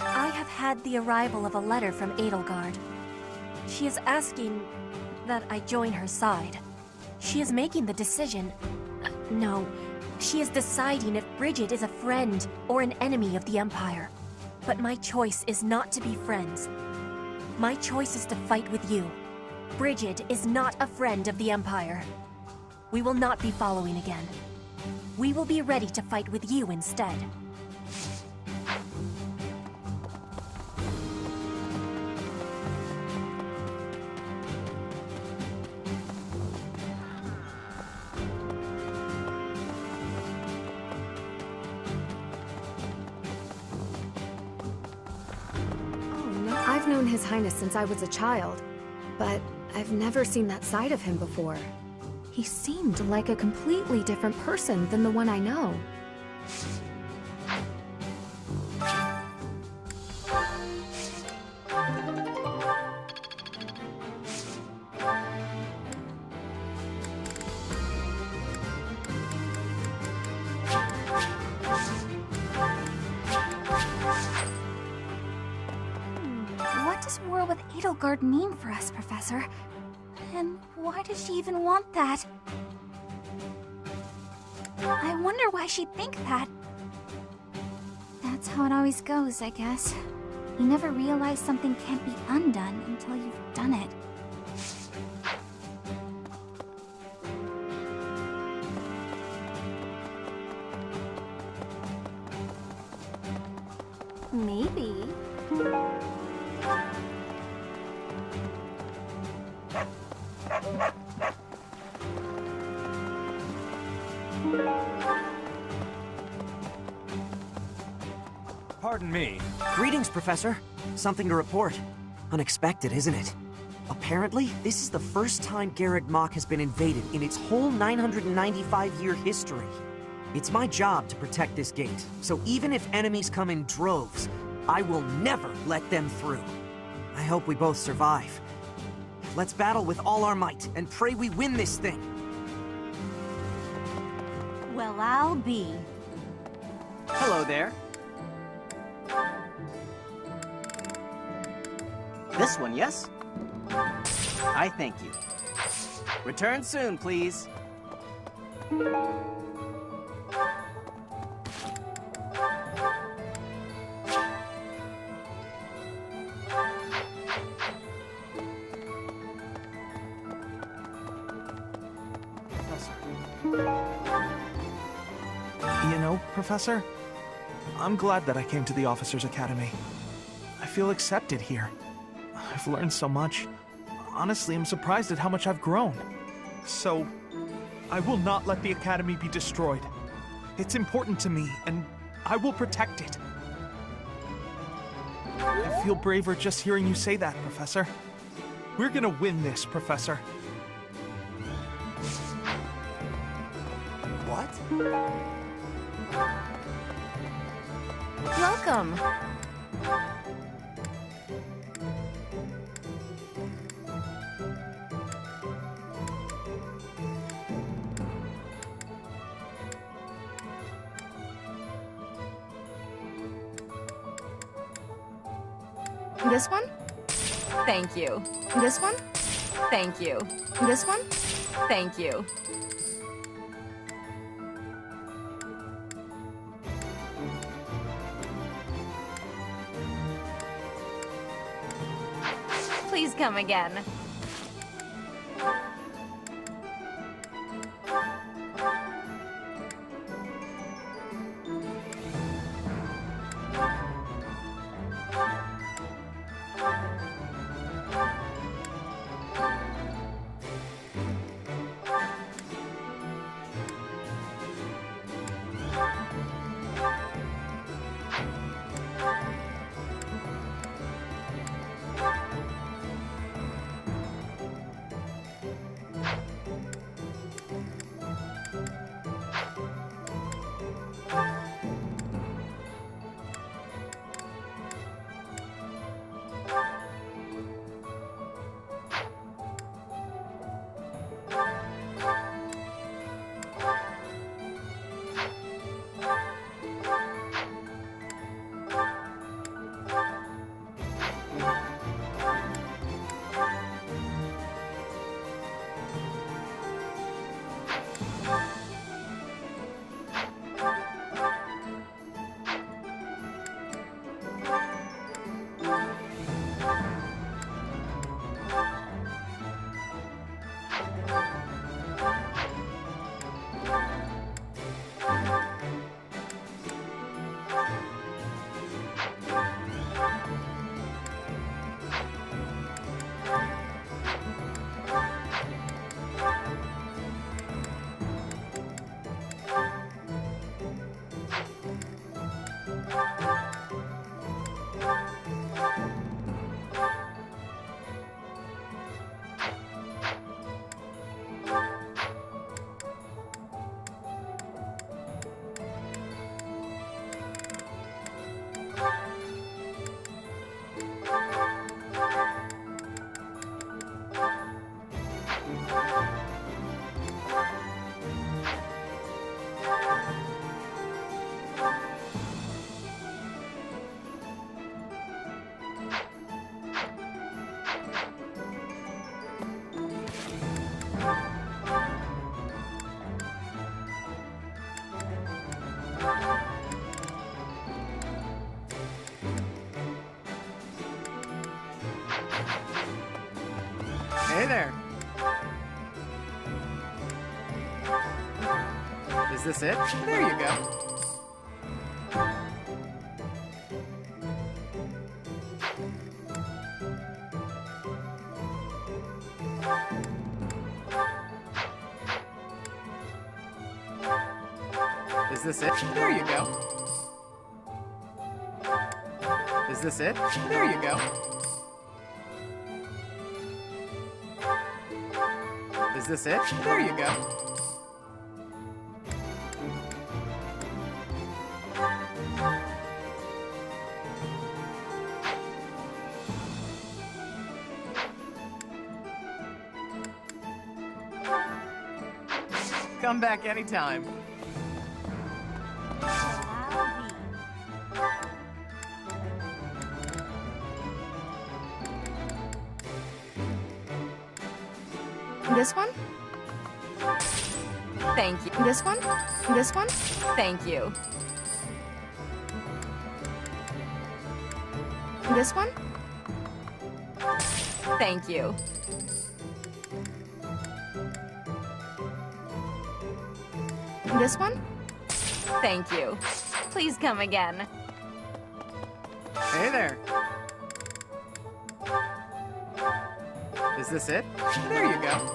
I have had the arrival of a letter from Edelgard. She is asking that I join her side. She is making the decision. No, she is deciding if Bridget is a friend or an enemy of the Empire. But my choice is not to be friends. My choice is to fight with you. Bridget is not a friend of the Empire. We will not be following again. We will be ready to fight with you instead. I've known His Highness since I was a child, but I've never seen that side of him before. He seemed like a completely different person than the one I know. What does war with Edelgard mean for us, Professor? And why does she even want that? I wonder why she'd think that. That's how it always goes, I guess. You never realize something can't be undone until you've done it. Maybe. Pardon me. Greetings, Professor. Something to report. Unexpected, isn't it? Apparently, this is the first time Garreg Mach has been invaded in its whole 995-year history. It's my job to protect this gate, so even if enemies come in droves, I will never let them through. I hope we both survive. Let's battle with all our might and pray we win this thing. Well, I'll be. Hello there. This one, yes? I thank you. Return soon, please. You know, Professor, I'm glad that I came to the Officers' Academy. I feel accepted here. I've learned so much. Honestly, I'm surprised at how much I've grown. So, I will not let the Academy be destroyed. It's important to me, and I will protect it. I feel braver just hearing you say that, Professor. We're gonna win this, Professor. What? Welcome. This one? Thank you. This one? Thank you. This one? Thank you. Please come again. there. Is this it? There you go. Is this it? There you go. Is this it? There you go. Is this it? There you go. Come back anytime. This one? Thank you. This one? This one? Thank you. This one? Thank you. This one? Thank you. Please come again. Hey there. Is this it? There you go.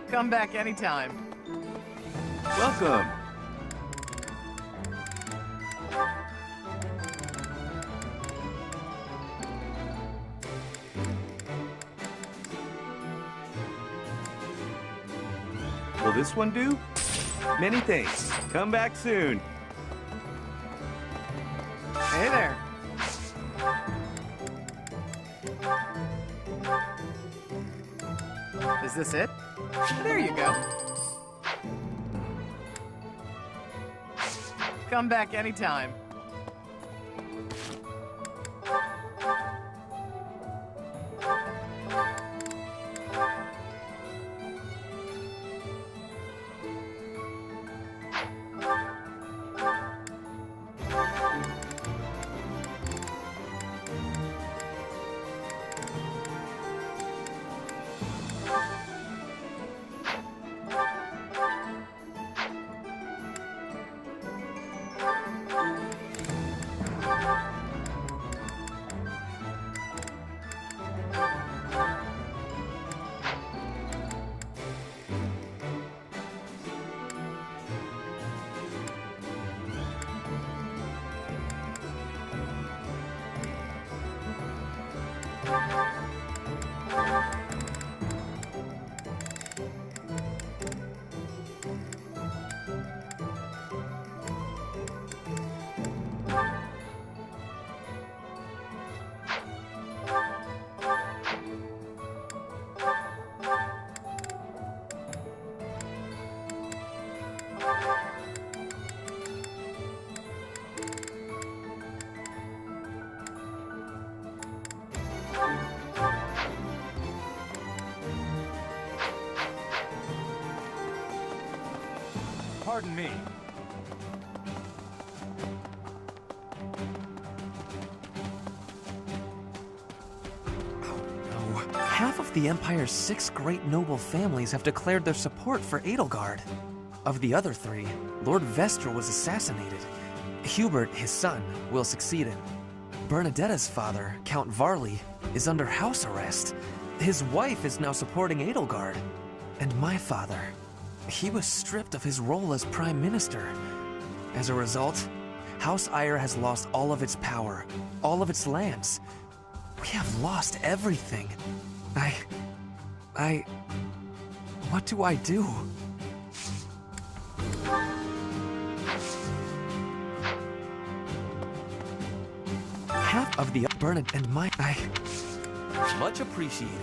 Come back anytime. Welcome. Will this one do? Many thanks. Come back soon. Hey there. Is this it? There you go. Come back anytime. Pardon me. No. Half of the Empire's 6 great noble families have declared their support for Edelgard. Of the other 3, Lord Vestra was assassinated. Hubert, his son, will succeed him. Bernadetta's father, Count Varley, is under house arrest. His wife is now supporting Edelgard. And my father, he was stripped of his role as Prime Minister. As a result, House Eyre has lost all of its power, all of its lands. We have lost everything. What do I do? Half of the Bernard and my... Much appreciated.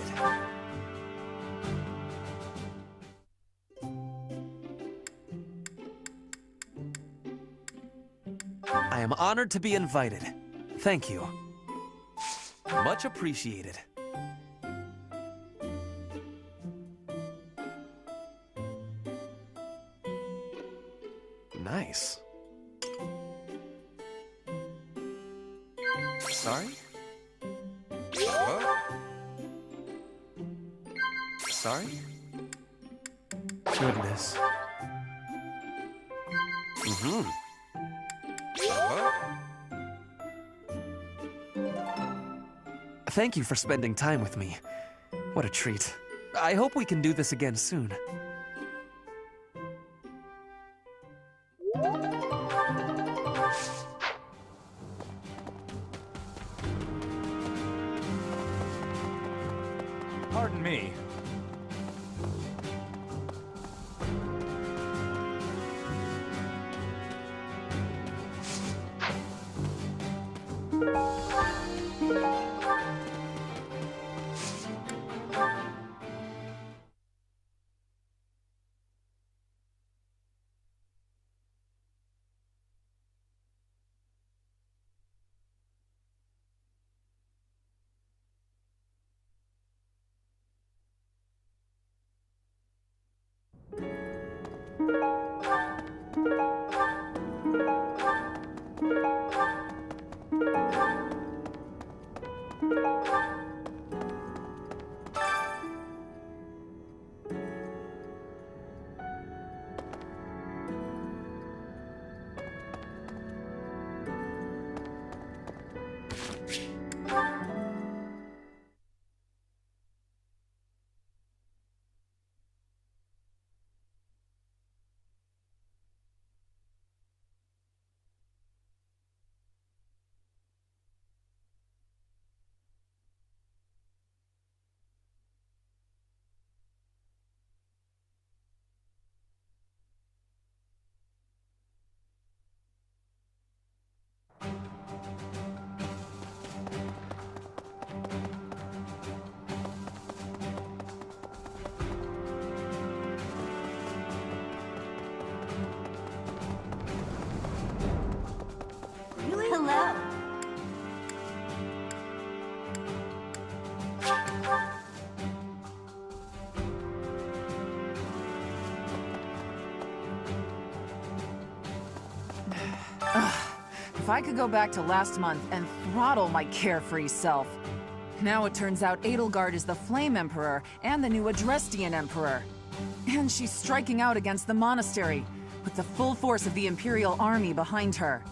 I am honored to be invited. Thank you. Much appreciated. Nice. Sorry? What? Sorry? Goodness. Mm-hmm. Thank you for spending time with me. What a treat. I hope we can do this again soon. Pardon me. Hello. If I could go back to last month and throttle my carefree self. Now it turns out Edelgard is the Flame Emperor and the new Adrestian Emperor. And she's striking out against the monastery, with the full force of the Imperial Army behind her.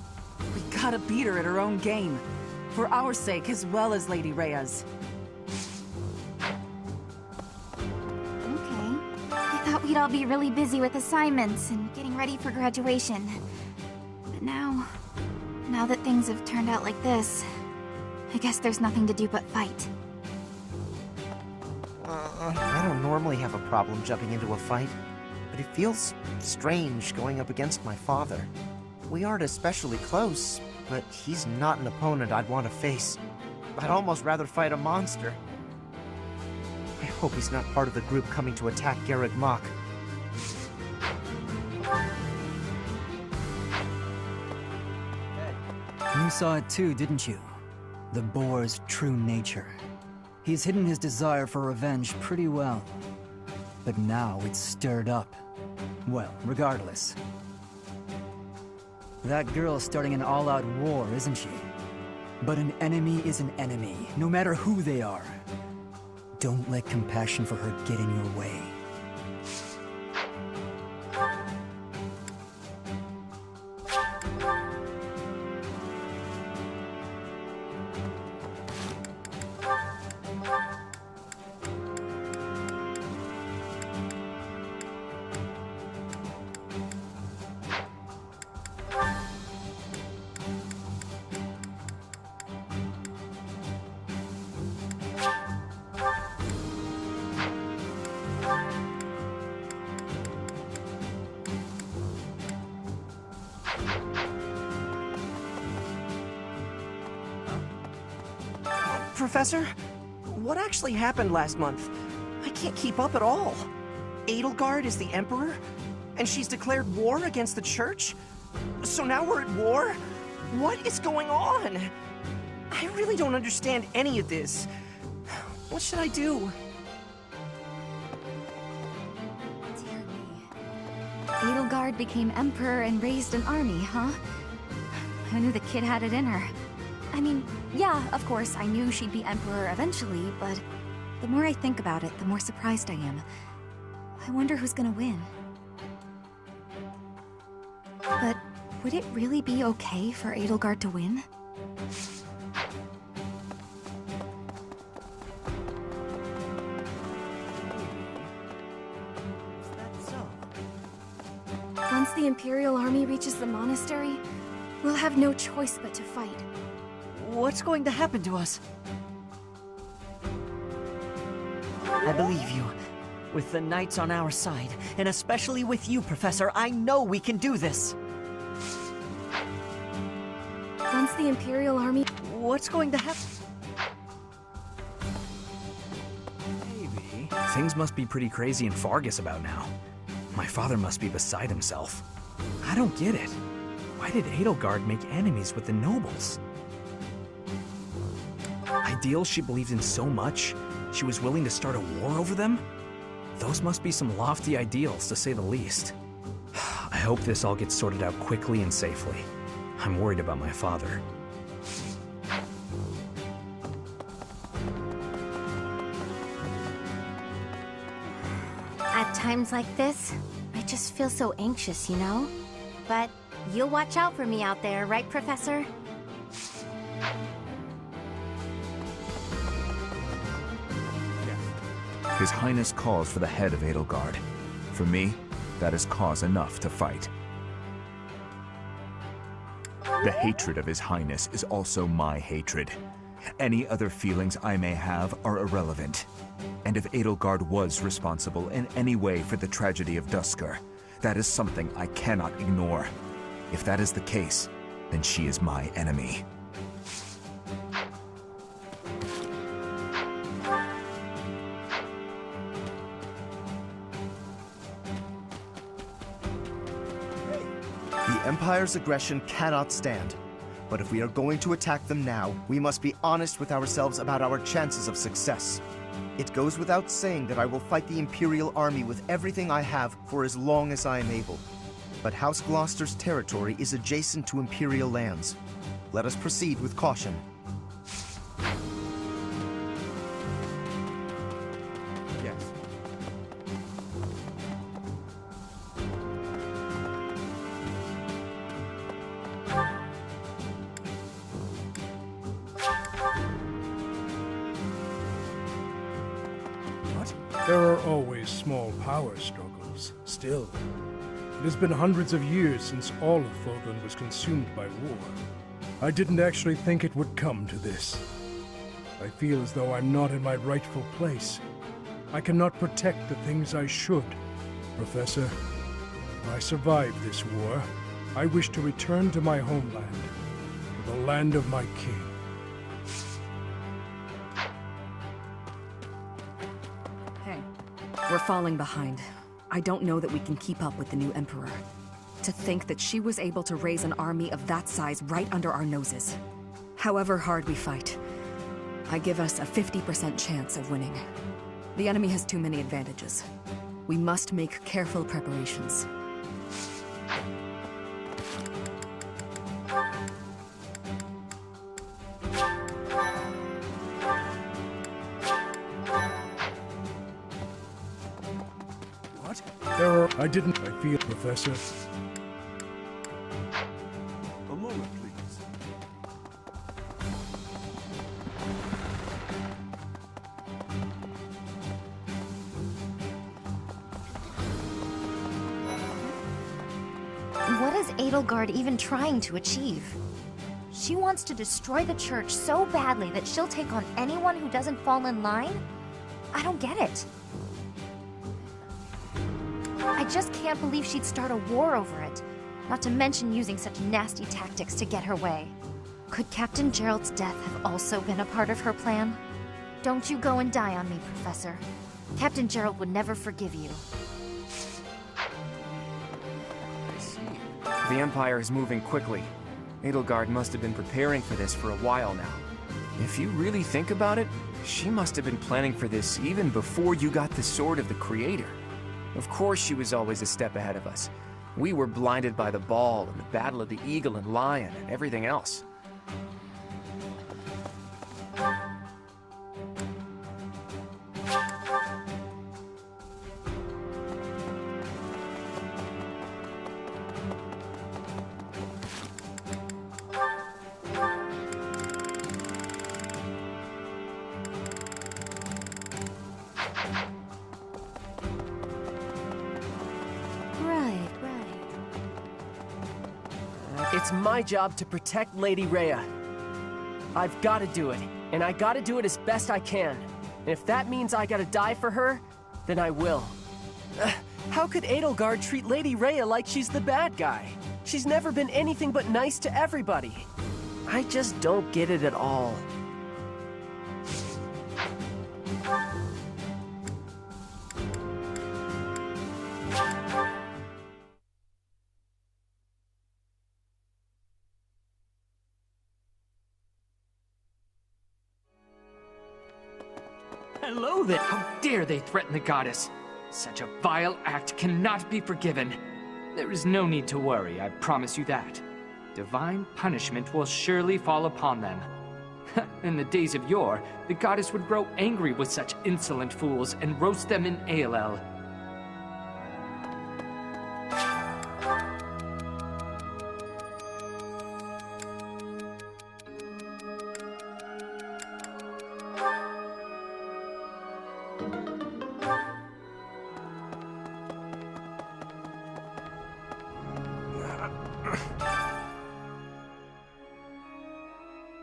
We gotta beat her at her own game, for our sake as well as Lady Rhea's. Okay. I thought we'd all be really busy with assignments and getting ready for graduation. But now that things have turned out like this, I guess there's nothing to do but fight. I don't normally have a problem jumping into a fight, but it feels strange going up against my father. We aren't especially close, but he's not an opponent I'd want to face. I'd almost rather fight a monster. I hope he's not part of the group coming to attack Garreg Mach. You saw it too, didn't you? The boar's true nature. He's hidden his desire for revenge pretty well. But now it's stirred up. Well, regardless. That girl's starting an all-out war, isn't she? But an enemy is an enemy, no matter who they are. Don't let compassion for her get in your way. Professor, what actually happened last month? I can't keep up at all. Edelgard is the Emperor? And she's declared war against the Church? So now we're at war? What is going on? I really don't understand any of this. What should I do? Dear me. Edelgard became emperor and raised an army, huh? Who knew the kid had it in her? I mean, yeah, of course, I knew she'd be emperor eventually, but the more I think about it, the more surprised I am. I wonder who's gonna win. But would it really be okay for Edelgard to win? Is that so? Once the Imperial army reaches the monastery, we'll have no choice but to fight. What's going to happen to us? I believe you. With the Knights on our side, and especially with you, Professor, I know we can do this! Once the Imperial army... What's going to happen? Maybe. Things must be pretty crazy in Fargus about now. My father must be beside himself. I don't get it. Why did Edelgard make enemies with the nobles? Ideals she believed in so much, she was willing to start a war over them? Those must be some lofty ideals, to say the least. I hope this all gets sorted out quickly and safely. I'm worried about my father. At times like this, I just feel so anxious, you know? But you'll watch out for me out there, right, Professor? His Highness calls for the head of Edelgard. For me, that is cause enough to fight. The hatred of His Highness is also my hatred. Any other feelings I may have are irrelevant. And if Edelgard was responsible in any way for the tragedy of Duscur, that is something I cannot ignore. If that is the case, then she is my enemy. The Empire's aggression cannot stand. But if we are going to attack them now, we must be honest with ourselves about our chances of success. It goes without saying that I will fight the Imperial army with everything I have for as long as I am able. But House Gloucester's territory is adjacent to Imperial lands. Let us proceed with caution. Yes. There are always small power struggles, still. It has been hundreds of years since all of Fodlan was consumed by war. I didn't actually think it would come to this. I feel as though I'm not in my rightful place. I cannot protect the things I should. Professor, if I survive this war, I wish to return to my homeland, to the land of my king. We're falling behind. I don't know that we can keep up with the new Emperor. To think that she was able to raise an army of that size right under our noses. However hard we fight, I give us a 50% chance of winning. The enemy has too many advantages. We must make careful preparations. I didn't. I feel, Professor. A moment, please. What is Edelgard even trying to achieve? She wants to destroy the church so badly that she'll take on anyone who doesn't fall in line? I don't get it. I just can't believe she'd start a war over it, not to mention using such nasty tactics to get her way. Could Captain Gerald's death have also been a part of her plan? Don't you go and die on me, Professor. Captain Gerald would never forgive you. The Empire is moving quickly. Edelgard must have been preparing for this for a while now. If you really think about it, she must have been planning for this even before you got the sword of the Creator. Of course she was always a step ahead of us. We were blinded by the ball and the battle of the eagle and lion and everything else. It's my job to protect Lady Rhea. I've got to do it, and I got to do it as best I can. And if that means I got to die for her, then I will. How could Edelgard treat Lady Rhea like she's the bad guy? She's never been anything but nice to everybody. I just don't get it at all. Hello there! How dare they threaten the goddess? Such a vile act cannot be forgiven. There is no need to worry, I promise you that. Divine punishment will surely fall upon them. In the days of yore, the goddess would grow angry with such insolent fools and roast them in ale.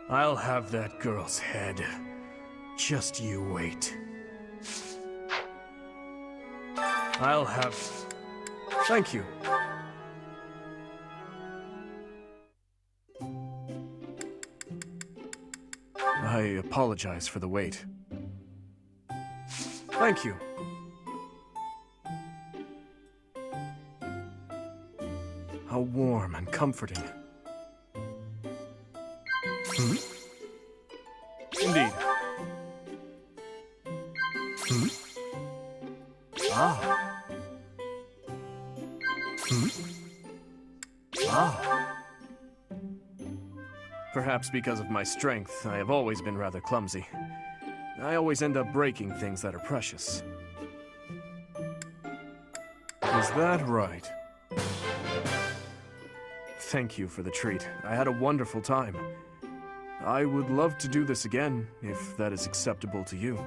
I'll have that girl's head. Just you wait. I'll have... Thank you. I apologize for the wait. Thank you. How warm and comforting. Hmm? Indeed. Hmm? Ah. Hmm? Ah. Perhaps because of my strength, I have always been rather clumsy. I always end up breaking things that are precious. Is that right? Thank you for the treat. I had a wonderful time. I would love to do this again, if that is acceptable to you.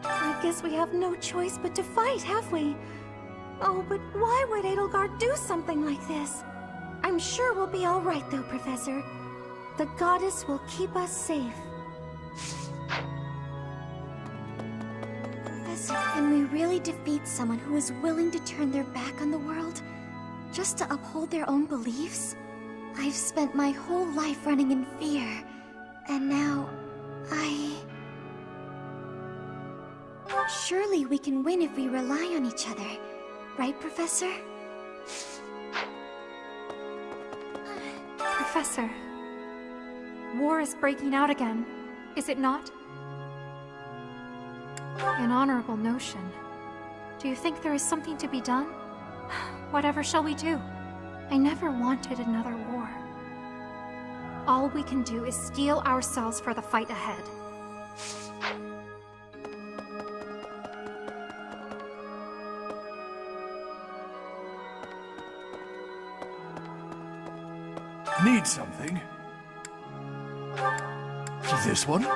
I guess we have no choice but to fight, have we? Oh, but why would Edelgard do something like this? I'm sure we'll be all right, though, Professor. The goddess will keep us safe. Professor, can we really defeat someone who is willing to turn their back on the world just to uphold their own beliefs? I've spent my whole life running in fear, and now Surely we can win if we rely on each other. Right, Professor? Professor, war is breaking out again, is it not? An honorable notion. Do you think there is something to be done? Whatever shall we do? I never wanted another war. All we can do is steel ourselves for the fight ahead. Need something? This one?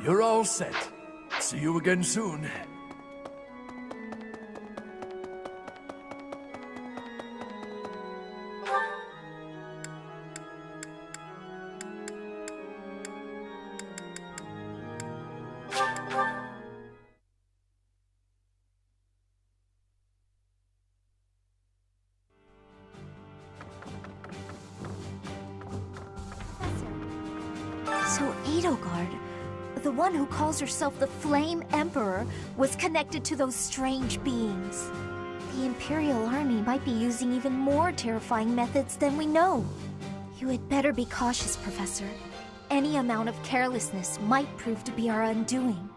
You're all set. See you again soon. So Edelgard, The one who calls herself the Flame Emperor was connected to those strange beings. The Imperial Army might be using even more terrifying methods than we know. You had better be cautious, Professor. Any amount of carelessness might prove to be our undoing.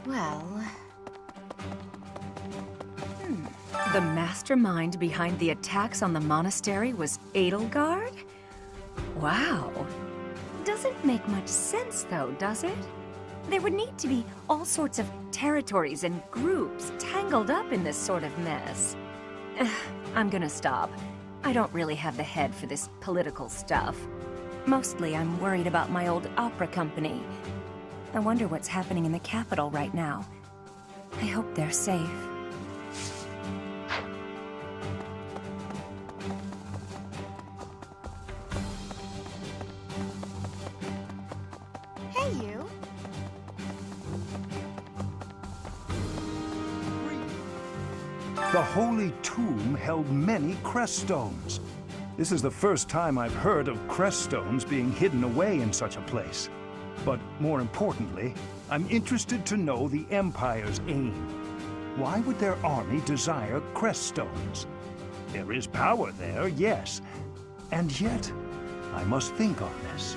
Well... The mastermind behind the attacks on the monastery was Edelgard? Wow. Doesn't make much sense, though, does it? There would need to be all sorts of territories and groups tangled up in this sort of mess. I'm gonna stop. I don't really have the head for this political stuff. Mostly I'm worried about my old opera company. I wonder what's happening in the capital right now. I hope they're safe. Hey, you. The Holy Tomb held many crest stones. This is the first time I've heard of crest stones being hidden away in such a place. But more importantly, I'm interested to know the Empire's aim. Why would their army desire crest stones? There is power there, yes. And yet, I must think on this.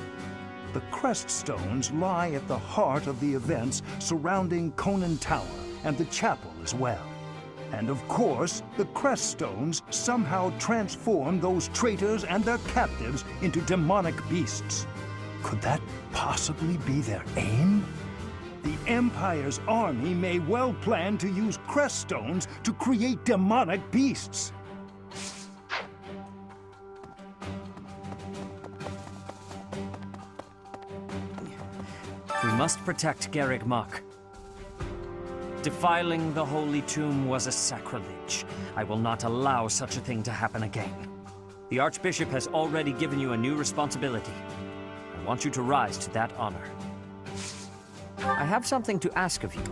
The crest stones lie at the heart of the events surrounding Conan Tower and the chapel as well. And of course, the crest stones somehow transform those traitors and their captives into demonic beasts. Could that possibly be their aim? The Empire's army may well plan to use crest stones to create demonic beasts. We must protect Garreg Mach. Defiling the Holy Tomb was a sacrilege. I will not allow such a thing to happen again. The Archbishop has already given you a new responsibility. I want you to rise to that honor. I have something to ask of you.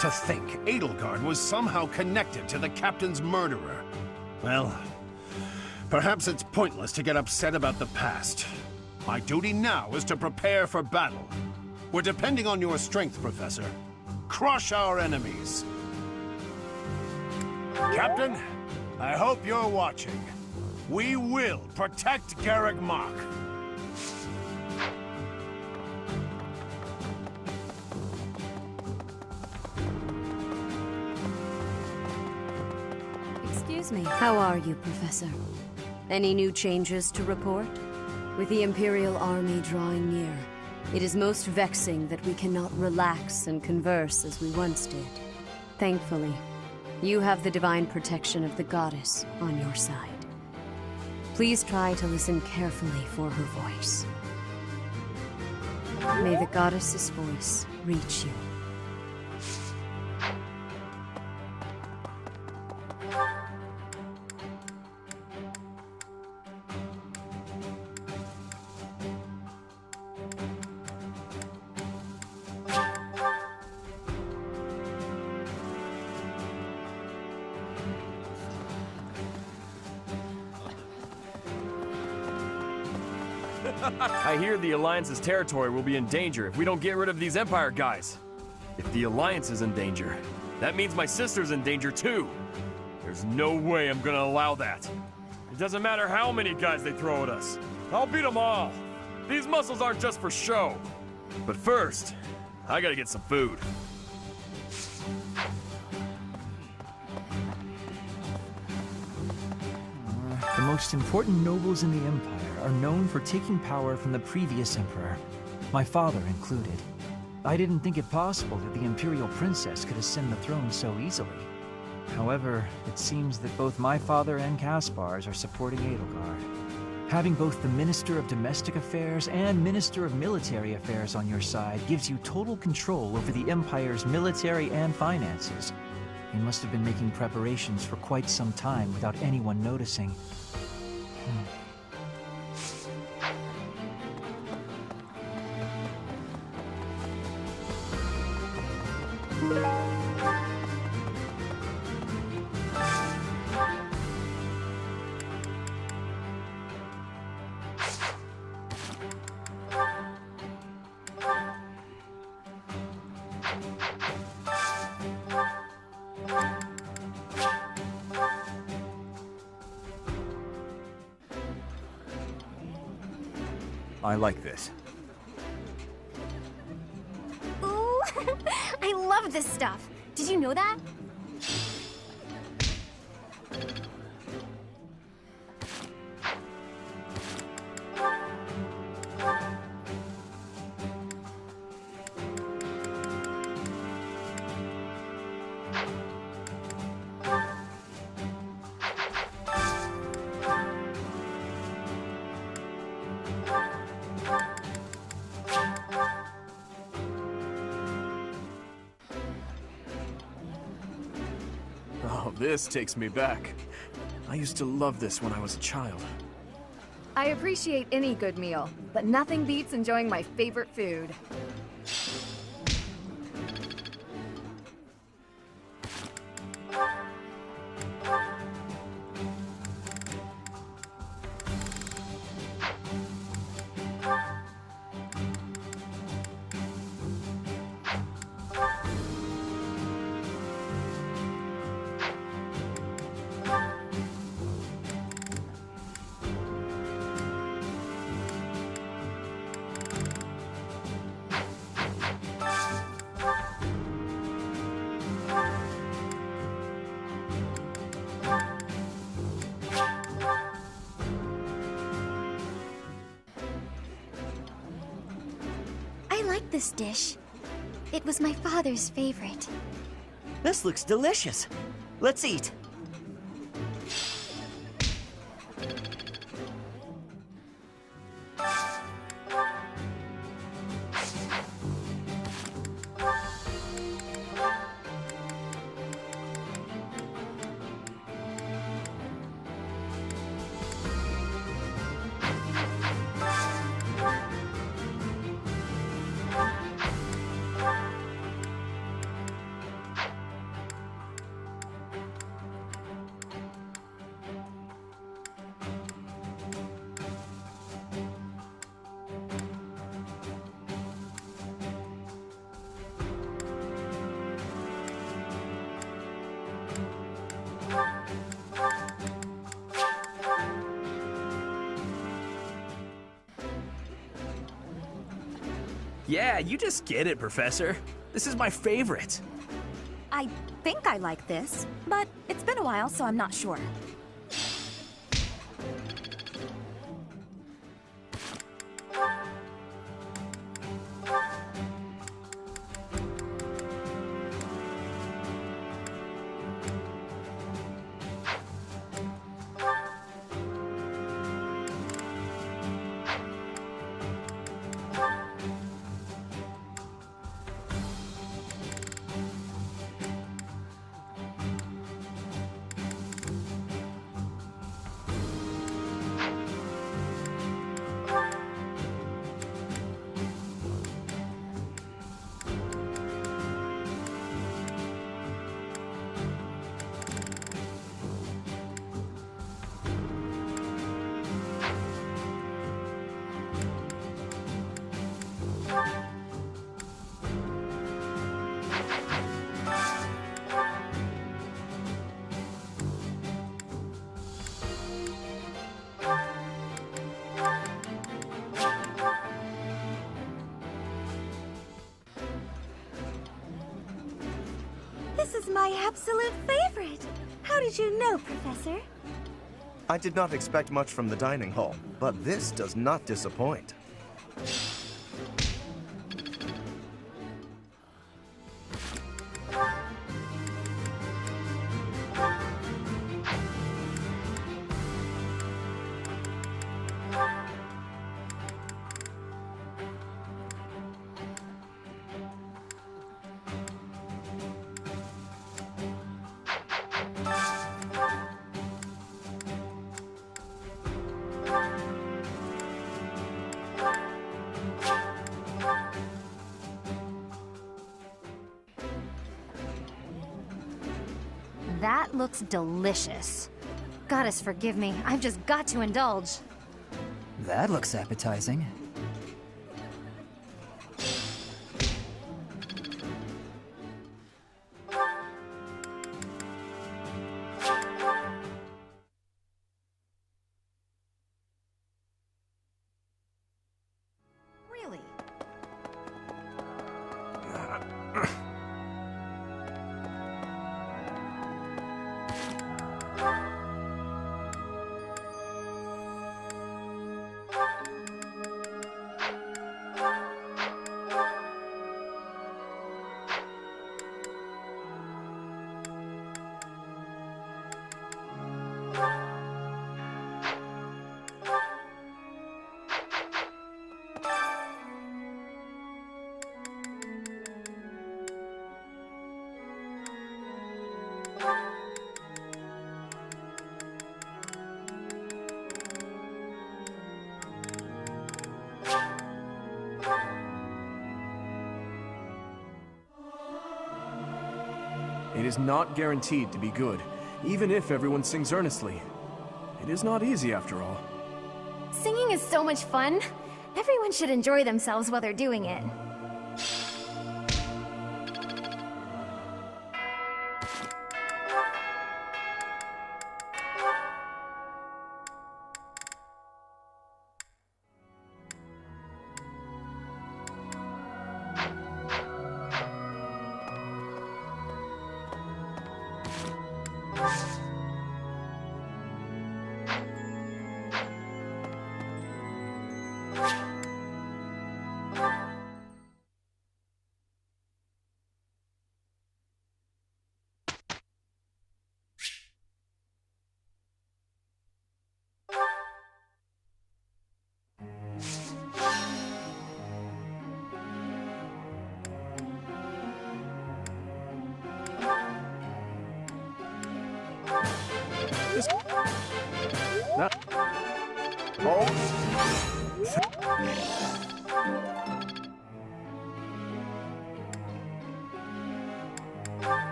To think Edelgard was somehow connected to the captain's murderer. Well, perhaps it's pointless to get upset about the past. My duty now is to prepare for battle. We're depending on your strength, Professor. Crush our enemies. Captain, I hope you're watching. We will protect Garreg Mach. Excuse me. How are you, Professor? Any new changes to report? With the Imperial Army drawing near, it is most vexing that we cannot relax and converse as we once did. Thankfully, you have the divine protection of the goddess on your side. Please try to listen carefully for her voice. May the goddess's voice reach you. I hear the Alliance's territory will be in danger if we don't get rid of these Empire guys. If the Alliance is in danger, that means my sister's in danger too. There's no way I'm gonna allow that. It doesn't matter how many guys they throw at us. I'll beat them all. These muscles aren't just for show. But first, I gotta get some food. The most important nobles in the Empire are known for taking power from the previous Emperor, my father included. I didn't think it possible that the Imperial Princess could ascend the throne so easily. However, it seems that both my father and Caspar's are supporting Edelgard. Having both the Minister of Domestic Affairs and Minister of Military Affairs on your side gives you total control over the Empire's military and finances. You must have been making preparations for quite some time without anyone noticing. I like this. Ooh, I love this stuff. Did you know that? Oh, this takes me back. I used to love this when I was a child. I appreciate any good meal, but nothing beats enjoying my favorite food. I like this dish. It was my father's favorite. This looks delicious. Let's eat. Yeah, you just get it, Professor. This is my favorite. I think I like this, but it's been a while, so I'm not sure. This is my absolute favorite. How did you know, Professor? I did not expect much from the dining hall, but this does not disappoint. That looks delicious. Goddess forgive me, I've just got to indulge. That looks appetizing. Really? It is not guaranteed to be good, even if everyone sings earnestly. It is not easy after all. Singing is so much fun. Everyone should enjoy themselves while they're doing it.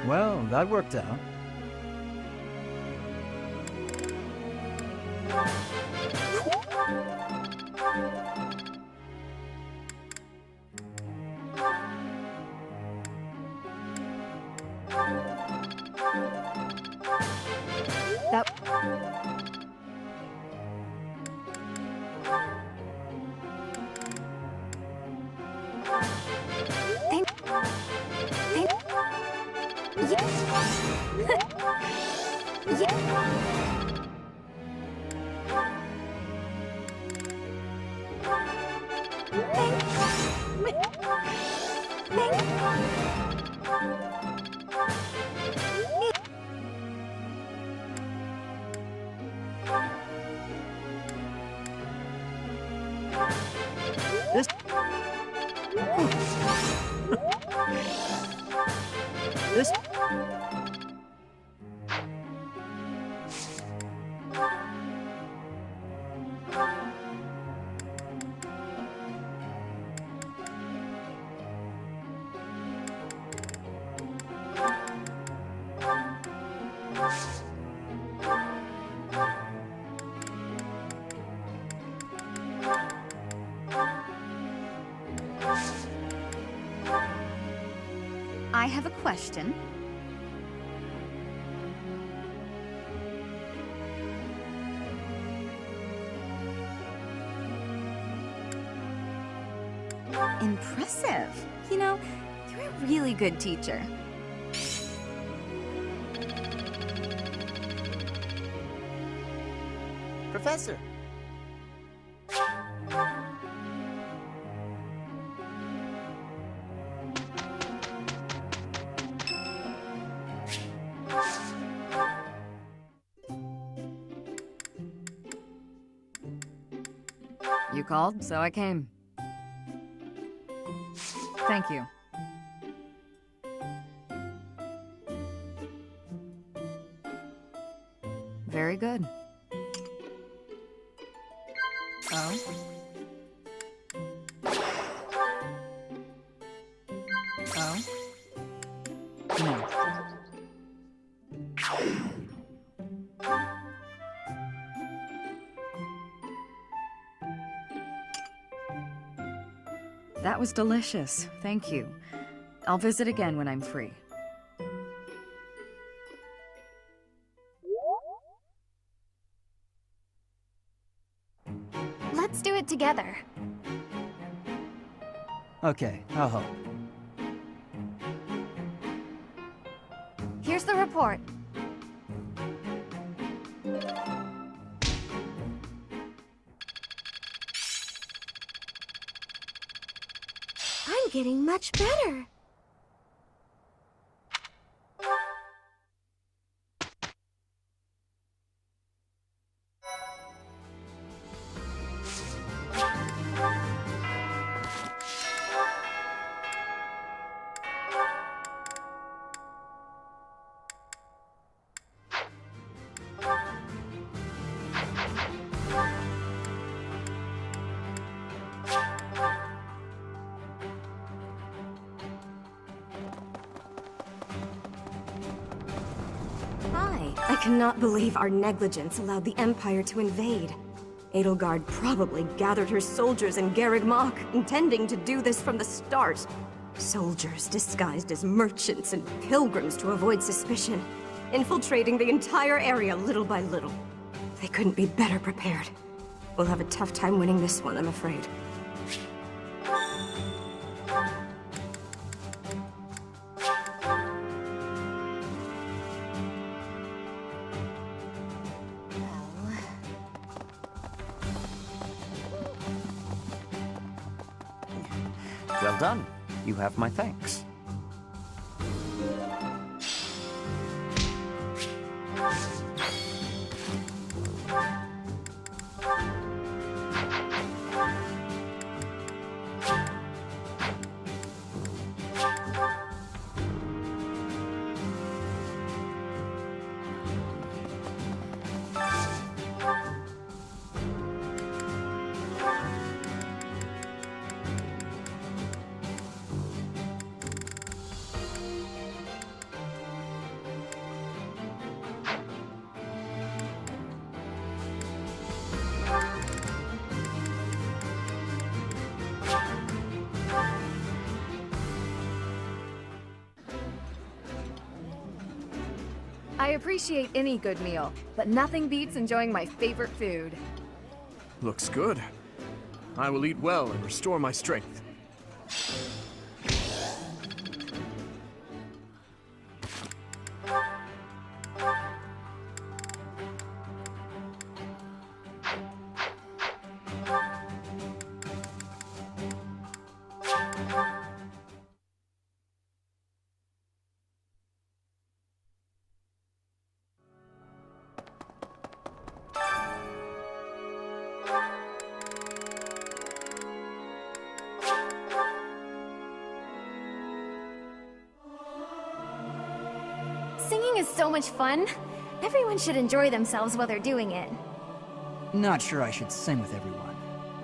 Well, that worked out. I have a question. Impressive. You know, you're a really good teacher. Professor! You called, so I came. Thank you. Very good. Oh? Oh? No. That was delicious. Thank you. I'll visit again when I'm free. Let's do it together. Okay, I'll help. Here's the report. I'm getting much better. I cannot believe our negligence allowed the Empire to invade. Edelgard probably gathered her soldiers in Garreg Mach, intending to do this from the start. Soldiers disguised as merchants and pilgrims to avoid suspicion, infiltrating the entire area little by little. They couldn't be better prepared. We'll have a tough time winning this one, I'm afraid. Well done. You have my thanks. I appreciate any good meal, but nothing beats enjoying my favorite food. Looks good. I will eat well and restore my strength. Singing is so much fun. Everyone should enjoy themselves while they're doing it. Not sure I should sing with everyone.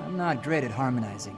I'm not great at harmonizing.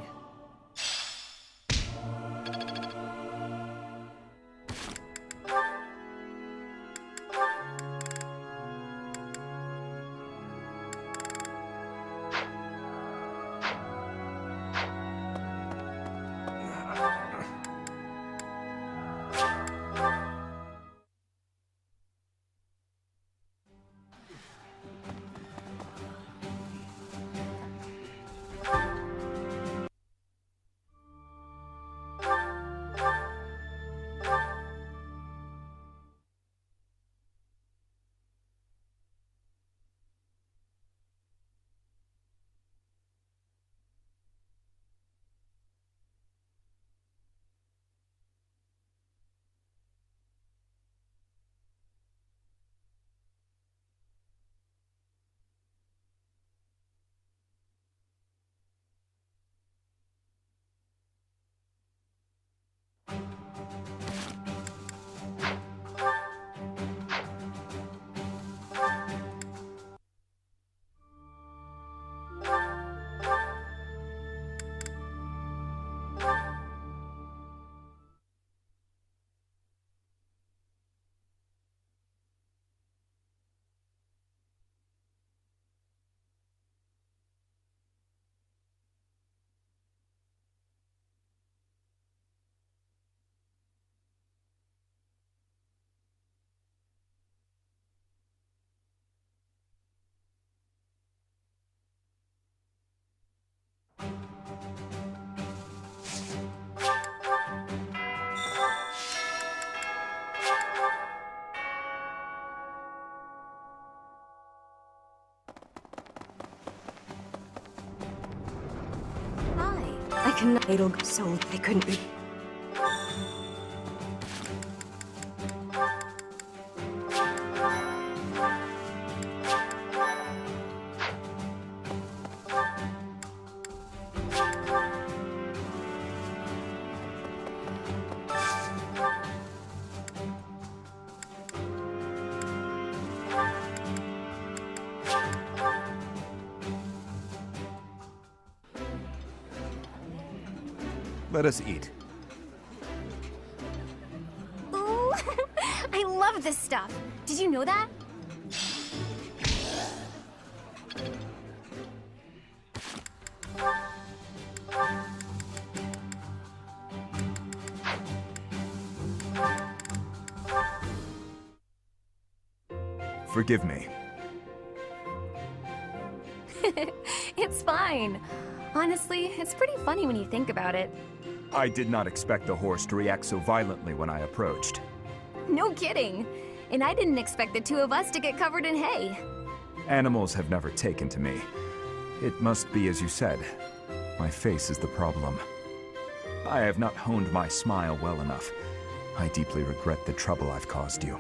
can idle so they couldn't be. Let us eat. Ooh, I love this stuff. Did you know that? Forgive me. It's fine. Honestly, it's pretty funny when you think about it. I did not expect the horse to react so violently when I approached. No kidding. And I didn't expect the two of us to get covered in hay. Animals have never taken to me. It must be as you said. My face is the problem. I have not honed my smile well enough. I deeply regret the trouble I've caused you.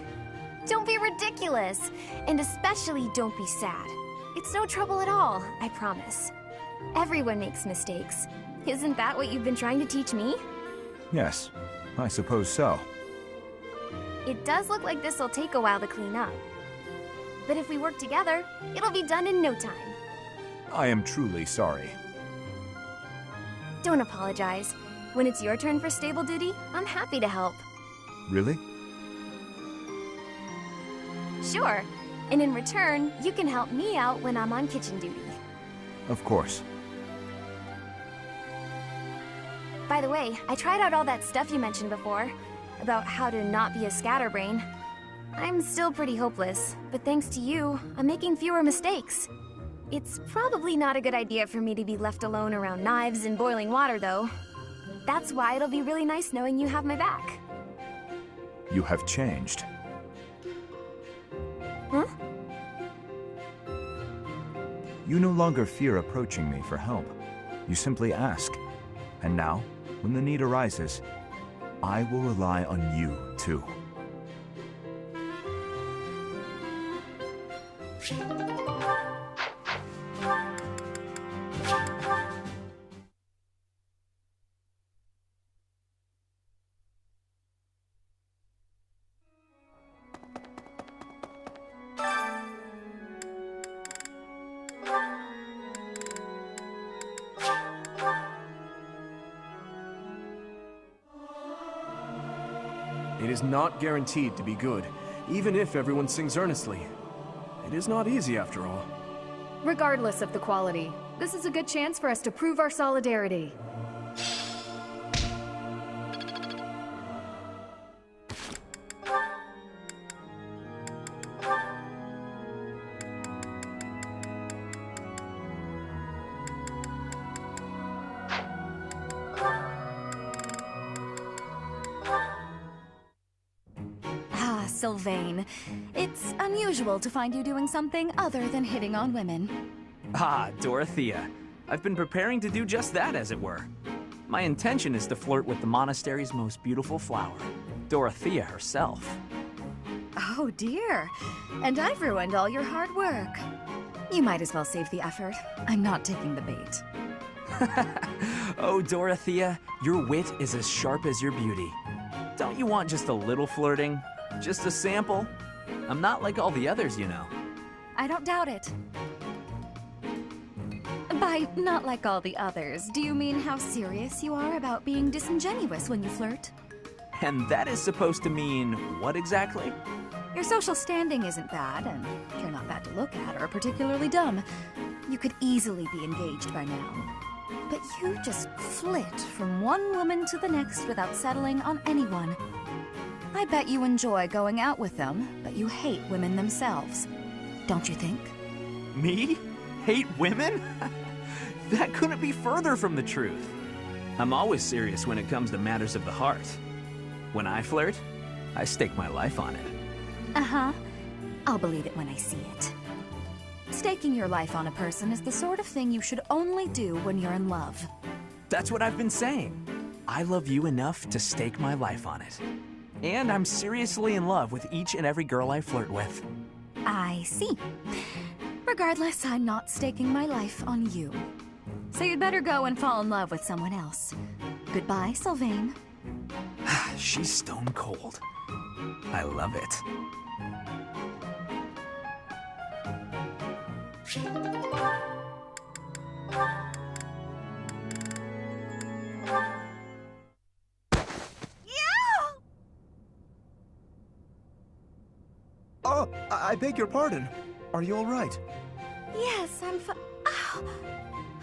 Don't be ridiculous. And especially don't be sad. It's no trouble at all, I promise. Everyone makes mistakes. Isn't that what you've been trying to teach me? Yes, I suppose so. It does look like this'll take a while to clean up. But if we work together, it'll be done in no time. I am truly sorry. Don't apologize. When it's your turn for stable duty, I'm happy to help. Really? Sure. And in return, you can help me out when I'm on kitchen duty. Of course. By the way, I tried out all that stuff you mentioned before, about how to not be a scatterbrain. I'm still pretty hopeless, but thanks to you, I'm making fewer mistakes. It's probably not a good idea for me to be left alone around knives and boiling water, though. That's why it'll be really nice knowing you have my back. You have changed. Huh? You no longer fear approaching me for help. You simply ask. And now, when the need arises, I will rely on you, too. It is not guaranteed to be good, even if everyone sings earnestly. It is not easy, after all. Regardless of the quality, this is a good chance for us to prove our solidarity. Sylvain. It's unusual to find you doing something other than hitting on women. Ah, Dorothea. I've been preparing to do just that, as it were. My intention is to flirt with the monastery's most beautiful flower, Dorothea herself. Oh dear. And I've ruined all your hard work. You might as well save the effort. I'm not taking the bait. Oh, Dorothea, your wit is as sharp as your beauty. Don't you want just a little flirting? Just a sample? I'm not like all the others, you know. I don't doubt it. By not like all the others, do you mean how serious you are about being disingenuous when you flirt? And that is supposed to mean what exactly? Your social standing isn't bad, and you're not bad to look at or particularly dumb. You could easily be engaged by now. But you just flit from one woman to the next without settling on anyone. I bet you enjoy going out with them, but you hate women themselves. Don't you think? Me? Hate women? That couldn't be further from the truth. I'm always serious when it comes to matters of the heart. When I flirt, I stake my life on it. Uh-huh. I'll believe it when I see it. Staking your life on a person is the sort of thing you should only do when you're in love. That's what I've been saying. I love you enough to stake my life on it. And I'm seriously in love with each and every girl I flirt with. I see. Regardless, I'm not staking my life on you. So you'd better go and fall in love with someone else. Goodbye, Sylvain. She's stone cold. I love it. Oh, I beg your pardon. Are you all right? Yes, I'm Ow!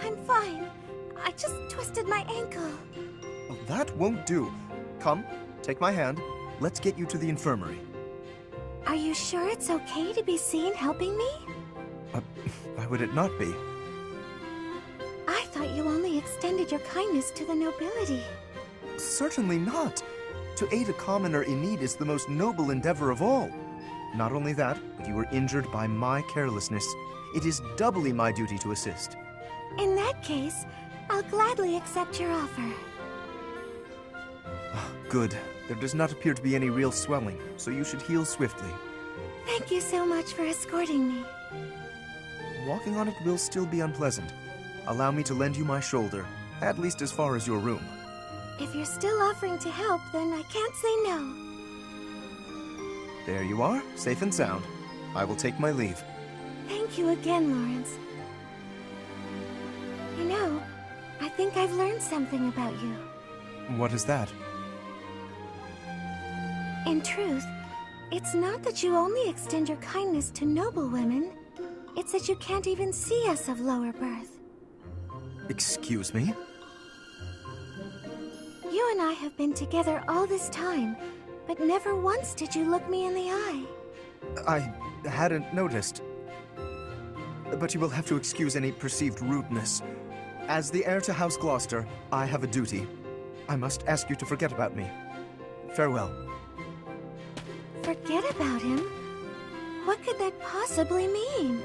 I'm fine. I just twisted my ankle. Oh, that won't do. Come, take my hand. Let's get you to the infirmary. Are you sure it's okay to be seen helping me? Why would it not be? I thought you only extended your kindness to the nobility. Certainly not. To aid a commoner in need is the most noble endeavor of all. Not only that, but you were injured by my carelessness. It is doubly my duty to assist. In that case, I'll gladly accept your offer. Good. There does not appear to be any real swelling, so you should heal swiftly. Thank you so much for escorting me. Walking on it will still be unpleasant. Allow me to lend you my shoulder, at least as far as your room. If you're still offering to help, then I can't say no. There you are, safe and sound. I will take my leave. Thank you again, Lawrence. You know, I think I've learned something about you. What is that? In truth, it's not that you only extend your kindness to noble women. It's that you can't even see us of lower birth. Excuse me? You and I have been together all this time, but never once did you look me in the eye. I hadn't noticed. But you will have to excuse any perceived rudeness. As the heir to House Gloucester, I have a duty. I must ask you to forget about me. Farewell. Forget about him? What could that possibly mean?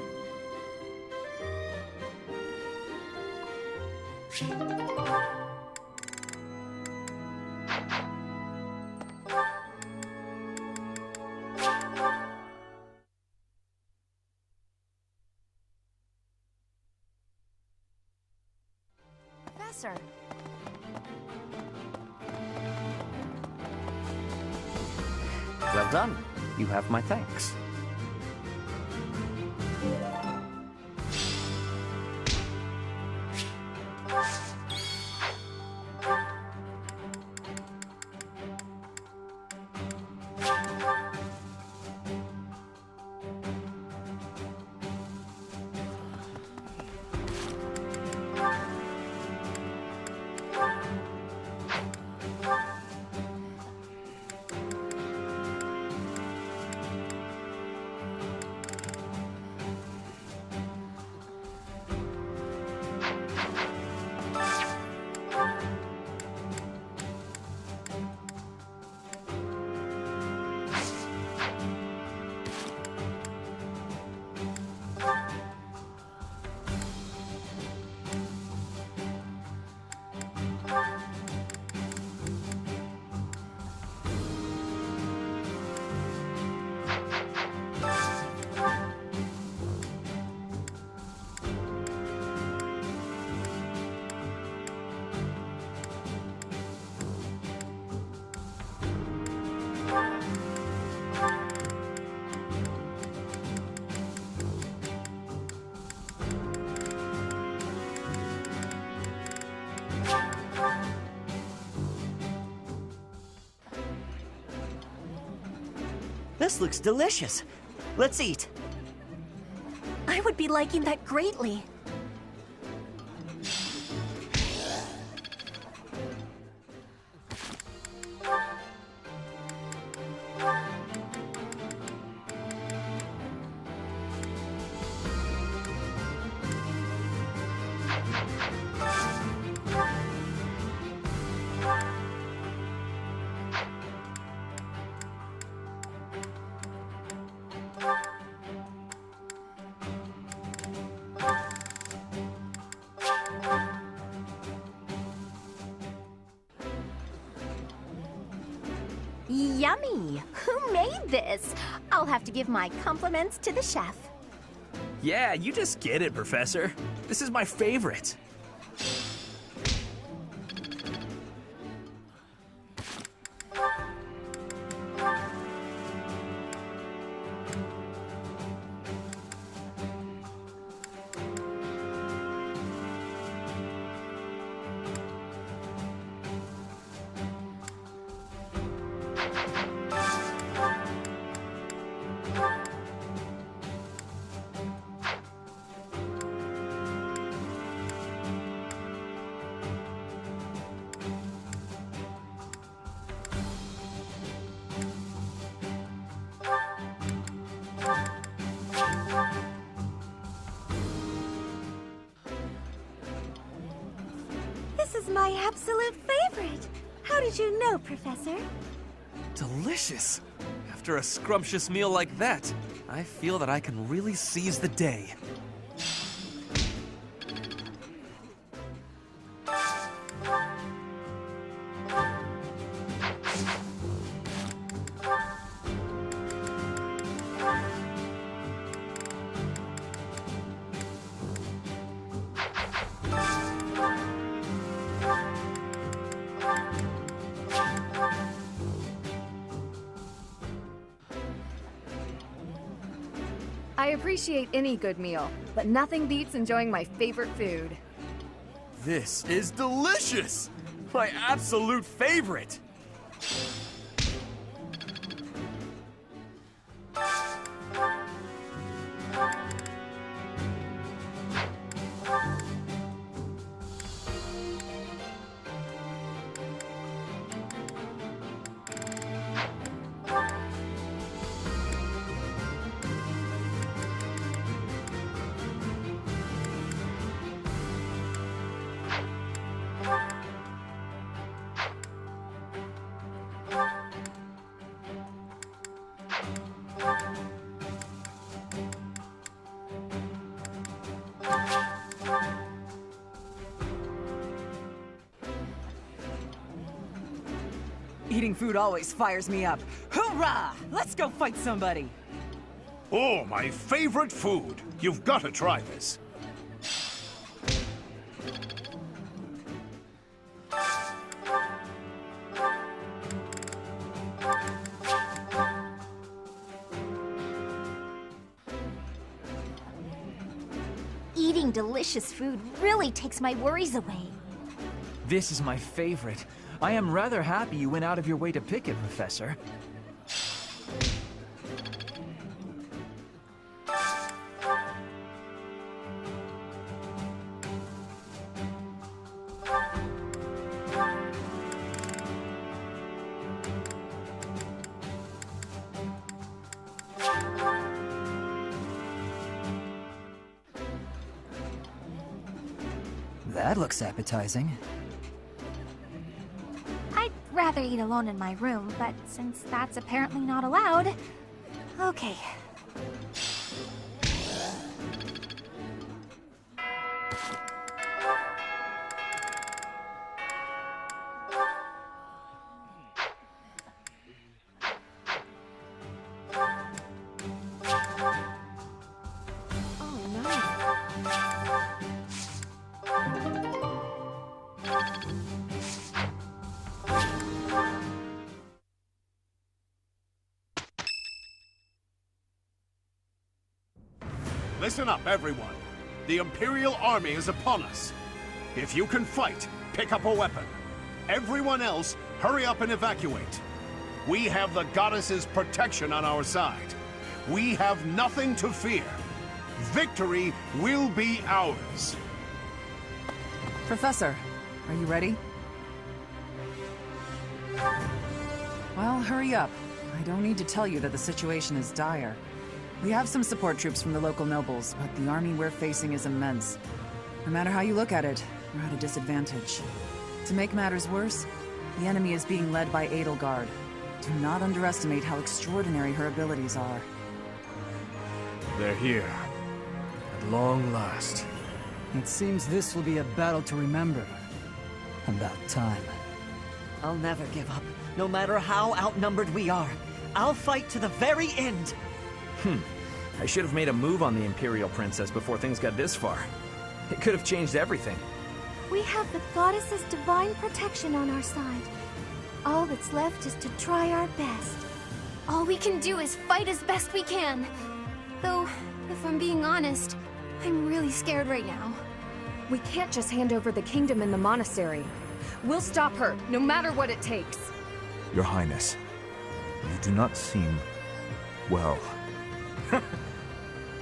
Professor. Well done. You have my thanks. This looks delicious. Let's eat. I would be liking that greatly. yummy! Who made this? I'll have to give my compliments to the chef. Yeah, you just get it, Professor. This is my favorite. This is my absolute favorite. How did you know, Professor? Delicious. After a scrumptious meal like that, I feel that I can really seize the day. I appreciate any good meal, but nothing beats enjoying my favorite food. This is delicious! My absolute favorite! Eating food always fires me up. Hoorah! Let's go fight somebody! Oh, my favorite food. You've got to try this. Eating delicious food really takes my worries away. This is my favorite. I am rather happy you went out of your way to pick it, Professor. That looks appetizing. I'd rather eat alone in my room, but since that's apparently not allowed... Okay. Listen up, everyone. The Imperial Army is upon us. If you can fight, pick up a weapon. Everyone else, hurry up and evacuate. We have the goddess's protection on our side. We have nothing to fear. Victory will be ours. Professor, are you ready? Well, hurry up. I don't need to tell you that the situation is dire. We have some support troops from the local nobles, but the army we're facing is immense. No matter how you look at it, we're at a disadvantage. To make matters worse, the enemy is being led by Edelgard. Do not underestimate how extraordinary her abilities are. They're here. At long last. It seems this will be a battle to remember. About time. I'll never give up, no matter how outnumbered we are. I'll fight to the very end! I should have made a move on the Imperial Princess before things got this far. It could have changed everything. We have the goddess's divine protection on our side. All that's left is to try our best. All we can do is fight as best we can. Though, if I'm being honest, I'm really scared right now. We can't just hand over the kingdom and the monastery. We'll stop her, no matter what it takes. Your Highness, you do not seem well.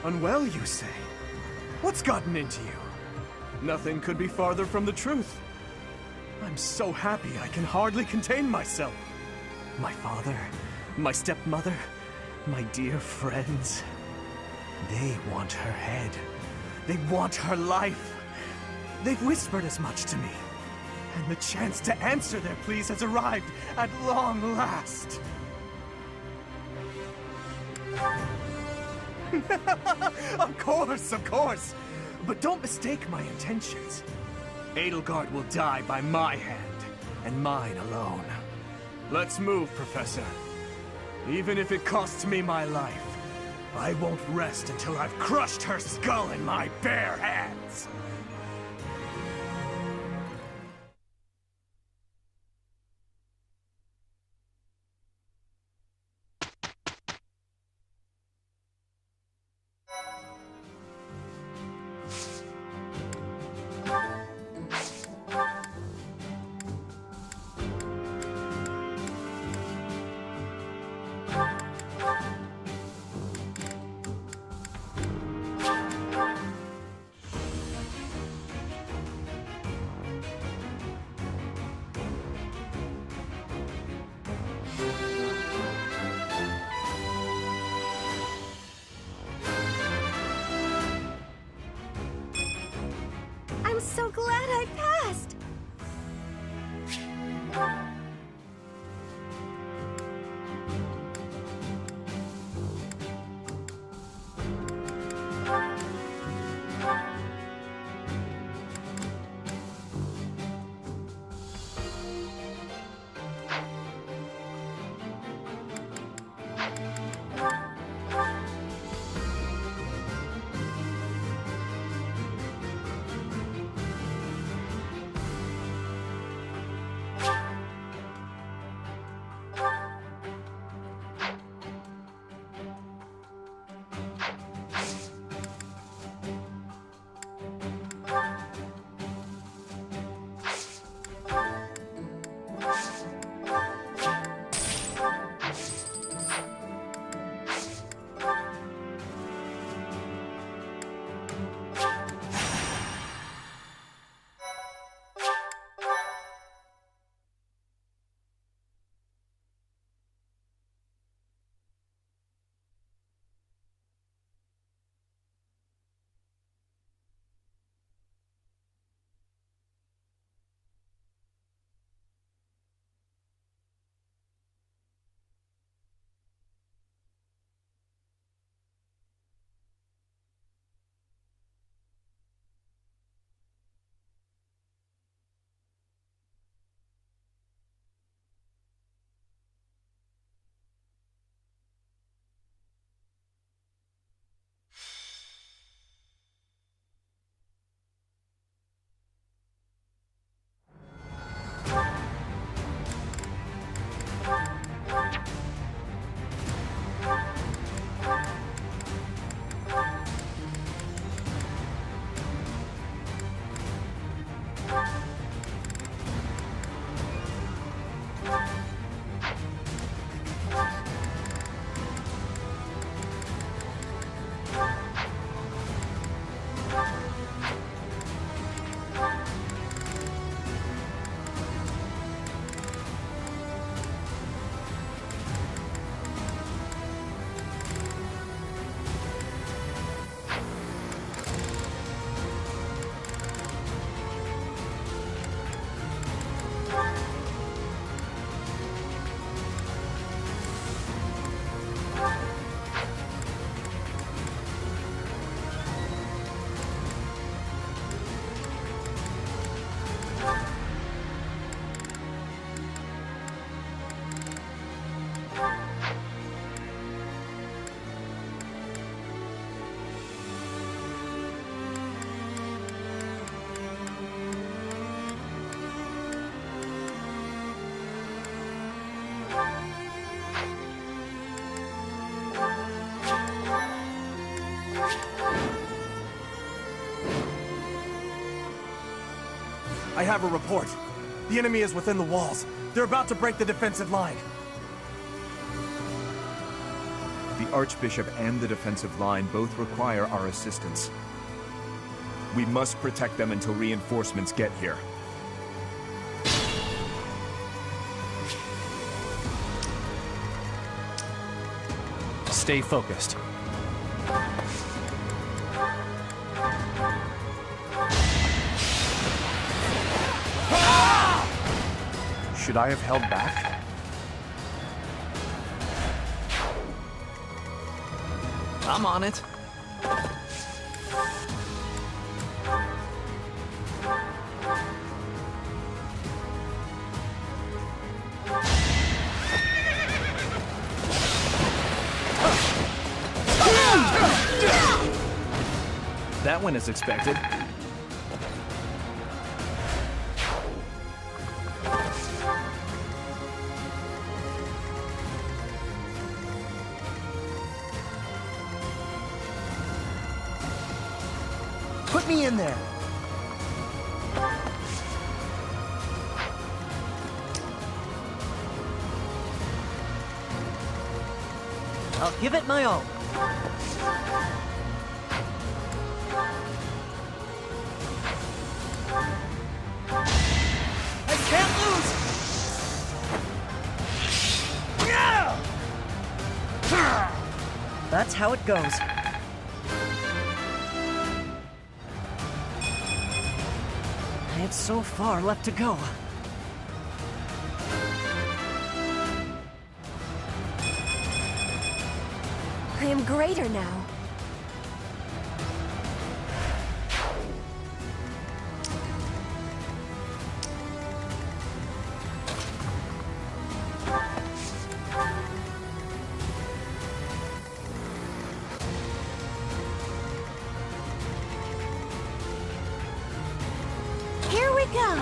Unwell, you say? What's gotten into you? Nothing could be farther from the truth. I'm so happy I can hardly contain myself. My father, my stepmother, my dear friends. They want her head. They want her life. They've whispered as much to me. And the chance to answer their pleas has arrived at long last. Of course. But don't mistake my intentions. Edelgard will die by my hand, and mine alone. Let's move, Professor. Even if it costs me my life, I won't rest until I've crushed her skull in my bare hands. I'm so glad I passed! I have a report. The enemy is within the walls. They're about to break the defensive line. The Archbishop and the defensive line both require our assistance. We must protect them until reinforcements get here. Stay focused. Should I have held back? I'm on it. That went as expected. Put me in there! I'll give it my all. I can't lose! That's how it goes. I have so far left to go. I am greater now. Here we go.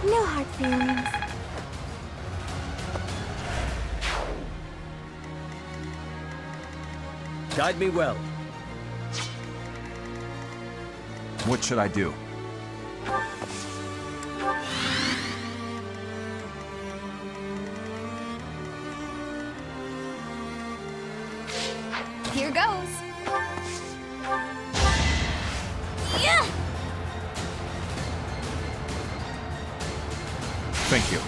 No hard feelings. Guide me well. What should I do? Here goes. Yeah. Thank you.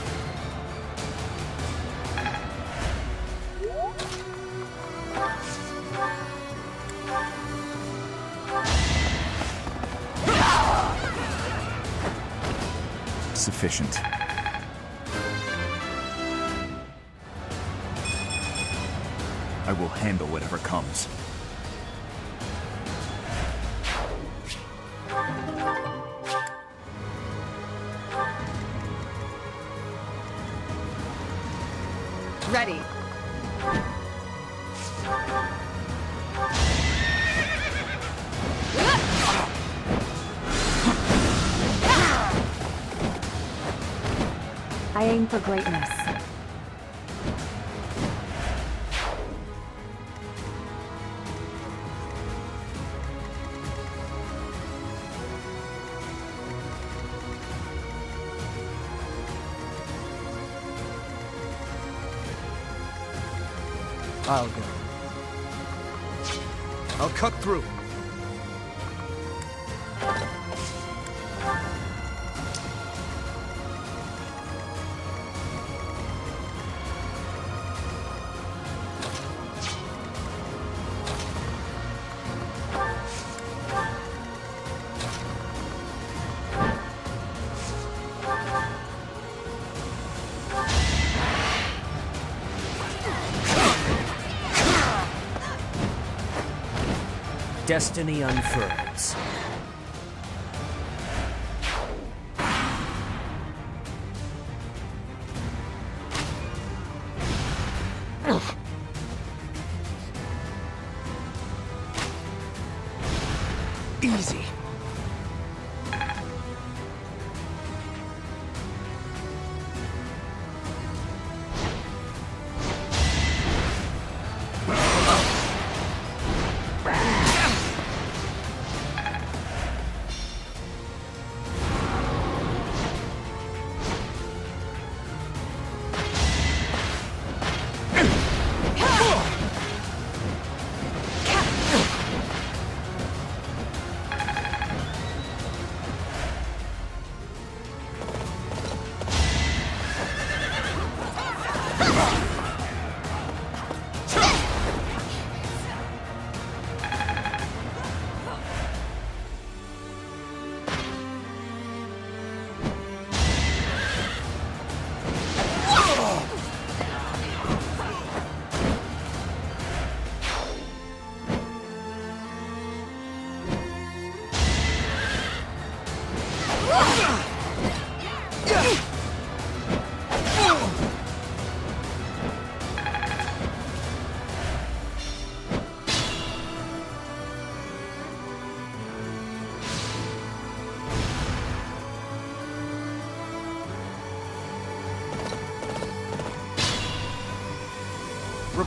Sufficient. I will handle whatever comes. Ready. I aim for greatness. I'll go. I'll cut through. Destiny unfurls. Easy.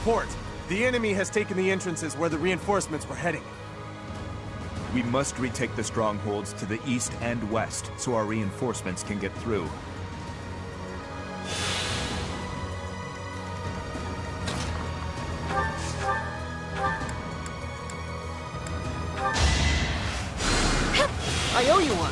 report. The enemy has taken the entrances where the reinforcements were heading. We must retake the strongholds to the east and west, so our reinforcements can get through. I owe you one!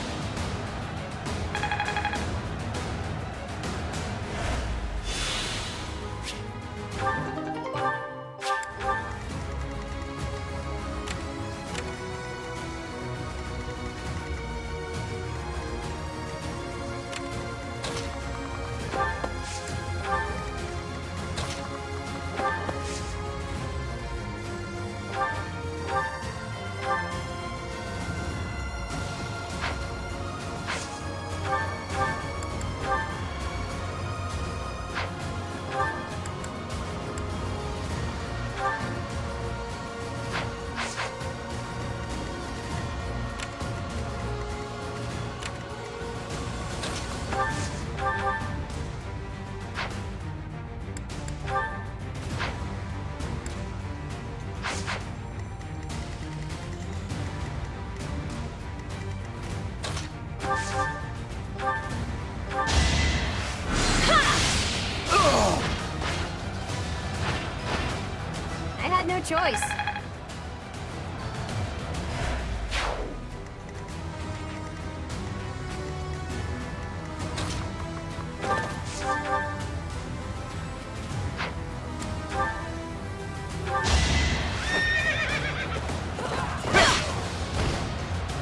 No choice.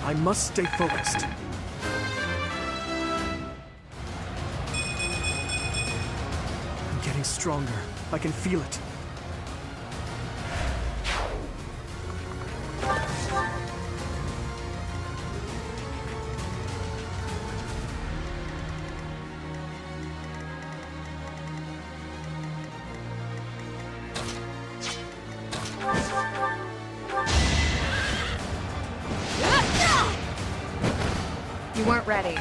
I must stay focused. I'm getting stronger. I can feel it. You weren't ready.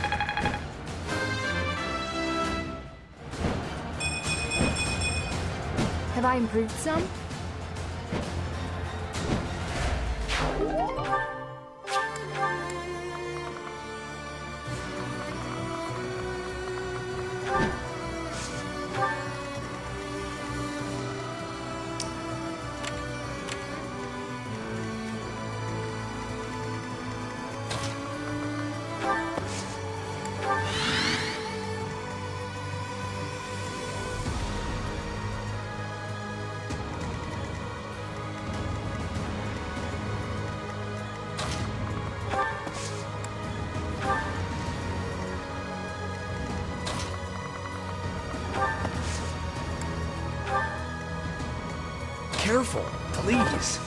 Have I improved some? Careful, please.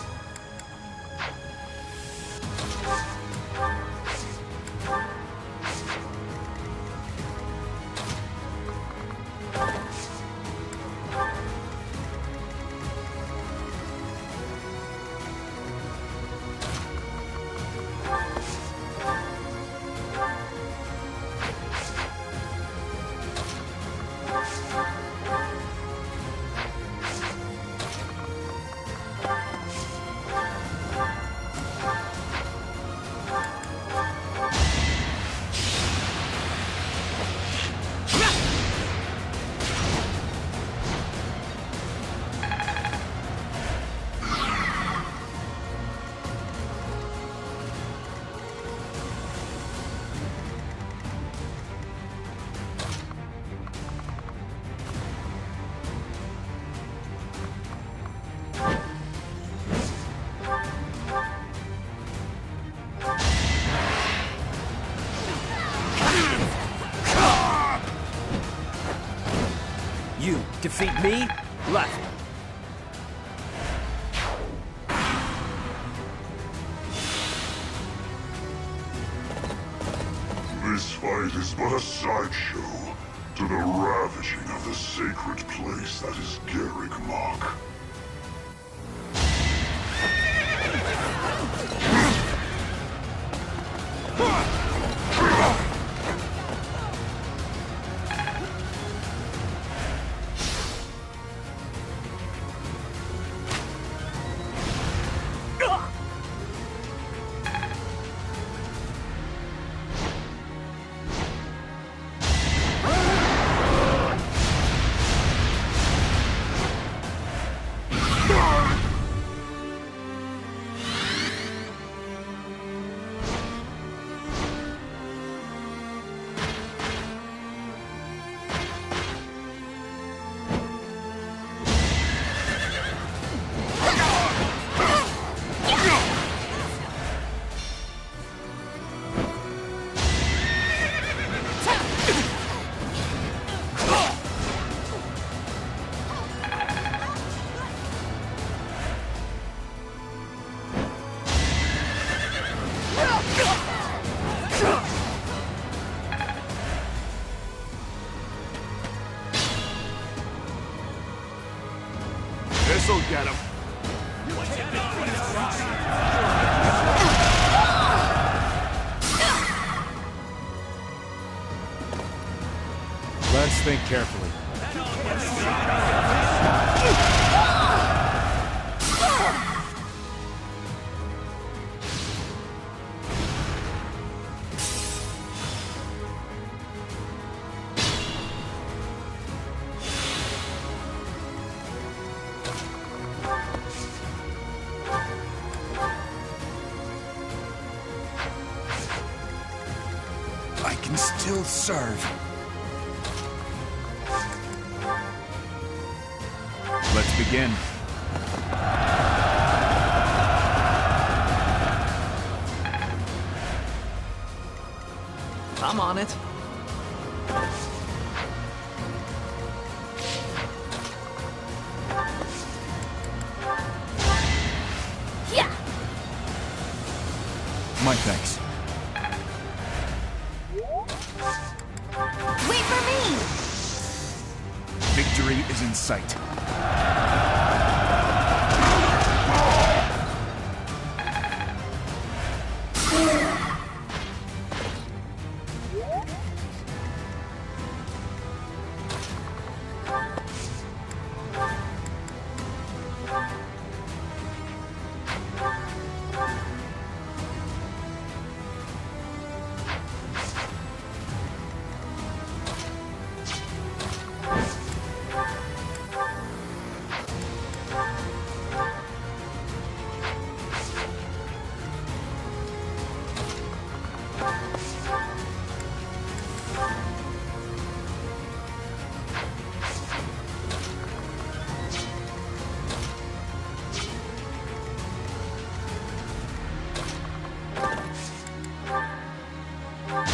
You defeat me? Left. This fight is but a sideshow to the ravaging of the sacred place that is Garrick Mach. This'll get him. Let's think carefully. I can still serve. Let's begin. I'm on it. Yeah. My thanks. Wait for me! Victory is in sight.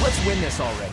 Let's win this already.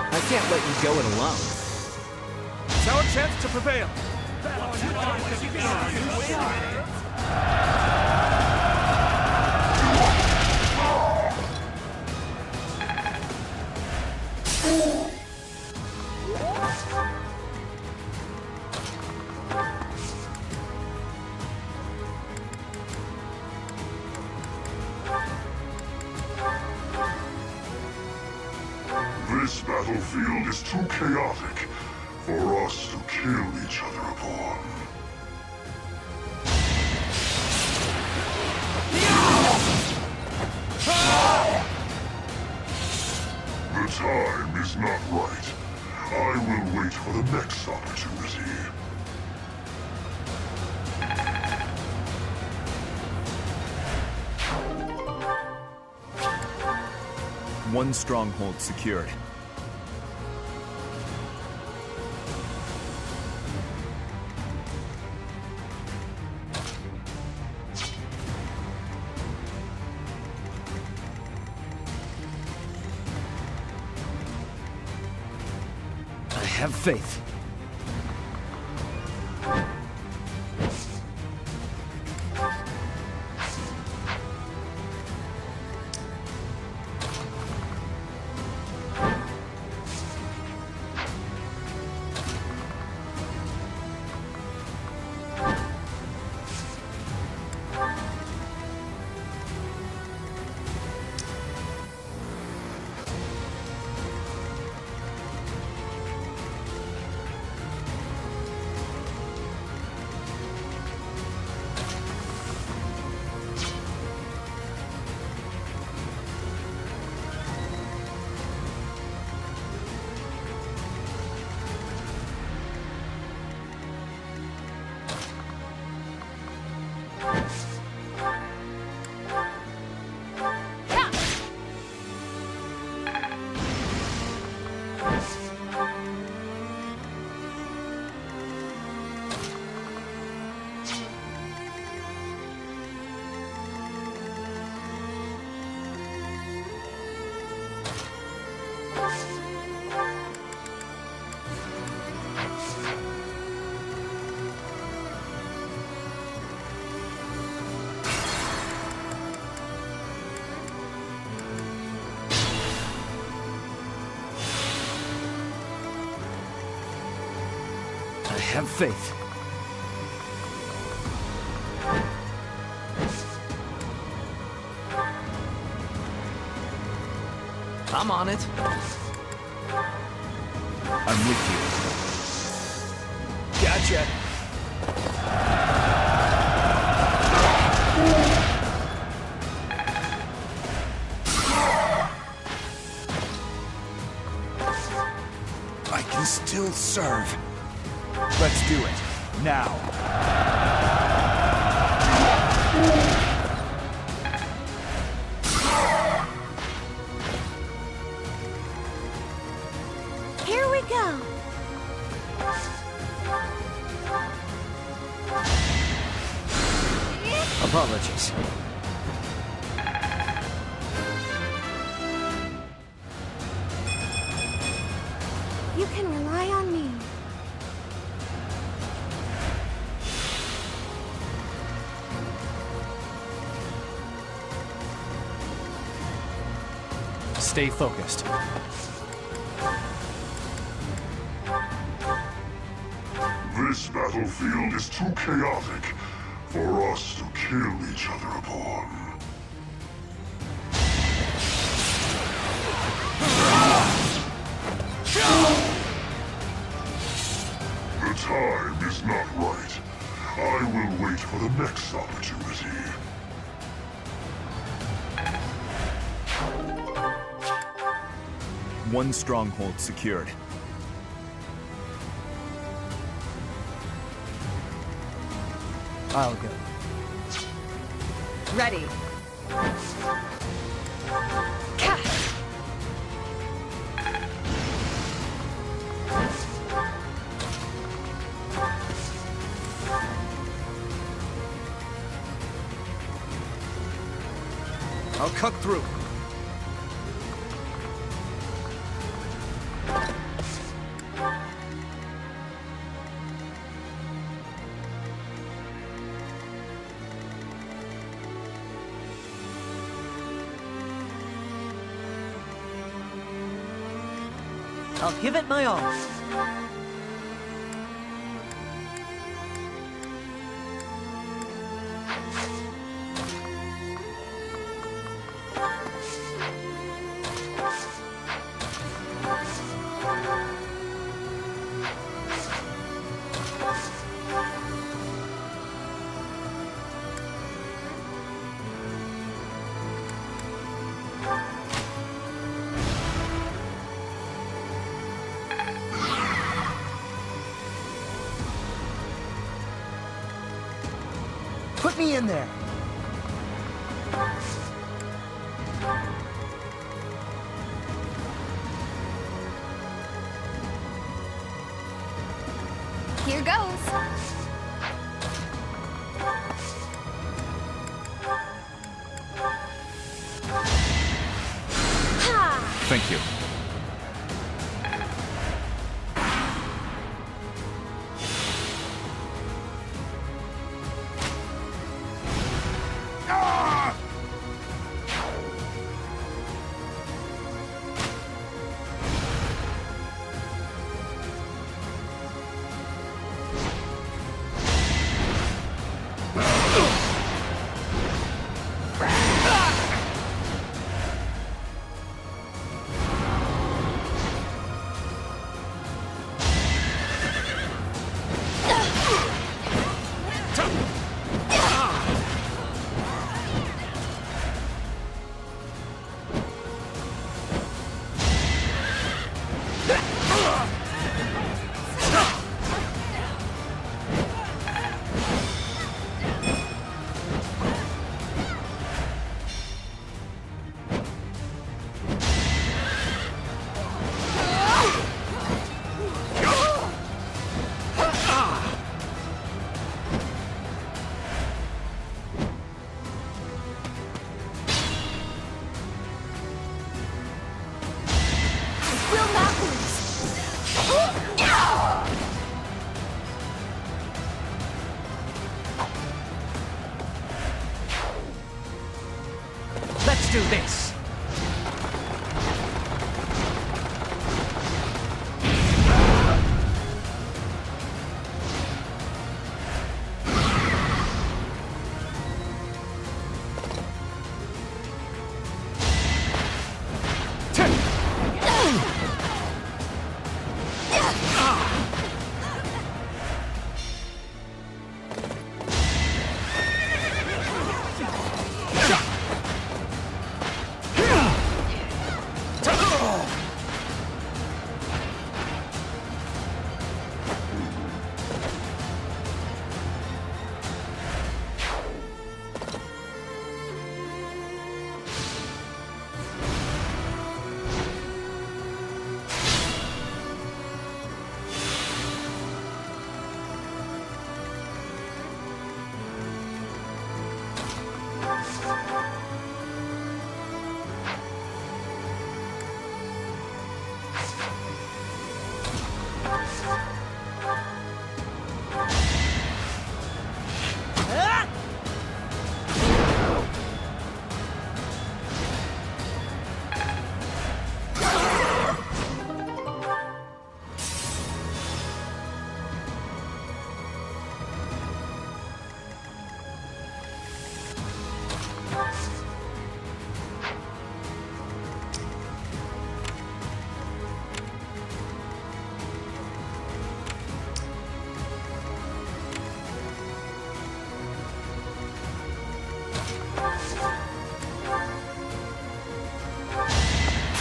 I can't let you go it alone. It's our chance to prevail. This battlefield is too chaotic for us to kill each other upon. The time is not right. I will wait for the next opportunity. One stronghold secured. I have faith. I have faith. I'm on it. I'm with you. Gotcha. I can still serve. Let's do it. Now. Here we go. Apologies. You can rely on me. Stay focused. This battlefield is too chaotic for us to kill each other upon. The time is not right. I will wait for the next opportunity. One stronghold secured. I'll go. Ready. I'll cut through. I'll give it my all. Put me in there. Here goes. Thank you.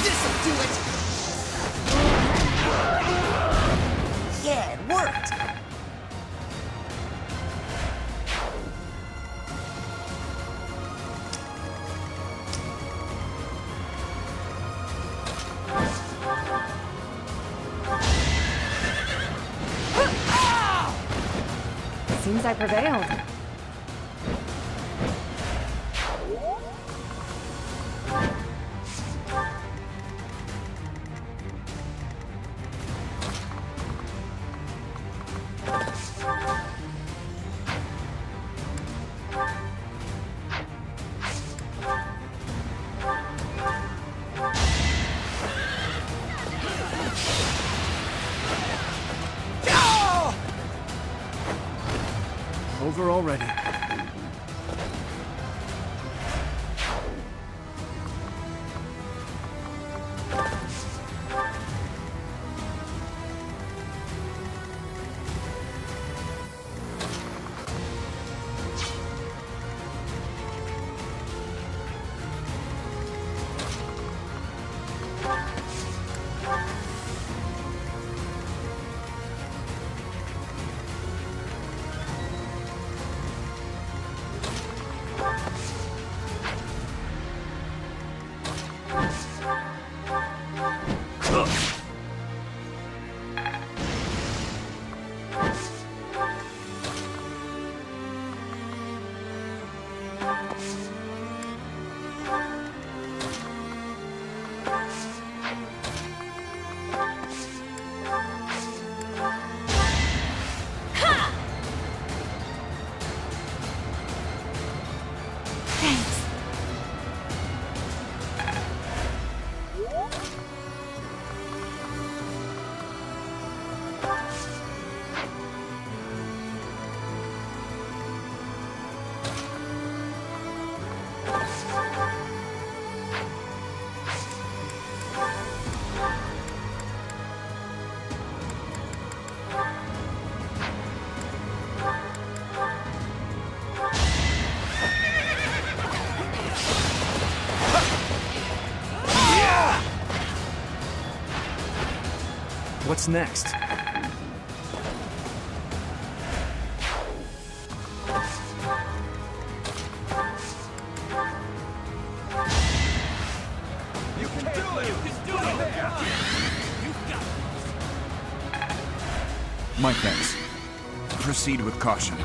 This'll do it! Yeah, it worked! Seems I prevailed. Over already. What's next? You can do it! You can do it! You've got My thanks. Proceed with caution.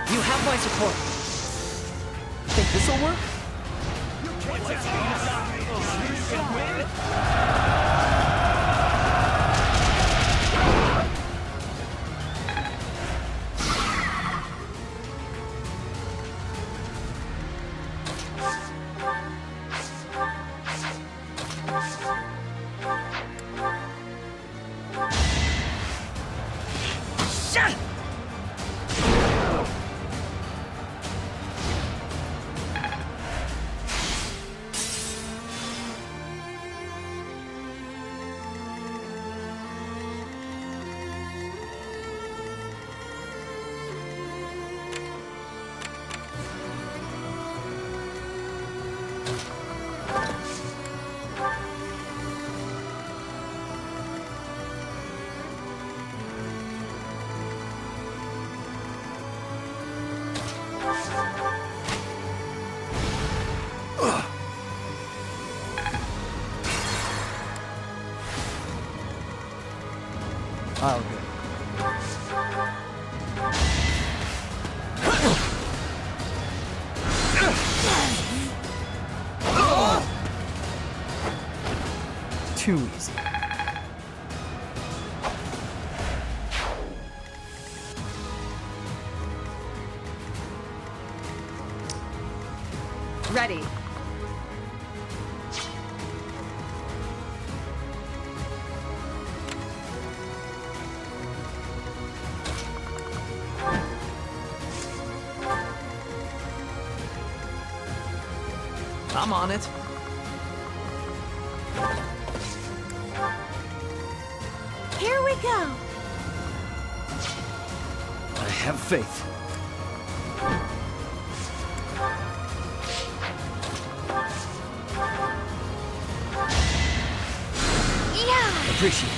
You have my support. Think this'll work? I'll go. Too easy. Ready. I'm on it. Here we go. I have faith. Yeah. Appreciate it.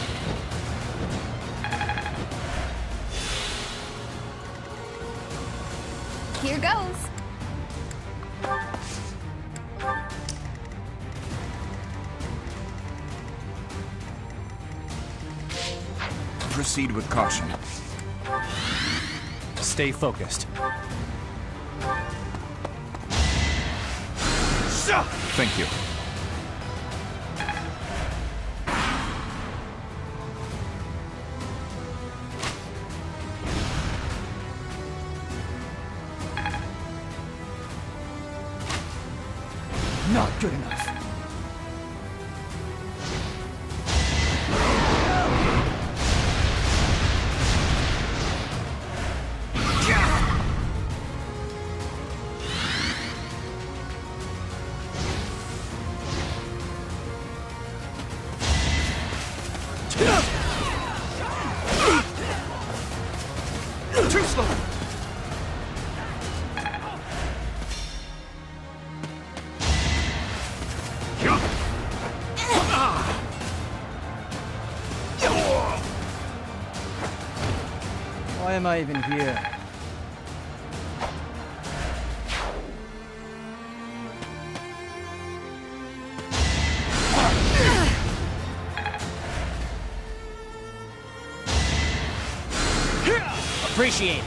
Here goes. Proceed with caution. Stay focused. Thank you. Not good enough. Too slow! Why am I even here? Appreciate it.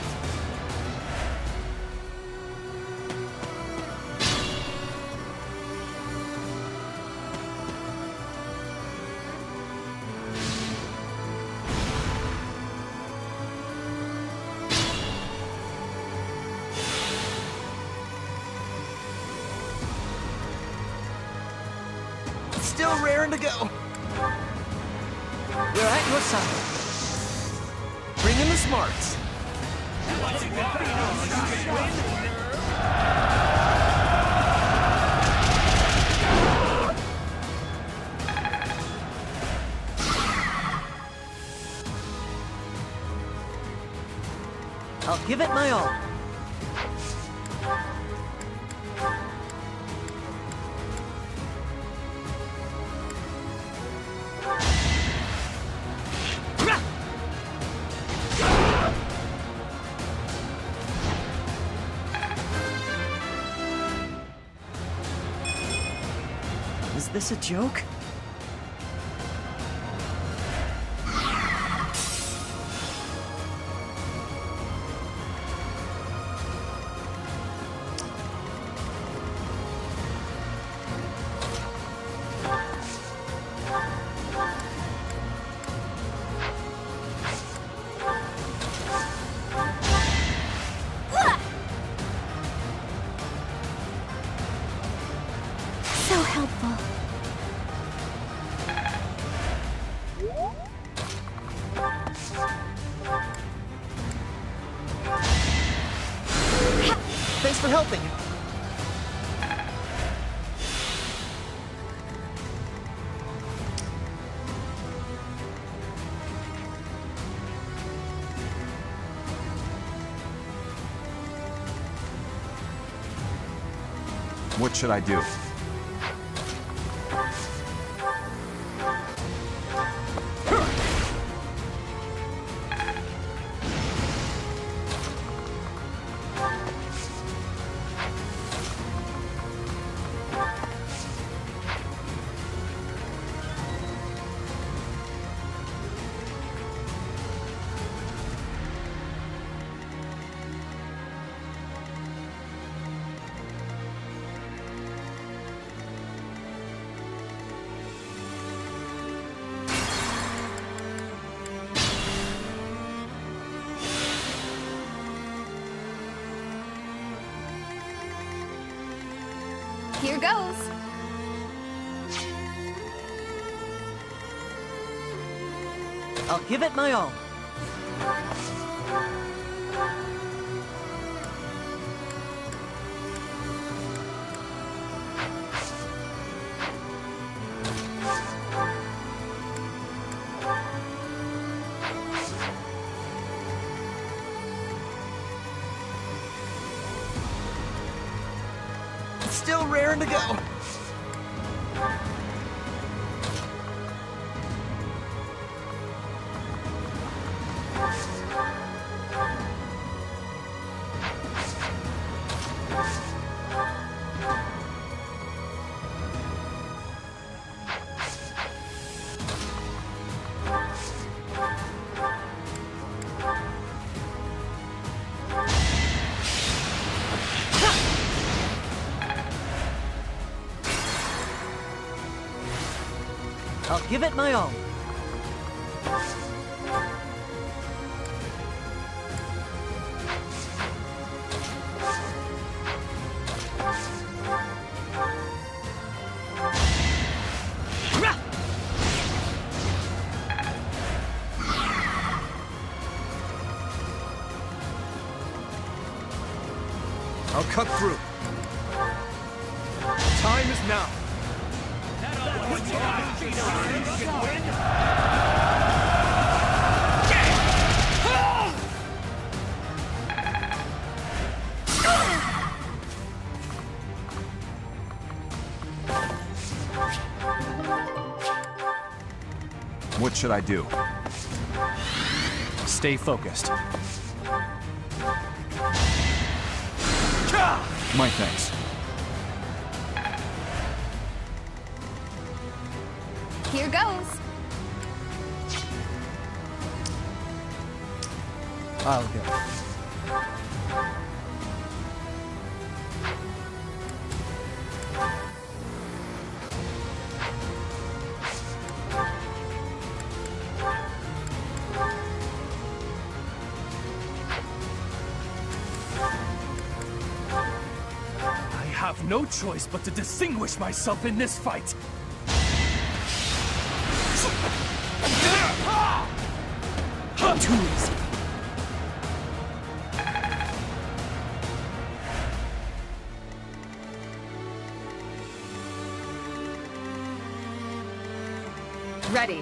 Still raring to go. We're at your side. Bring in the smarts. I'll give it my all. Is this a joke? So helpful. Thanks for helping. What should I do? goes. I'll give it my all. It's still raring to go. I'll give it my all. I'll cut through. Time is now. What should I do? Stay focused. My thanks. Here goes. I'll go. I have no choice but to distinguish myself in this fight. Too easy. Ready.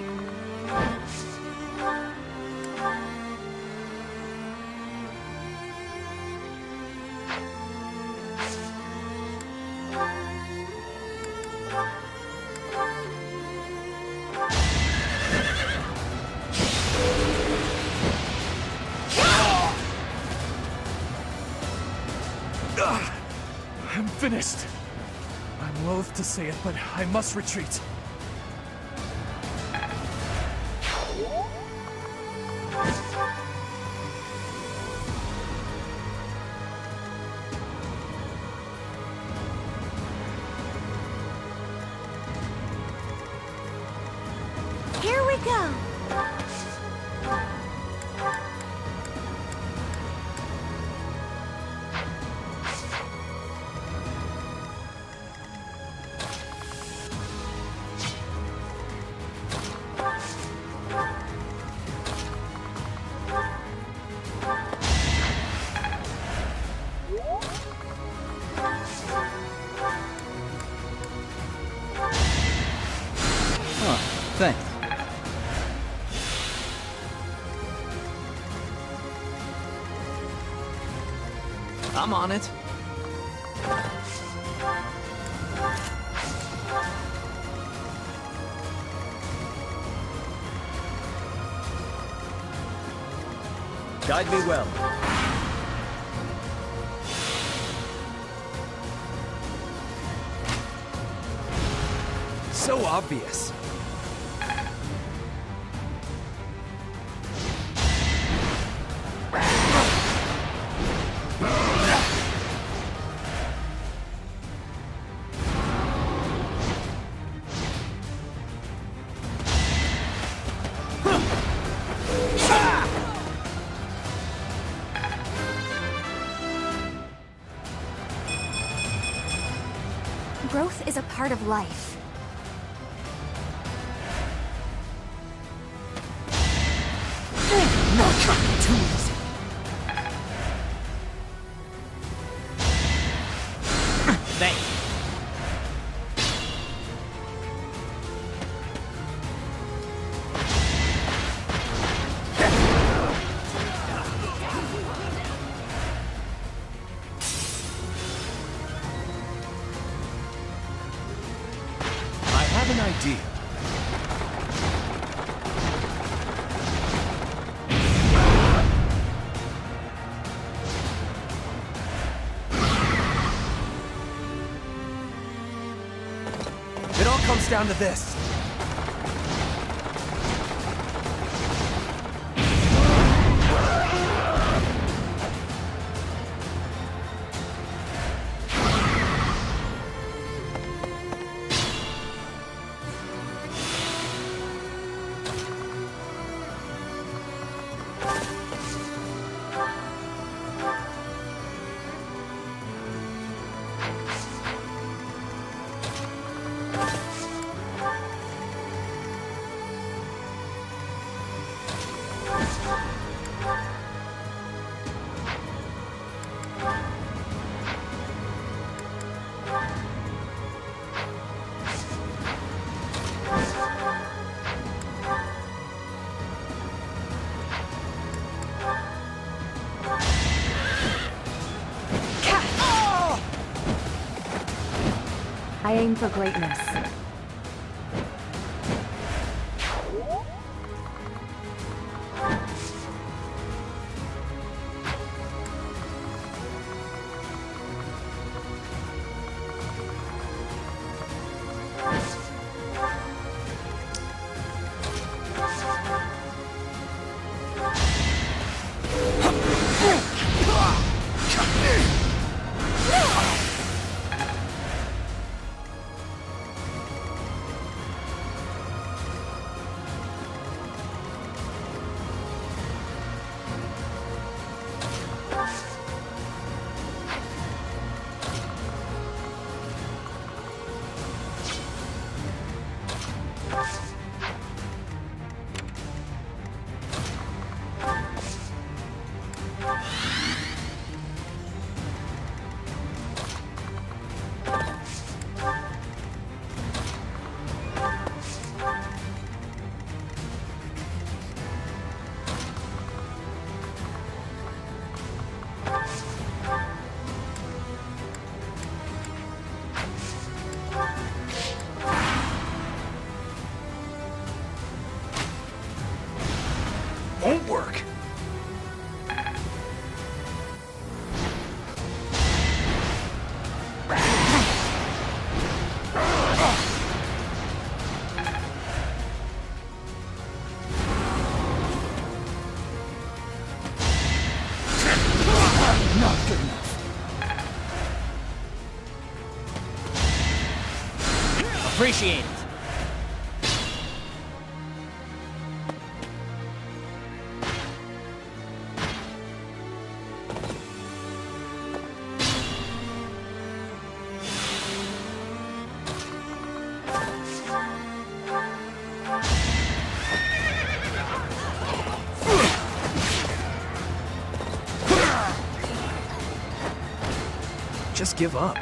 I'm finished. I'm loath to say it, but I must retreat. Here we go. Thanks. I'm on it. Guide me well. So obvious. Growth part of life. Not coming too easy. Thanks. I have an idea. It all comes down to this. I aim for greatness. Won't work. Not good enough. Appreciate it. Just give up.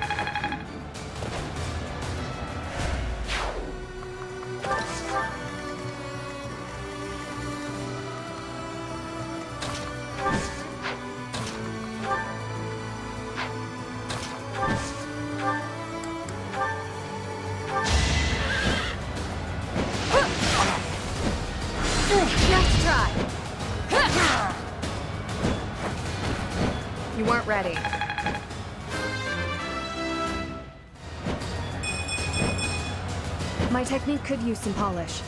Nice try. You weren't ready. My technique could use some polish.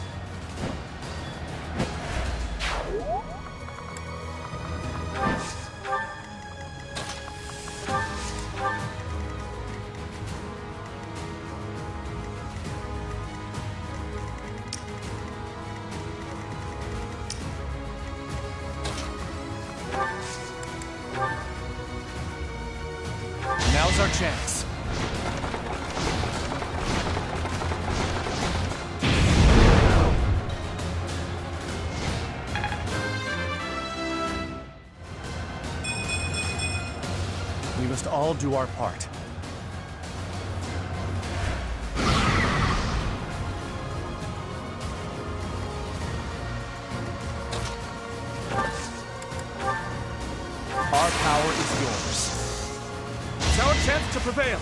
Now's our chance. must all do our part. Our power is yours. It's our chance to prevail.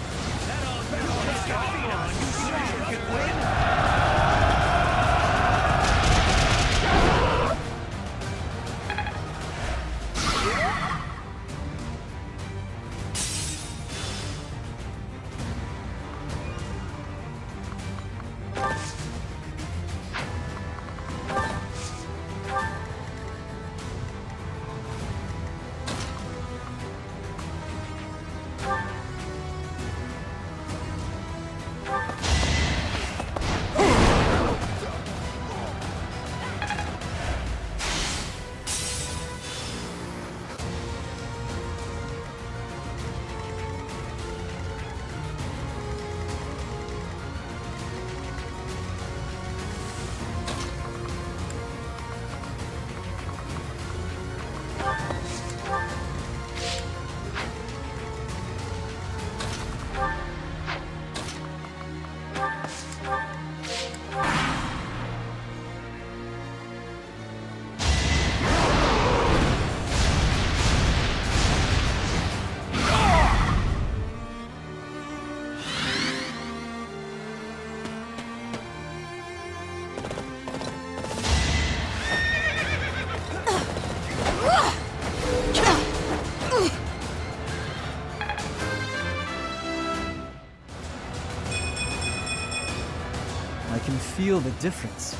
I can feel the difference.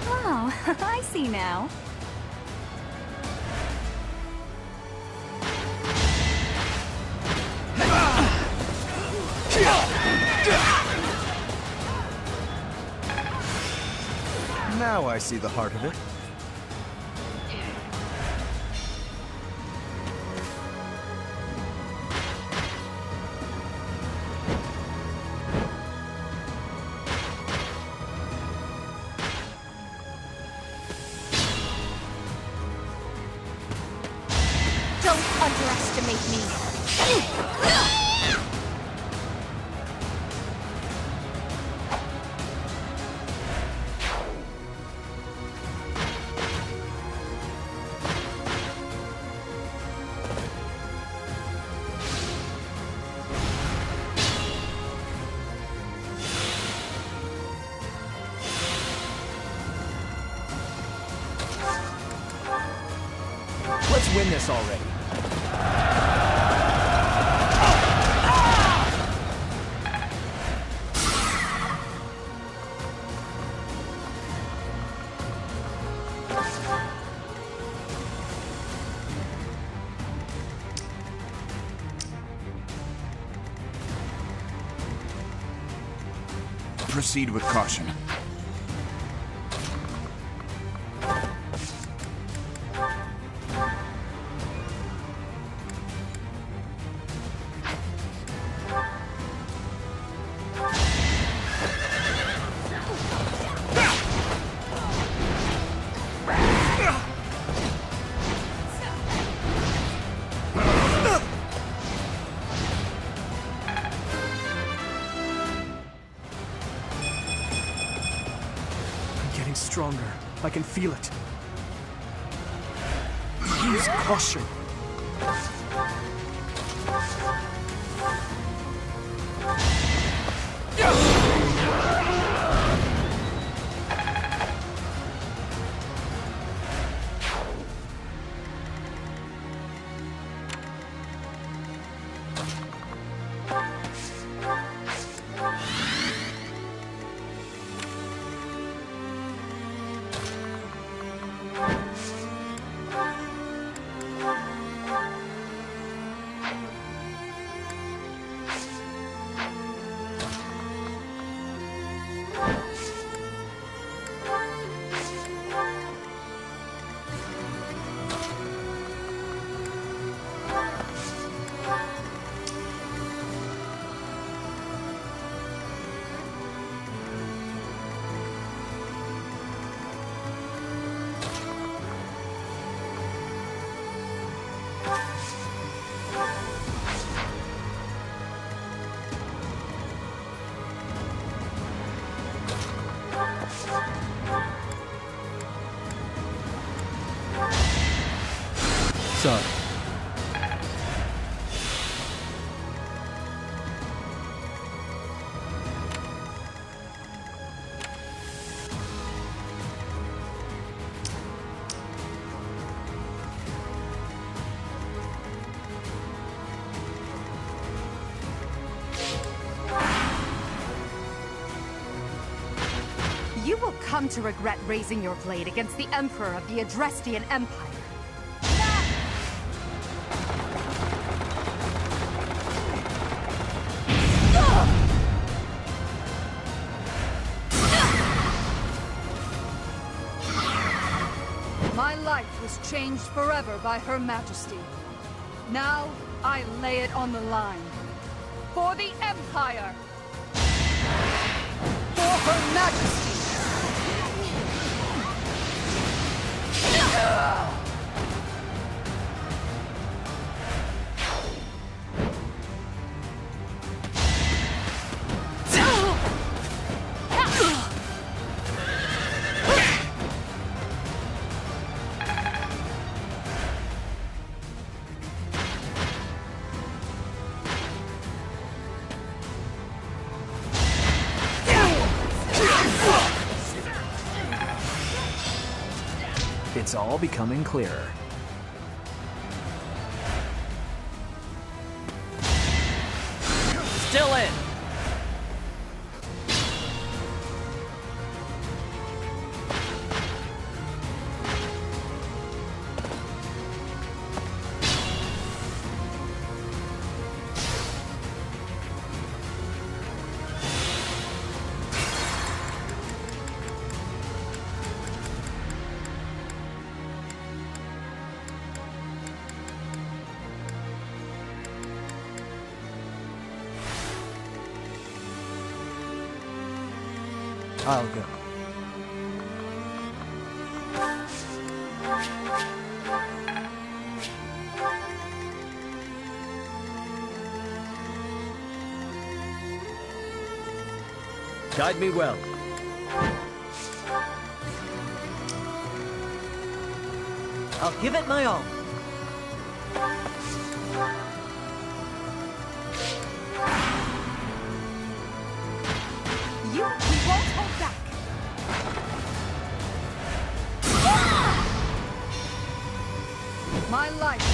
Oh, I see now. Now I see the heart of it. Don't underestimate me. Let's win this already. Proceed with caution. Stronger. I can feel it. Use caution. Sorry. You will come to regret raising your blade against the Emperor of the Adrestian Empire. My life was changed forever by Her Majesty. Now, I lay it on the line. For the Empire! For Her Majesty! It's all becoming clearer. Still in! I'll go. Guide me well. I'll give it my all. We won't hold back! My life!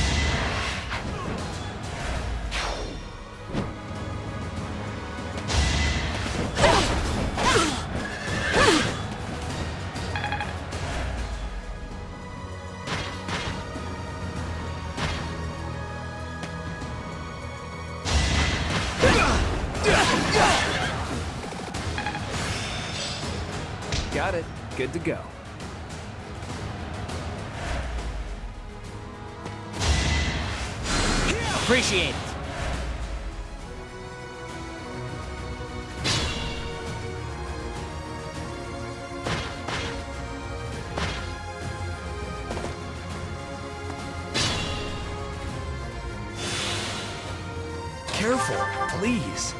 Got it. Good to go. Appreciate it. Careful, please.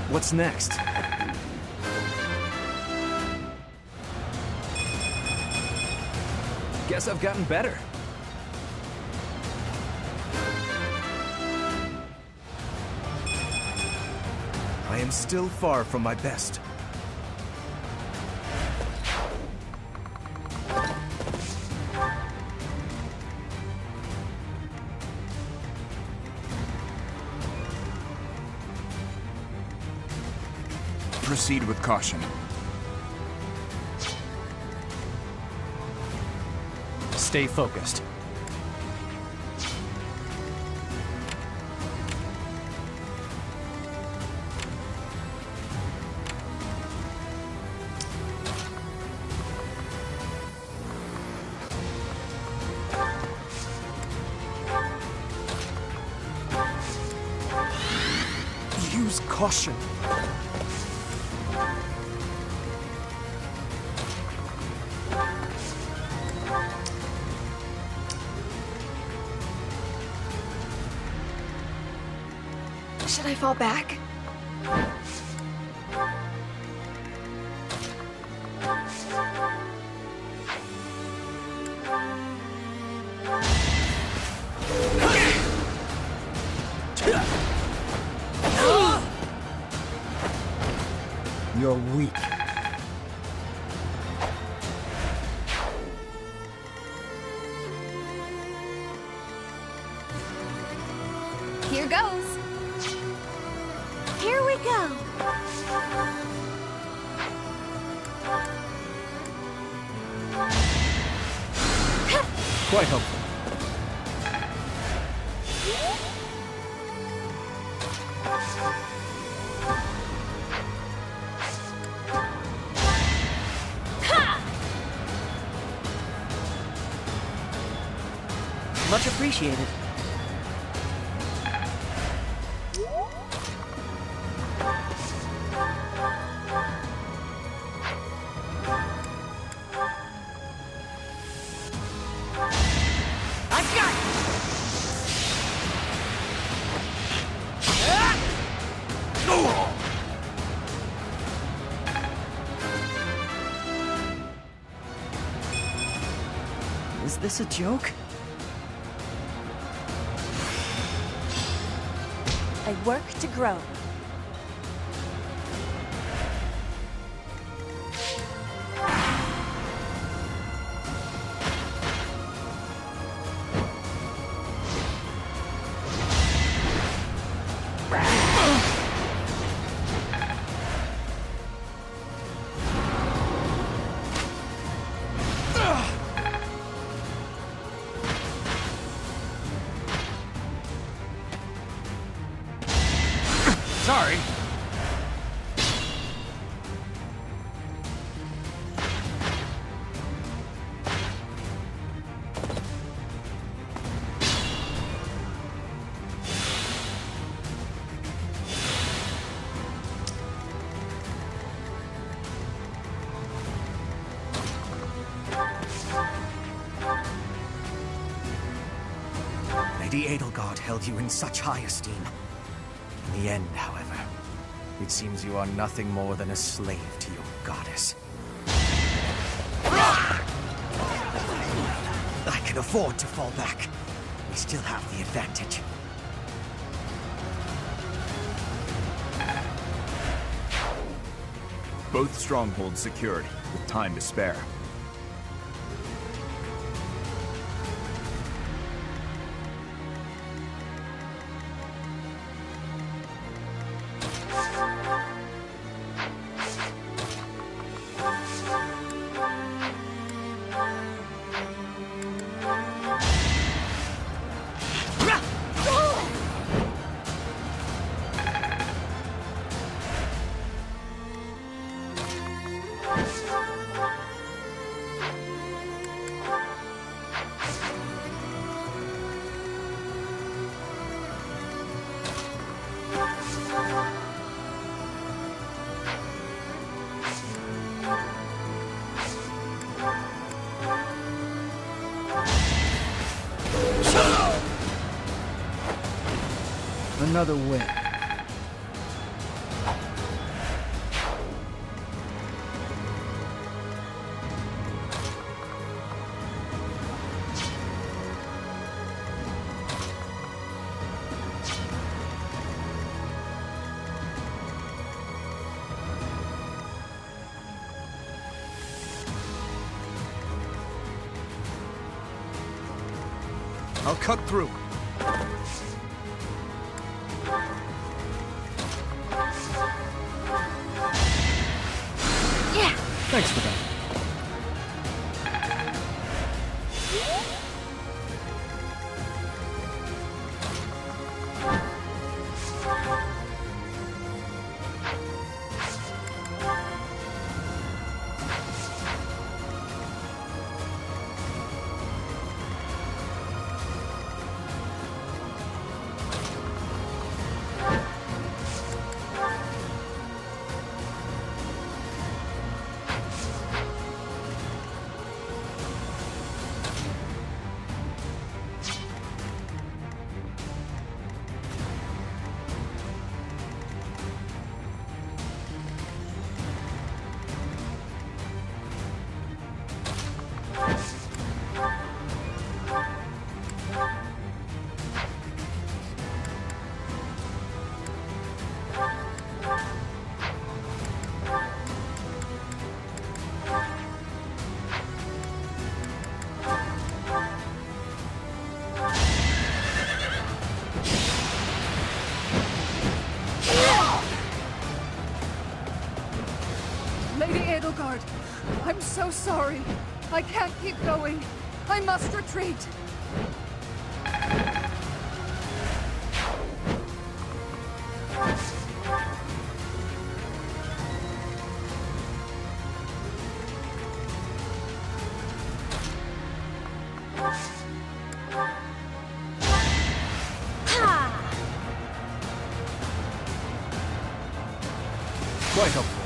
What's next? Guess I've gotten better. I am still far from my best. Proceed with caution. Stay focused. Use caution. Should I fall back? You're weak. Here goes. Here we go. Quite helpful. Much appreciated. Is this a joke? I work to grow. Sorry. Lady Edelgard held you in such high esteem. In the end, however, it seems you are nothing more than a slave to your goddess. I can afford to fall back. We still have the advantage. Both strongholds secured, with time to spare. Another win. I'll cut through. Thanks for that. Edelgard. I'm so sorry. I can't keep going. I must retreat. Quite helpful.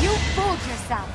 You fooled yourself!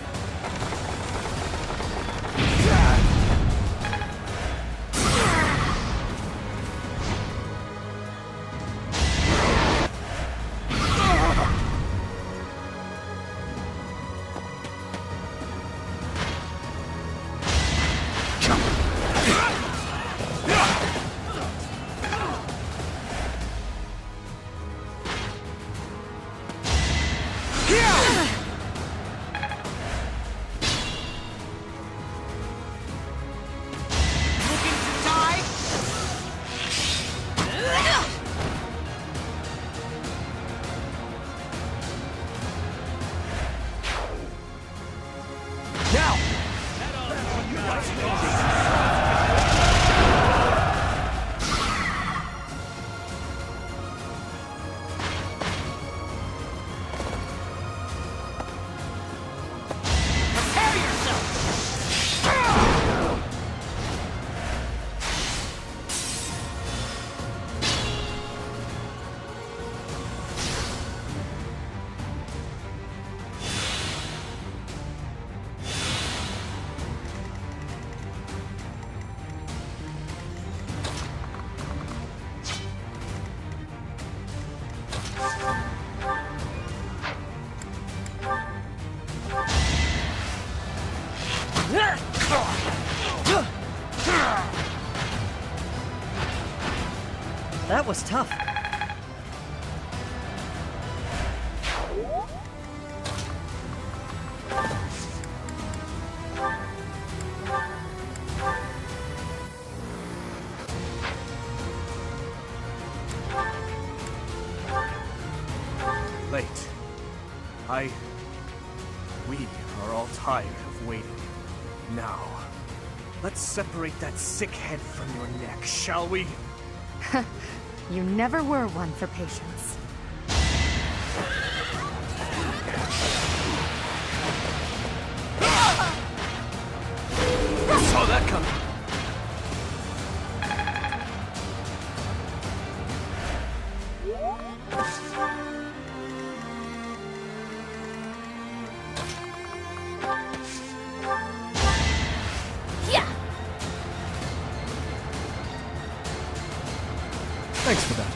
That was tough. Late. We are all tired of waiting. Now, let's separate that sick head from your neck, shall we? You never were one for patience. Saw that coming. Thanks for that.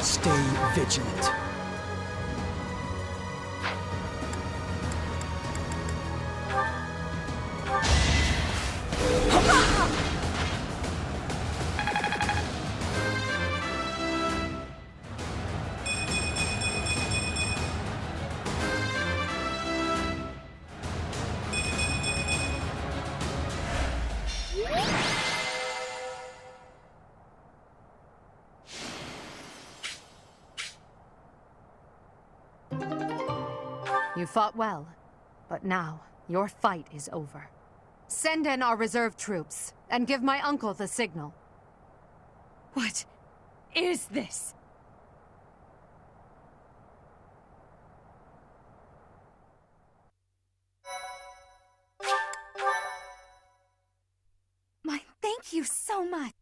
Stay vigilant. You fought well, but now your fight is over. Send in our reserve troops, and give my uncle the signal. What is this? thank you so much.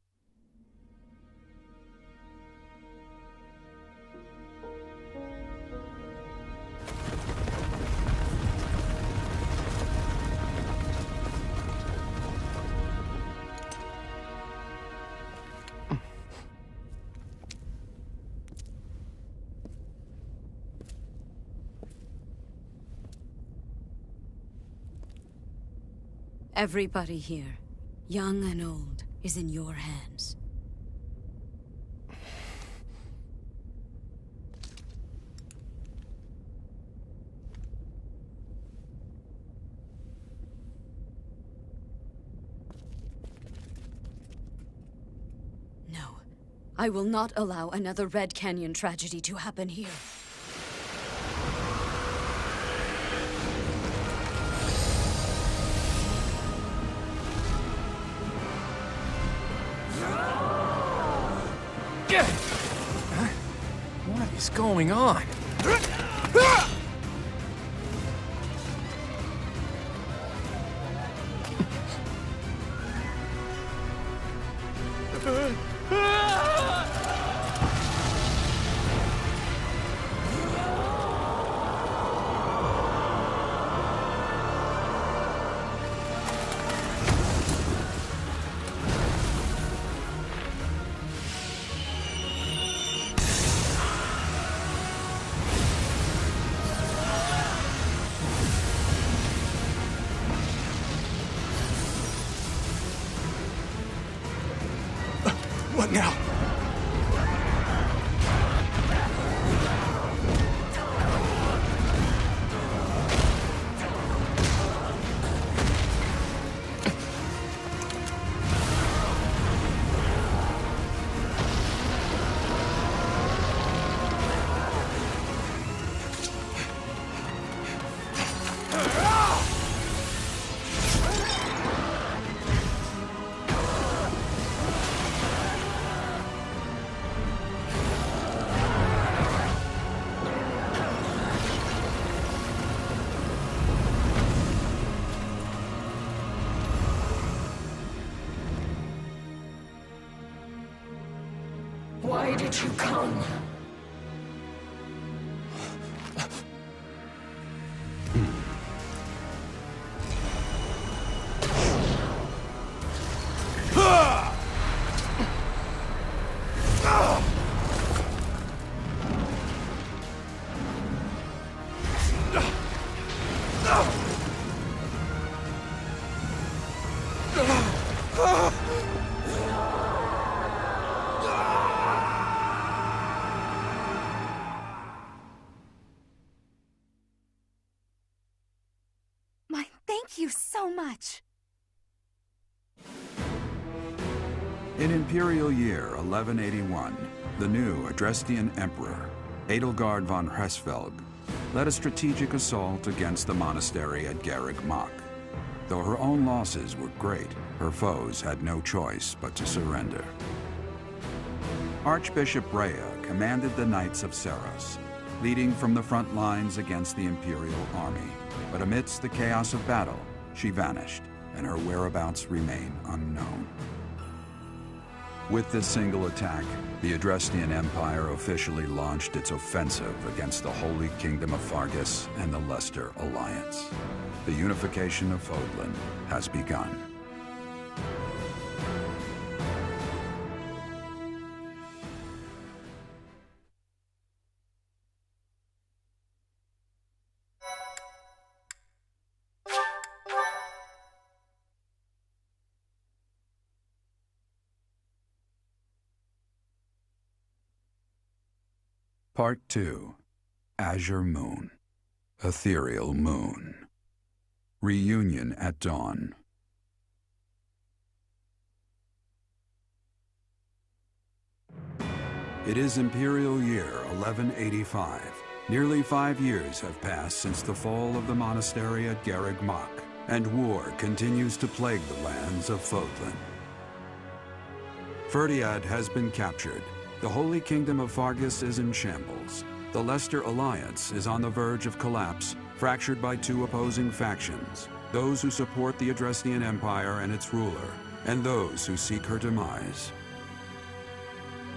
Everybody here, young and old, is in your hands. No, I will not allow another Red Canyon tragedy to happen here. What is going on? What now? Why did you come? Thank you so much. In Imperial Year 1181, the new Adrestian Emperor, Edelgard von Hresvelg, led a strategic assault against the monastery at Garreg Mach. Though her own losses were great, her foes had no choice but to surrender. Archbishop Rhea commanded the Knights of Seros, leading from the front lines against the Imperial army. But amidst the chaos of battle, she vanished, and her whereabouts remain unknown. With this single attack, the Adrestian Empire officially launched its offensive against the Holy Kingdom of Fargus and the Leicester Alliance. The unification of Fodlan has begun. Part 2. Azure Moon. Ethereal Moon. Reunion at Dawn. It is Imperial Year 1185. Nearly 5 years have passed since the fall of the monastery at Garreg Mach, and war continues to plague the lands of Fodlan. Ferdiad has been captured. The Holy Kingdom of Fargus is in shambles. The Leicester Alliance is on the verge of collapse, fractured by two opposing factions, those who support the Adrestian Empire and its ruler, and those who seek her demise.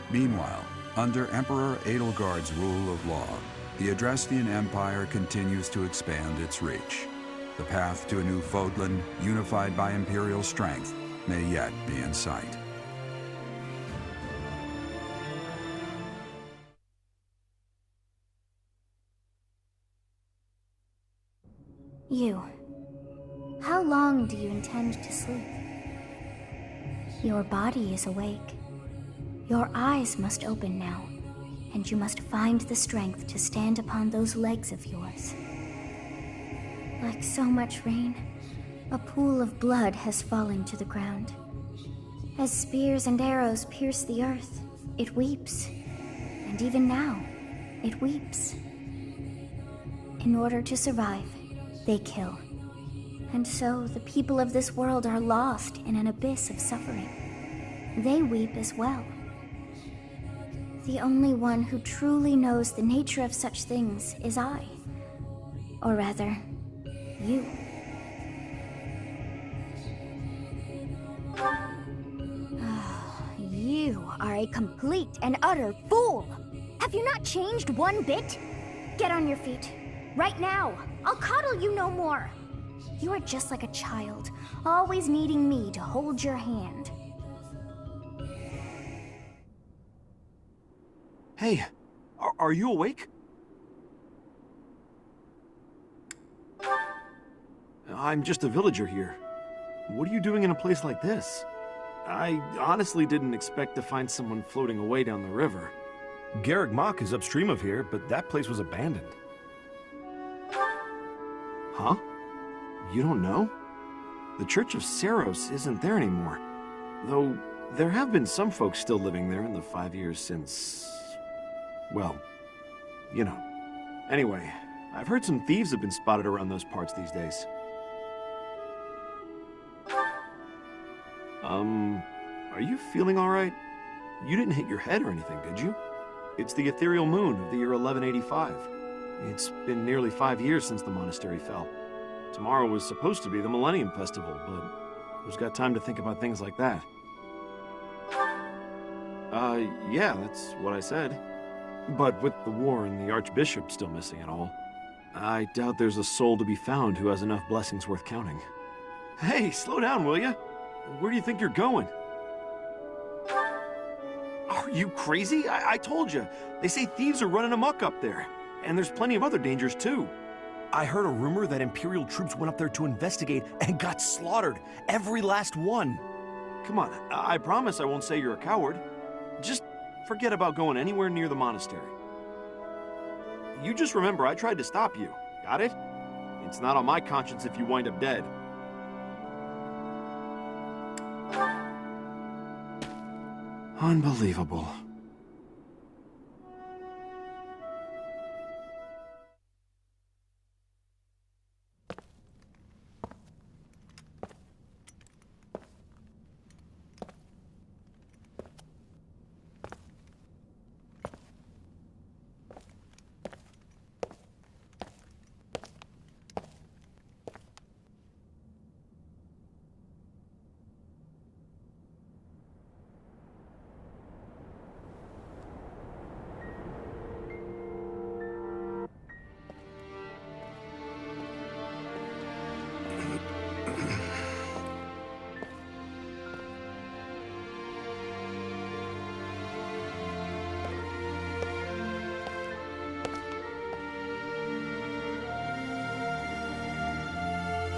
Meanwhile, under Emperor Edelgard's rule of law, the Adrestian Empire continues to expand its reach. The path to a new Fodlan, unified by Imperial strength, may yet be in sight. You. How long do you intend to sleep? Your body is awake. Your eyes must open now, and you must find the strength to stand upon those legs of yours. Like so much rain, a pool of blood has fallen to the ground. As spears and arrows pierce the earth, it weeps. And even now, it weeps. In order to survive, they kill. And so the people of this world are lost in an abyss of suffering. They weep as well. The only one who truly knows the nature of such things is I. Or rather, you. You are a complete and utter fool! Have you not changed one bit? Get on your feet. Right now. I'll coddle you no more. You are just like a child, always needing me to hold your hand. Hey, are you awake? I'm just a villager here. What are you doing in a place like this? I honestly didn't expect to find someone floating away down the river. Garrick Mach is upstream of here, but that place was abandoned. Huh? You don't know? The Church of Saros isn't there anymore. Though, there have been some folks still living there in the 5 years since... well, you know. Anyway, I've heard some thieves have been spotted around those parts these days. Are you feeling alright? You didn't hit your head or anything, did you? It's the ethereal moon of the year 1185. It's been nearly 5 years since the monastery fell. Tomorrow was supposed to be the Millennium Festival, but who's got time to think about things like that? Yeah, that's what I said. But with the war and the Archbishop still missing and all, I doubt there's a soul to be found who has enough blessings worth counting. Hey, slow down, will ya? Where do you think you're going? Are you crazy? I told you. They say thieves are running amok up there. And there's plenty of other dangers, too. I heard a rumor that Imperial troops went up there to investigate and got slaughtered. Every last one. Come on, I promise I won't say you're a coward. Just forget about going anywhere near the monastery. You just remember I tried to stop you. Got it? It's not on my conscience if you wind up dead. Unbelievable.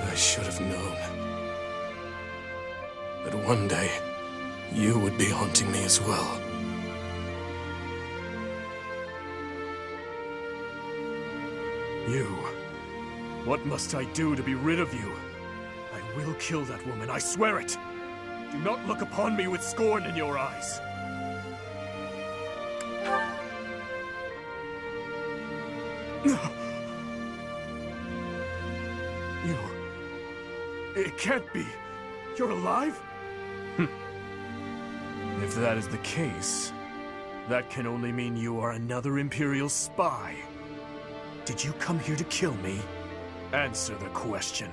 I should have known that one day you would be haunting me as well. You. What must I do to be rid of you? I will kill that woman, I swear it! Do not look upon me with scorn in your eyes. You... It can't be. You're alive? If that is the case, that can only mean you are another Imperial spy. Did you come here to kill me? Answer the question.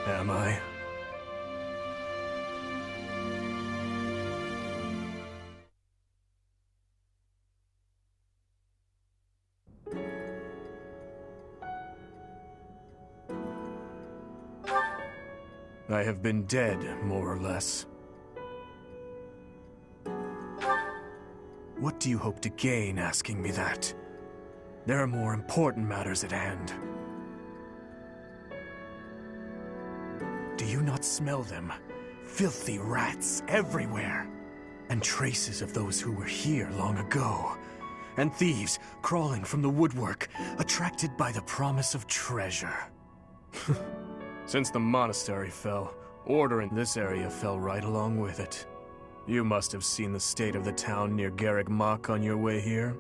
Am I? I have been dead, more or less. What do you hope to gain asking me that? There are more important matters at hand. Do you not smell them? Filthy rats everywhere. And traces of those who were here long ago. And thieves crawling from the woodwork, attracted by the promise of treasure. Since the monastery fell, order in this area fell right along with it. You must have seen the state of the town near Garreg Mach on your way here.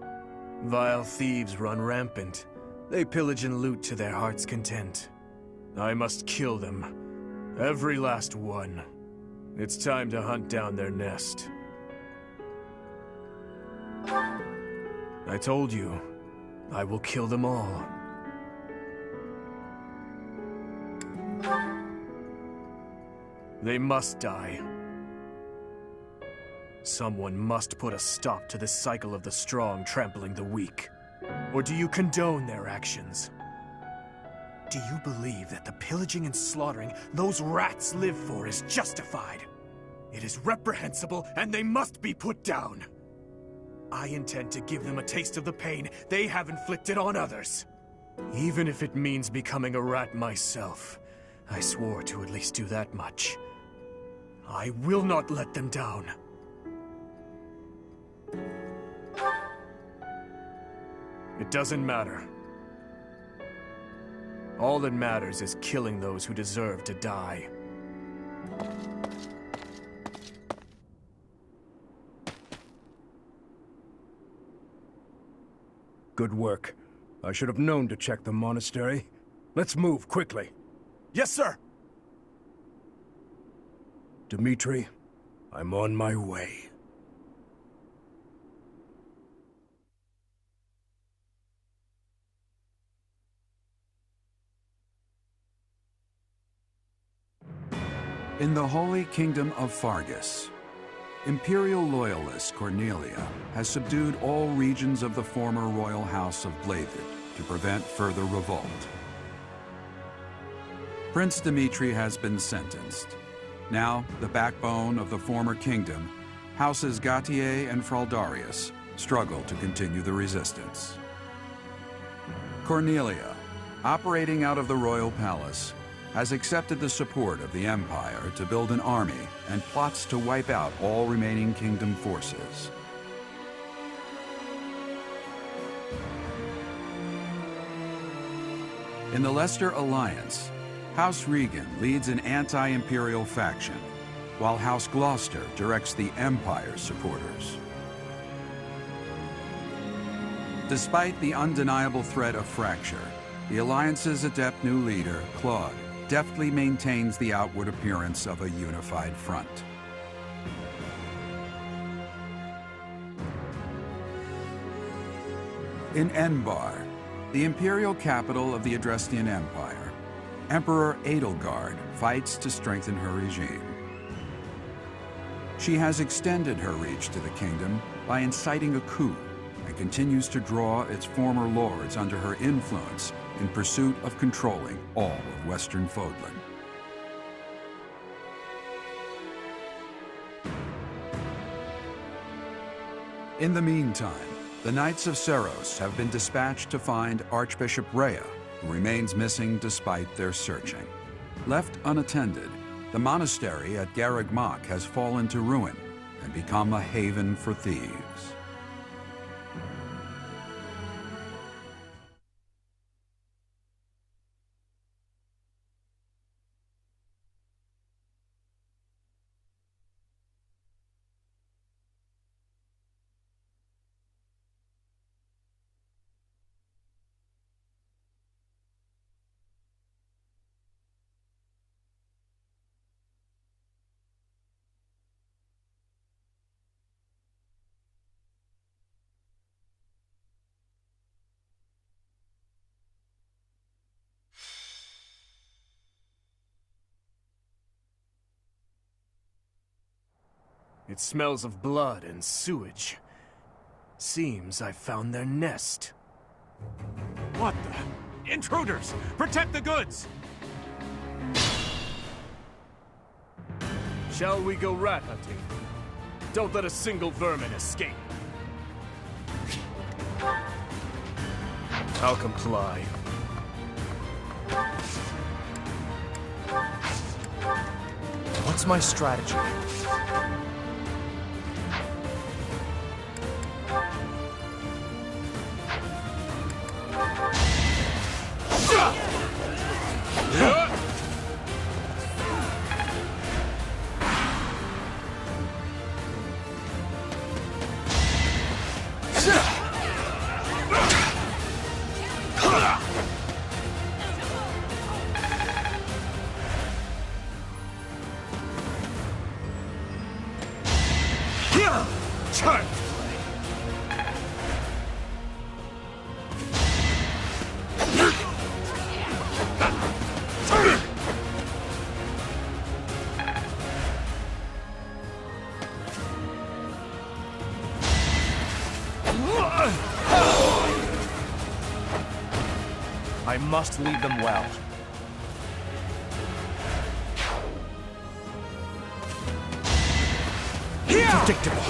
Vile thieves run rampant. They pillage and loot to their heart's content. I must kill them. Every last one. It's time to hunt down their nest. I told you, I will kill them all. They must die. Someone must put a stop to this cycle of the strong trampling the weak. Or do you condone their actions? Do you believe that the pillaging and slaughtering those rats live for is justified? It is reprehensible, and they must be put down. I intend to give them a taste of the pain they have inflicted on others. Even if it means becoming a rat myself. I swore to at least do that much. I will not let them down. It doesn't matter. All that matters is killing those who deserve to die. Good work. I should have known to check the monastery. Let's move quickly. Yes, sir! Dimitri, I'm on my way. In the Holy Kingdom of Fargus, Imperial loyalist Cornelia has subdued all regions of the former royal house of Blavid to prevent further revolt. Prince Dimitri has been sentenced. Now, the backbone of the former kingdom, Houses Gautier and Fraldarius, struggle to continue the resistance. Cornelia, operating out of the royal palace, has accepted the support of the Empire to build an army and plots to wipe out all remaining kingdom forces. In the Leicester Alliance, House Regan leads an anti-imperial faction, while House Gloucester directs the Empire's supporters. Despite the undeniable threat of fracture, the Alliance's adept new leader, Claude, deftly maintains the outward appearance of a unified front. In Enbar, the imperial capital of the Adrestian Empire, Emperor Edelgard fights to strengthen her regime. She has extended her reach to the kingdom by inciting a coup and continues to draw its former lords under her influence in pursuit of controlling all of Western Fodlan. In the meantime, the Knights of Seros have been dispatched to find Archbishop Rhea, who remains missing despite their searching. Left unattended, the monastery at Garreg Mach has fallen to ruin and become a haven for thieves. It smells of blood and sewage. Seems I've found their nest. What the? Intruders! Protect the goods! Shall we go rat hunting? Don't let a single vermin escape. I'll comply. What's my strategy? I must lead them well. Predictable.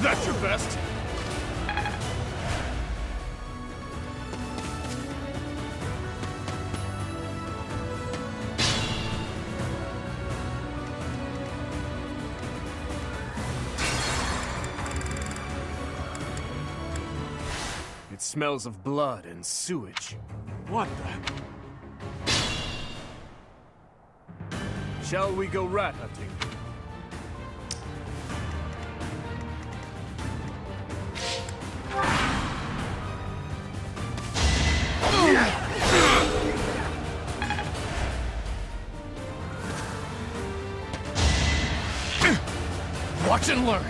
That's your best! It smells of blood and sewage. What the? Shall we go rat hunting? Watch and learn.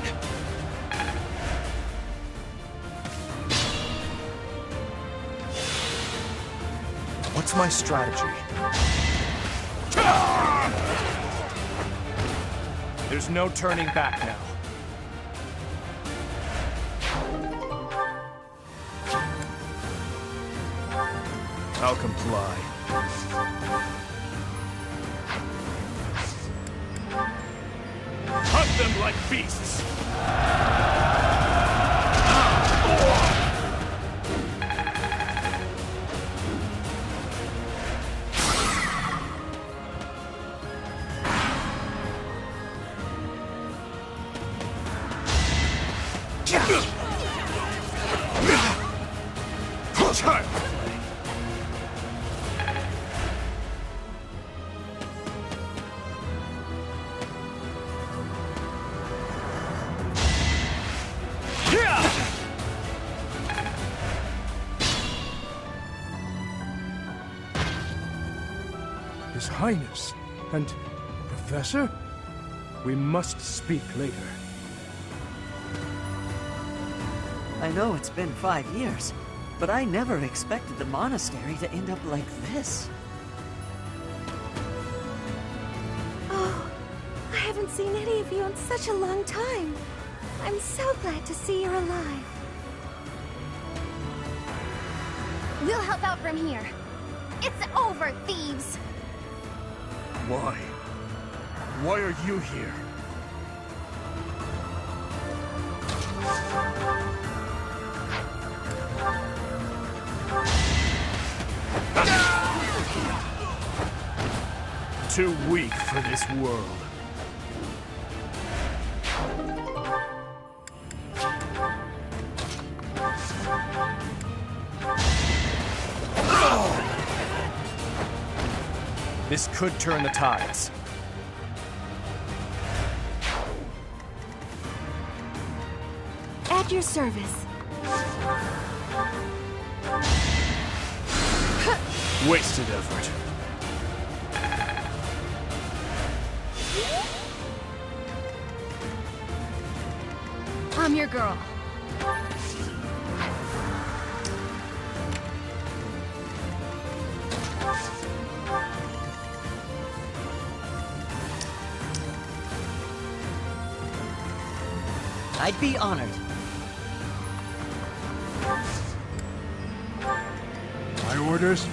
What's my strategy? There's no turning back now. I'll comply. Hunt them like beasts! His Highness and Professor? We must speak later. I know it's been 5 years, but I never expected the monastery to end up like this. Oh, I haven't seen any of you in such a long time. I'm so glad to see you're alive. We'll help out from here. It's over, thieves! Why? Why are you here? Too weak for this world. This could turn the tides. At your service. Wasted effort. I'm your girl. I'd be honored. My orders?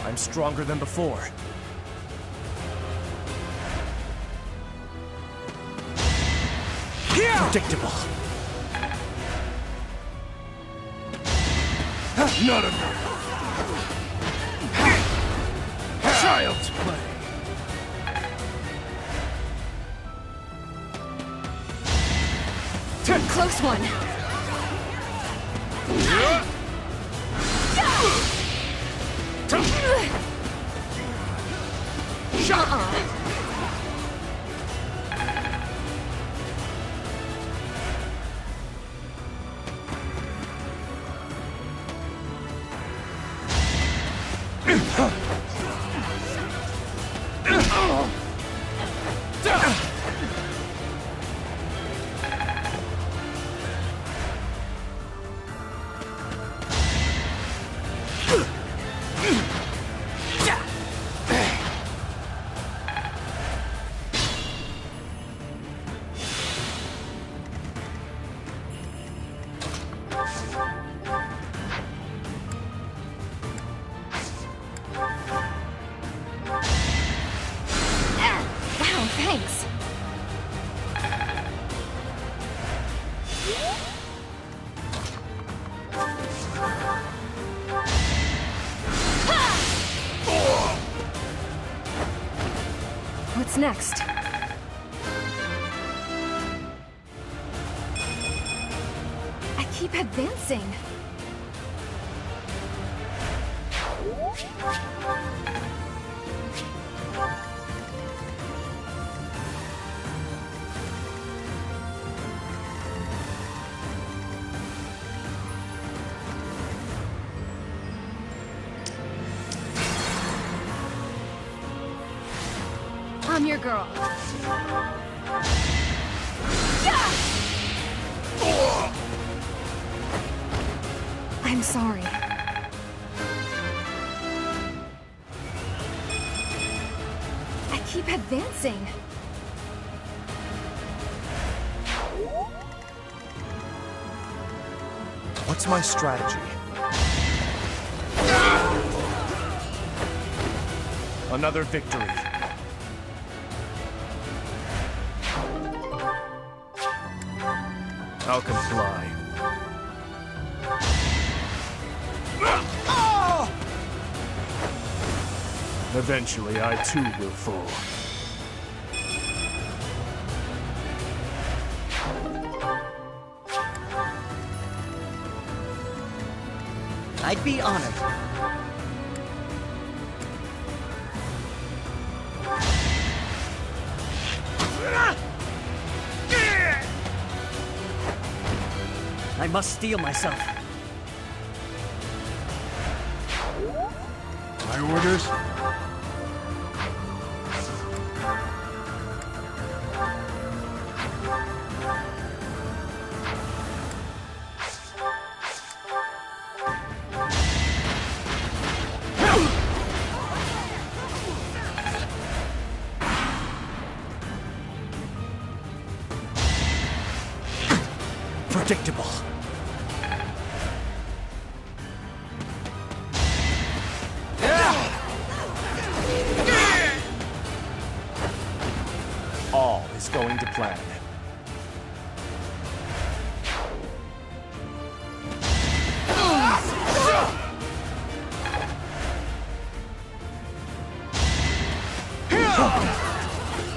I'm stronger than before. Predictable. Not enough. Child's play. Close one. Wow, thanks. What's next? I keep advancing. I'm your girl. I'm sorry. I keep advancing. What's my strategy? Another victory. I'll comply. Eventually, I too will fall. I'd be honored. I must steel myself. My orders? Predictable. All is going to plan.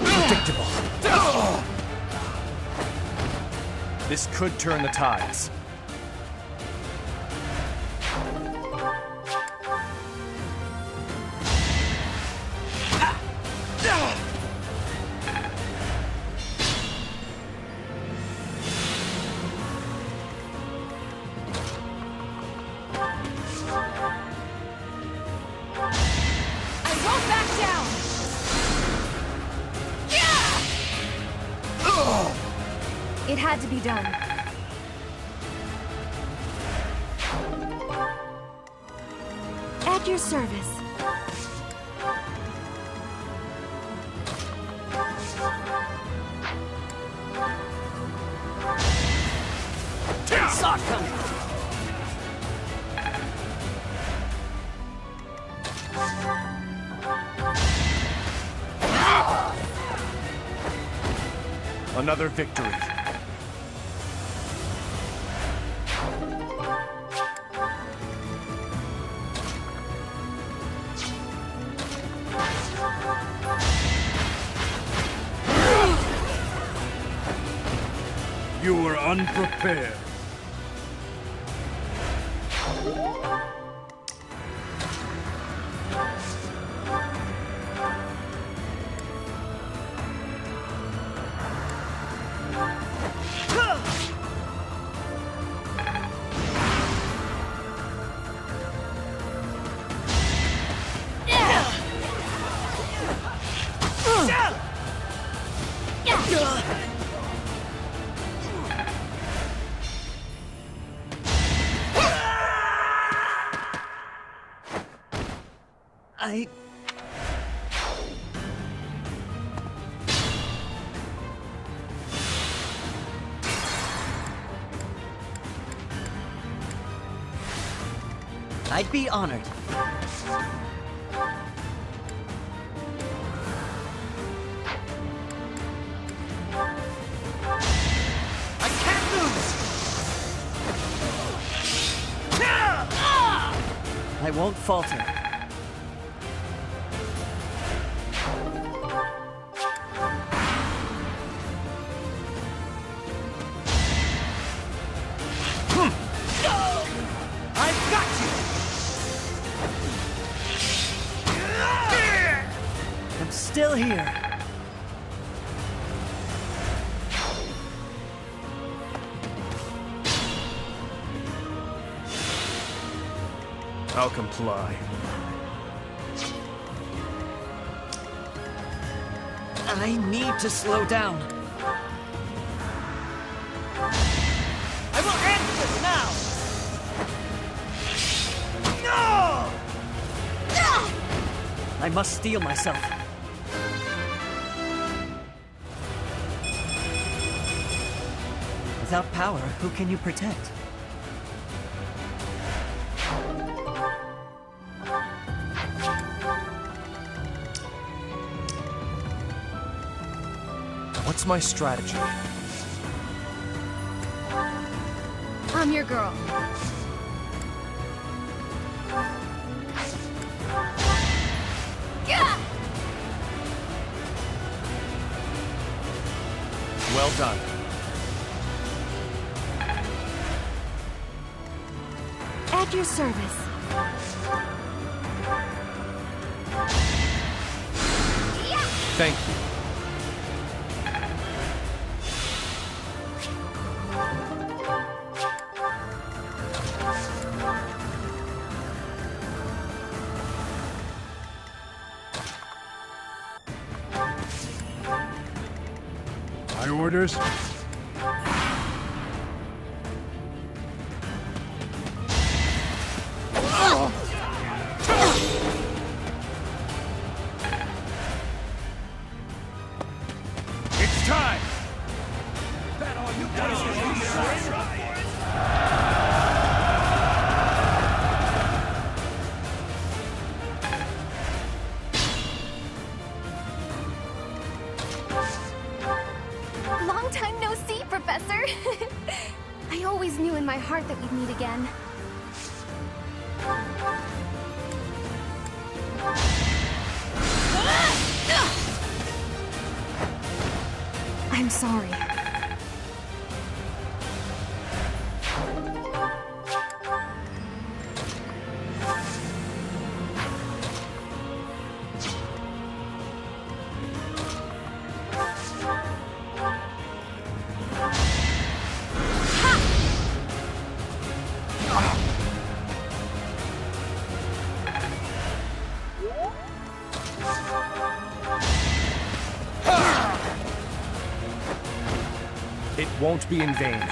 Predictable. This could turn the tides. It had to be done. At your service. Saw it coming. Another victory. You were unprepared. I'd be honored. I can't lose! I won't falter. I've got you! I'm still here. I'll comply. I need to slow down. I will end this now! No! I must steel myself. Without power, who can you protect? What's my strategy? I'm your girl. Well done. At your service. Thank you. My orders? It's time! Long time no see, Professor. I always knew in my heart that we'd meet again. I'm sorry. won't be in vain.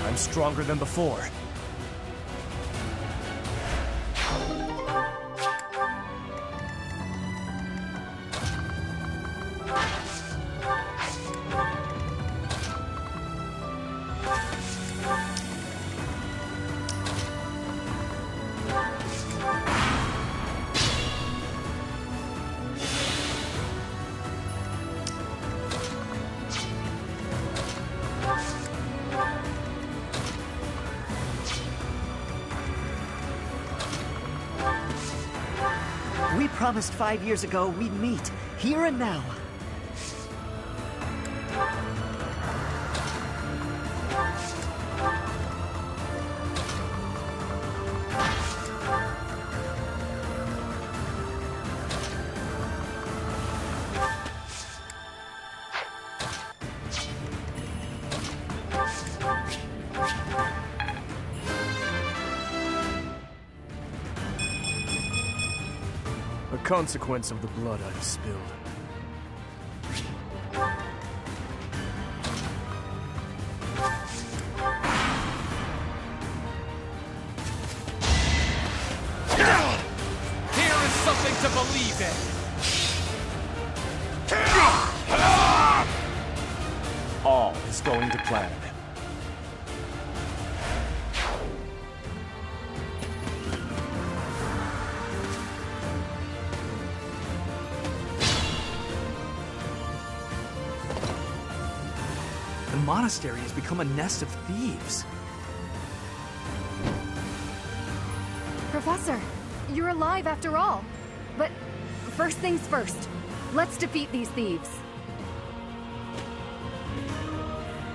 I'm stronger than before. We promised 5 years ago we'd meet, here and now. A consequence of the blood I've spilled. Here is something to believe in! All is going to plan. The monastery has become a nest of thieves. Professor, you're alive after all. But first things first, let's defeat these thieves.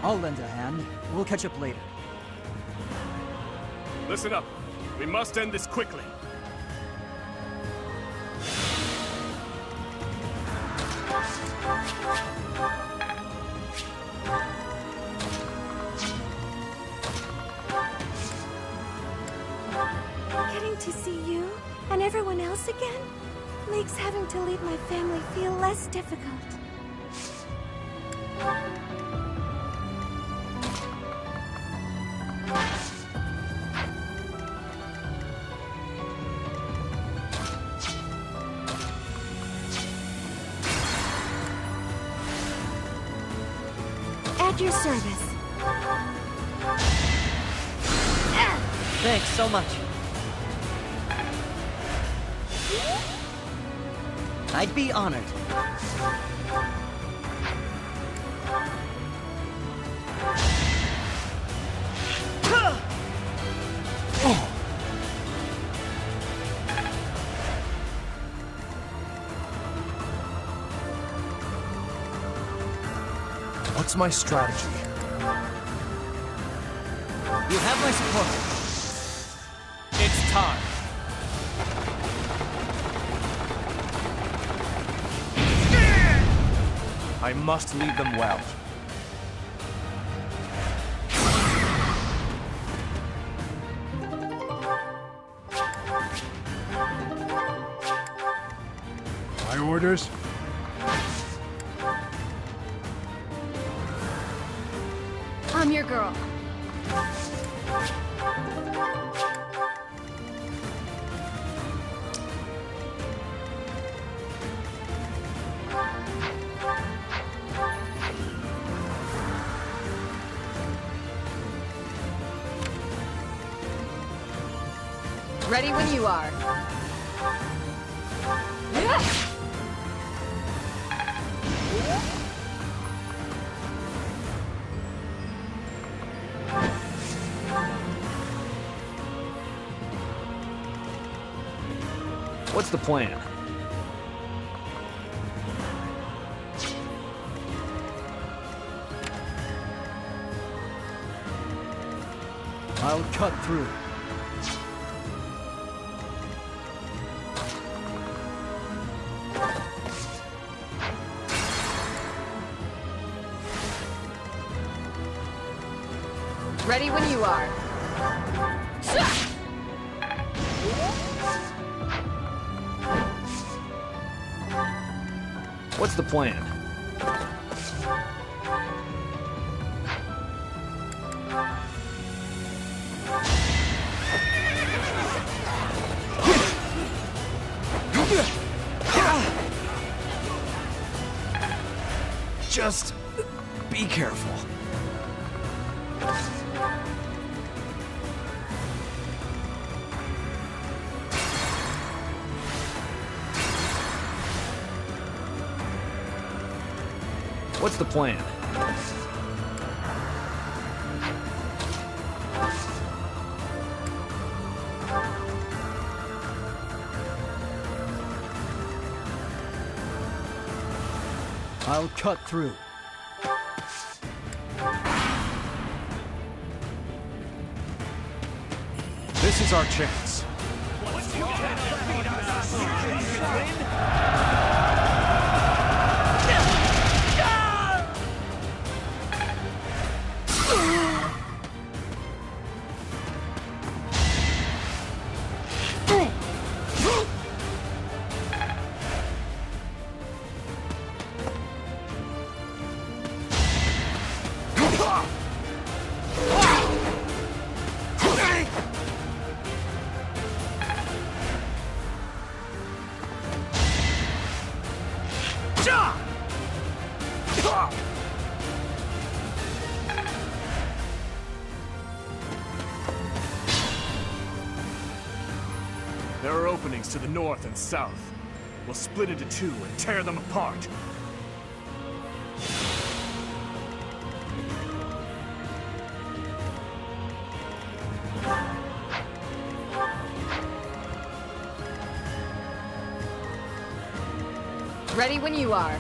I'll lend a hand. We'll catch up later. Listen up. We must end this quickly. Getting to see you and everyone else again makes having to leave my family feel less difficult. At your service. Thanks so much. I'd be honored. What's my strategy? You have my support. It's time. I must lead them well. My orders? I'm your girl. Ready when you are. What's the plan? I'll cut through. Ready when you are. What's the plan? Just be careful. What's the plan? I'll cut through. This is our chance. There are openings to the north and south. We'll split into two and tear them apart. Ready when you are.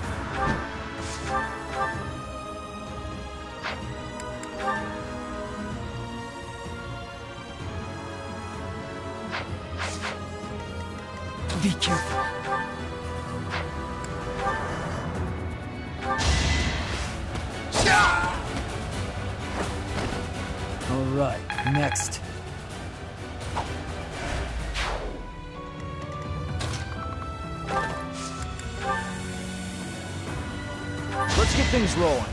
Be careful. All right, next. Let's get things rolling.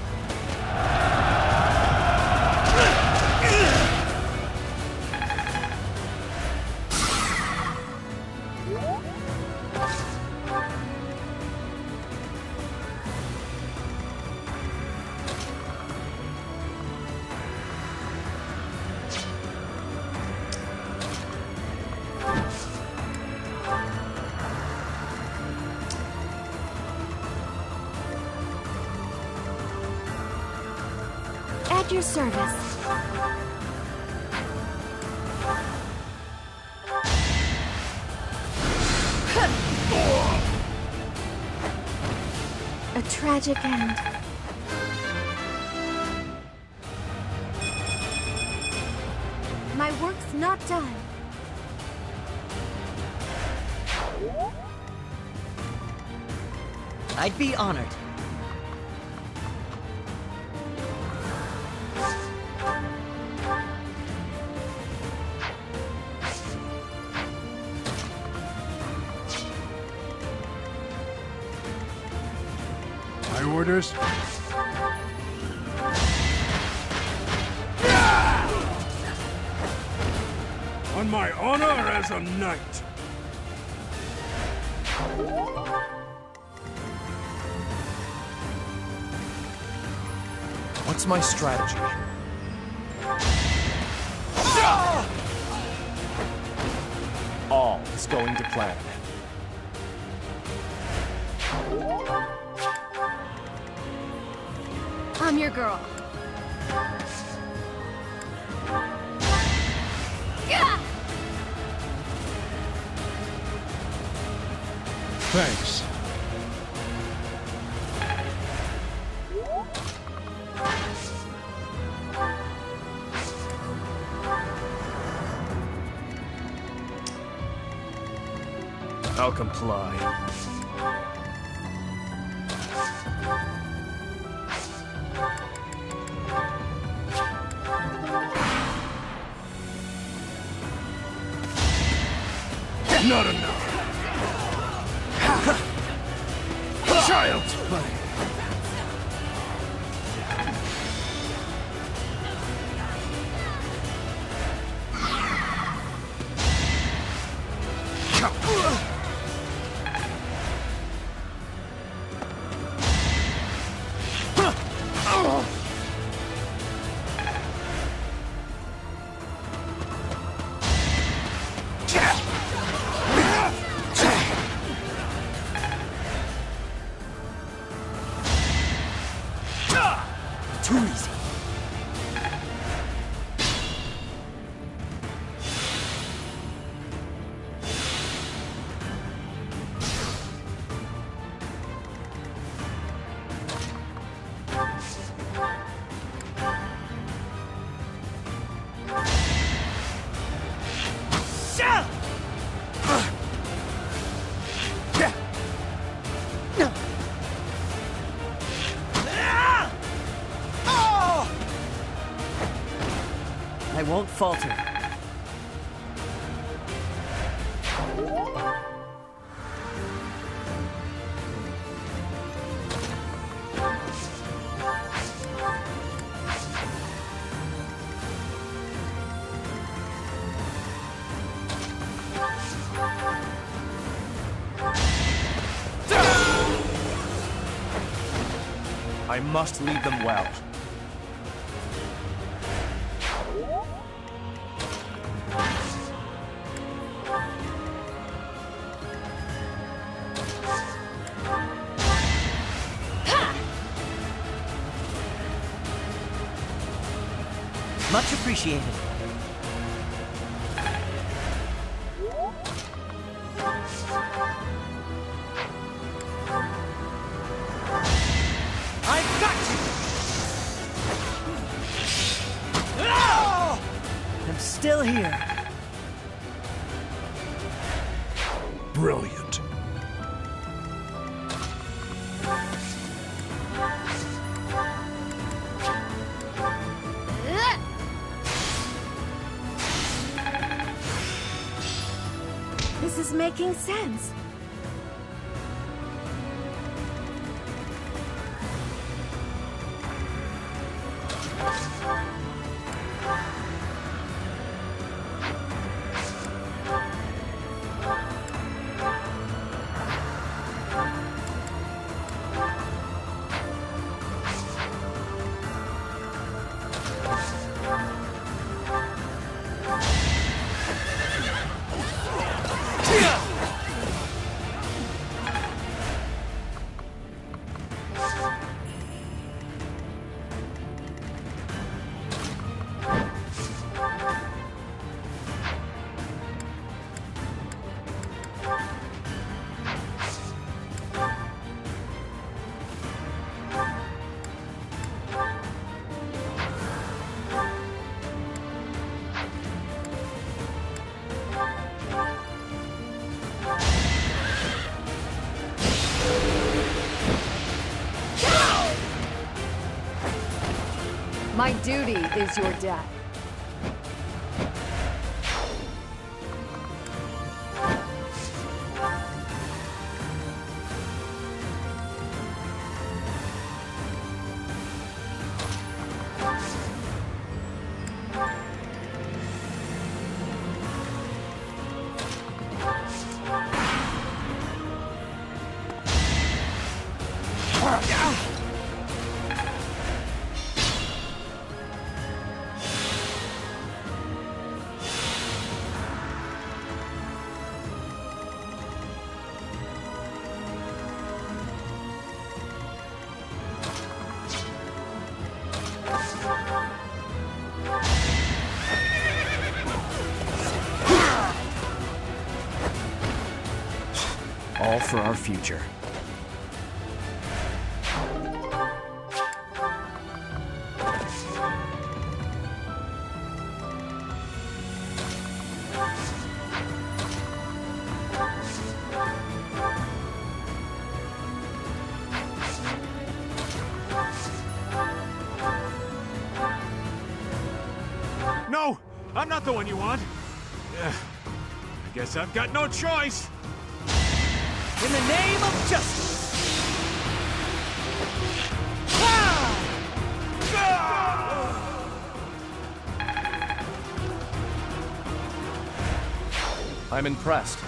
At your service. A tragic end. My work's not done. I'd be honored. My orders? On my honor as a knight. What's my strategy? All is going to plan. I'm your girl. Thanks. I'll comply. Not enough. Child's play! Too easy. I won't falter. I must lead them well. Much appreciated. I've got you! I'm still here. Brilliant. This is making sense. My duty is your death. All for our future. No! I'm not the one you want! I guess I've got no choice! In the name of justice! I'm impressed.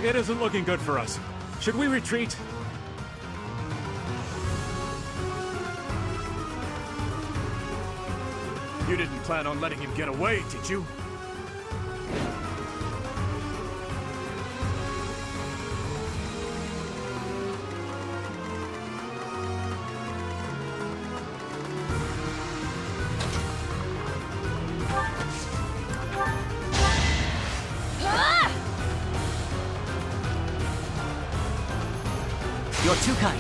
It isn't looking good for us. Should we retreat? You didn't plan on letting him get away, did you? You're too kind.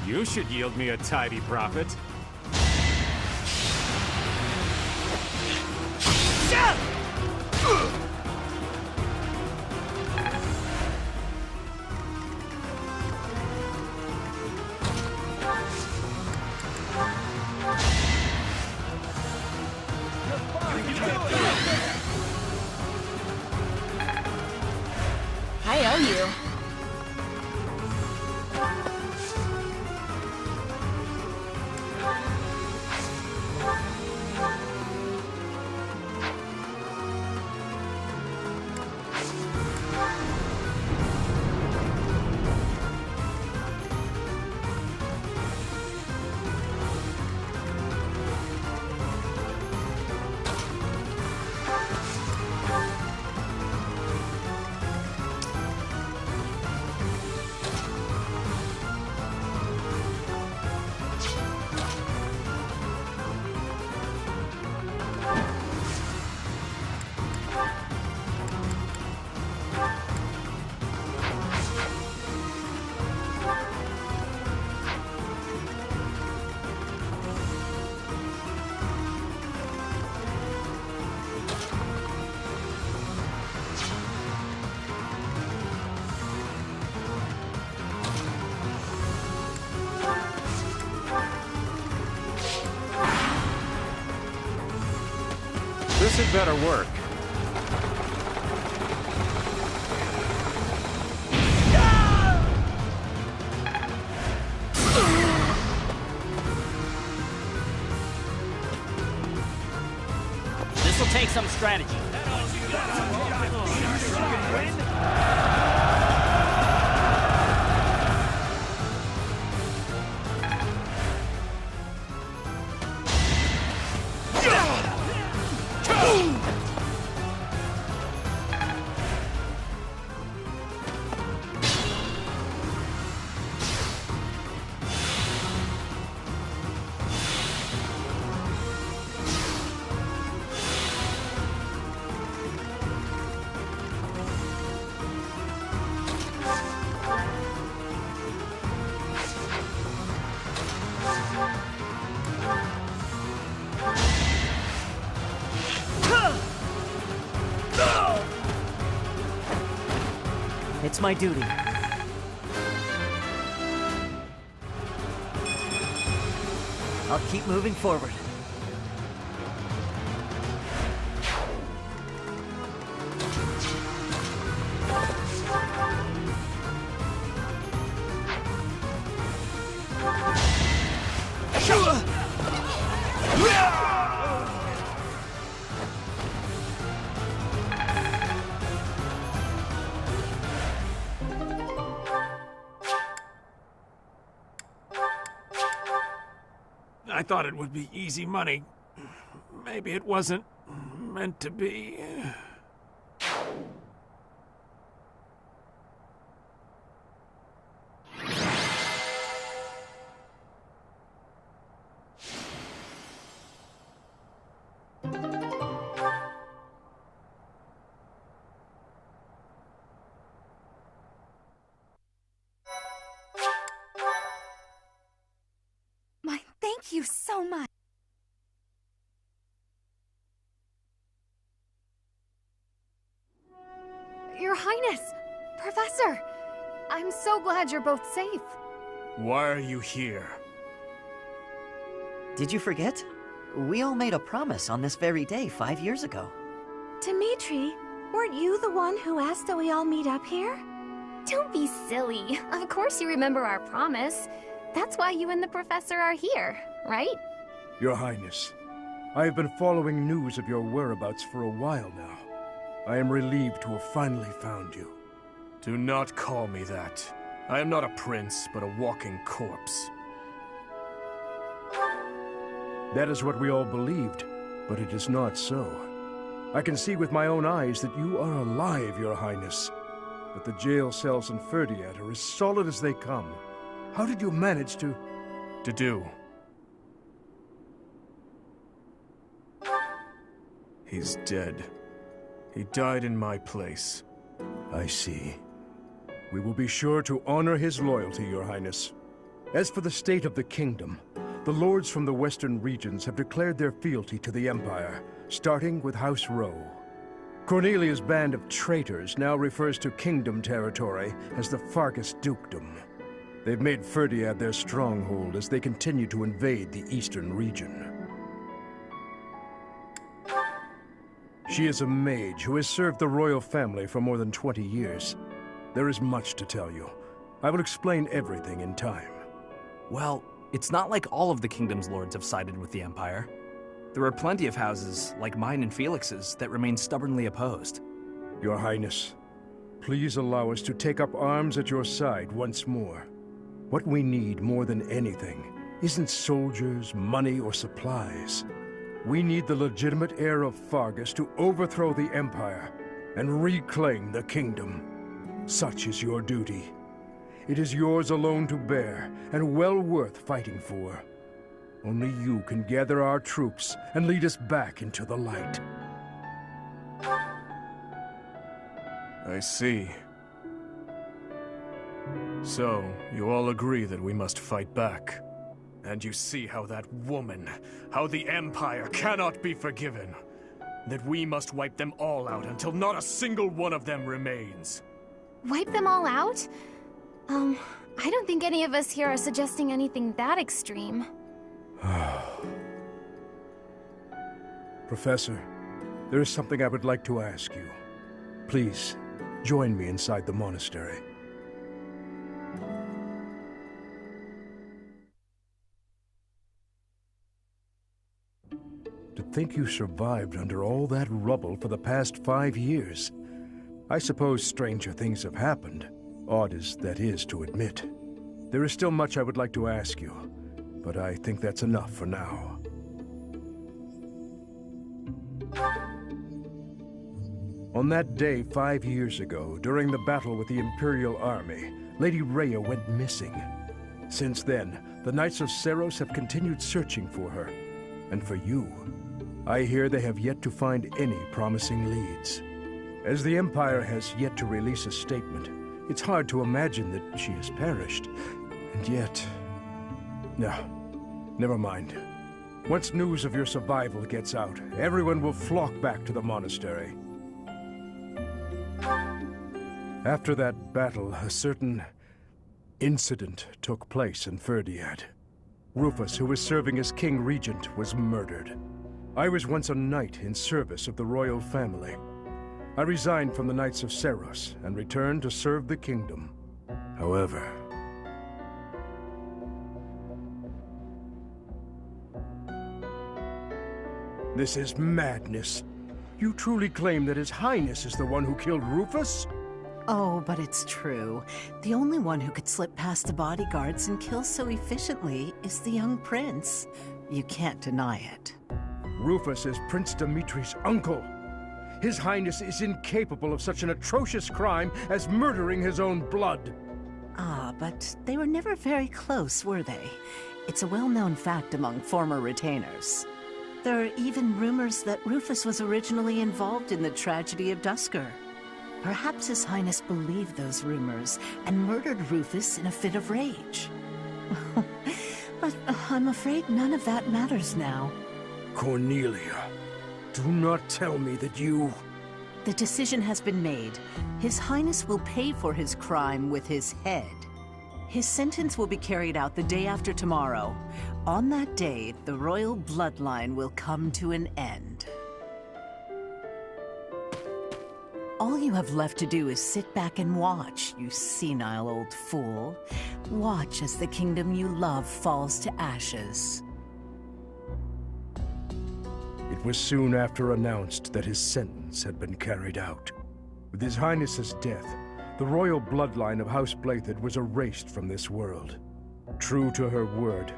You should yield me a tidy profit. I owe you. This had better work. This'll take some strategy. It's my duty. I'll keep moving forward. I thought it would be easy money. Maybe it wasn't meant to be. Thank you so much. Your Highness! Professor! I'm so glad you're both safe. Why are you here? Did you forget? We all made a promise on this very day 5 years ago. Dimitri, Weren't you the one who asked that we all meet up here? Don't be silly. Of course you remember our promise. That's why you and the professor are here, right? Your Highness, I have been following news of your whereabouts for a while now. I am relieved to have finally found you. Do not call me that. I am not a prince, but a walking corpse. That is what we all believed, but it is not so. I can see with my own eyes that you are alive, Your Highness. But the jail cells in Ferdiad are as solid as they come. How did you manage to do? He's dead. He died in my place. I see. We will be sure to honor his loyalty, Your Highness. As for the state of the kingdom, the lords from the western regions have declared their fealty to the Empire, starting with House Rowe. Cornelia's band of traitors now refers to kingdom territory as the Fargus Dukedom. They've made Ferdiad their stronghold as they continue to invade the eastern region. She is a mage who has served the royal family for more than 20 years. There is much to tell you. I will explain everything in time. Well, it's not like all of the kingdom's lords have sided with the Empire. There are plenty of houses, like mine and Felix's, that remain stubbornly opposed. Your Highness, please allow us to take up arms at your side once more. What we need more than anything isn't soldiers, money, or supplies. We need the legitimate heir of Fargus to overthrow the Empire and reclaim the kingdom. Such is your duty. It is yours alone to bear, and well worth fighting for. Only you can gather our troops and lead us back into the light. I see. So, you all agree that we must fight back. And you see how that woman, how the Empire cannot be forgiven. That we must wipe them all out until not a single one of them remains. Wipe them all out? I don't think any of us here are suggesting anything that extreme. Professor, there is something I would like to ask you. Please, join me inside the monastery. To think you survived under all that rubble for the past 5 years. I suppose stranger things have happened, odd as that is to admit. There is still much I would like to ask you, but I think that's enough for now. On that day 5 years ago, during the battle with the Imperial Army, Lady Rhea went missing. Since then, the Knights of Seiros have continued searching for her. And for you, I hear they have yet to find any promising leads. As the Empire has yet to release a statement, it's hard to imagine that she has perished. And yet... No, never mind. Once news of your survival gets out, everyone will flock back to the monastery. After that battle, a certain incident took place in Ferdiad. Rufus, who was serving as King Regent, was murdered. I was once a knight in service of the royal family. I resigned from the Knights of Seiros and returned to serve the kingdom. However... This is madness. You truly claim that His Highness is the one who killed Rufus? Oh, but it's true. The only one who could slip past the bodyguards and kill so efficiently is the young prince. You can't deny it. Rufus is Prince Dimitri's uncle. His Highness is incapable of such an atrocious crime as murdering his own blood. Ah, but they were never very close, were they? It's a well-known fact among former retainers. There are even rumors that Rufus was originally involved in the tragedy of Dusker. Perhaps His Highness believed those rumors and murdered Rufus in a fit of rage. But I'm afraid none of that matters now. Cornelia, do not tell me that you... The decision has been made. His Highness will pay for his crime with his head. His sentence will be carried out the day after tomorrow. On that day, the royal bloodline will come to an end. All you have left to do is sit back and watch, you senile old fool. Watch as the kingdom you love falls to ashes. It was soon after announced that his sentence had been carried out. With His Highness's death, the royal bloodline of House Blathid was erased from this world. True to her word,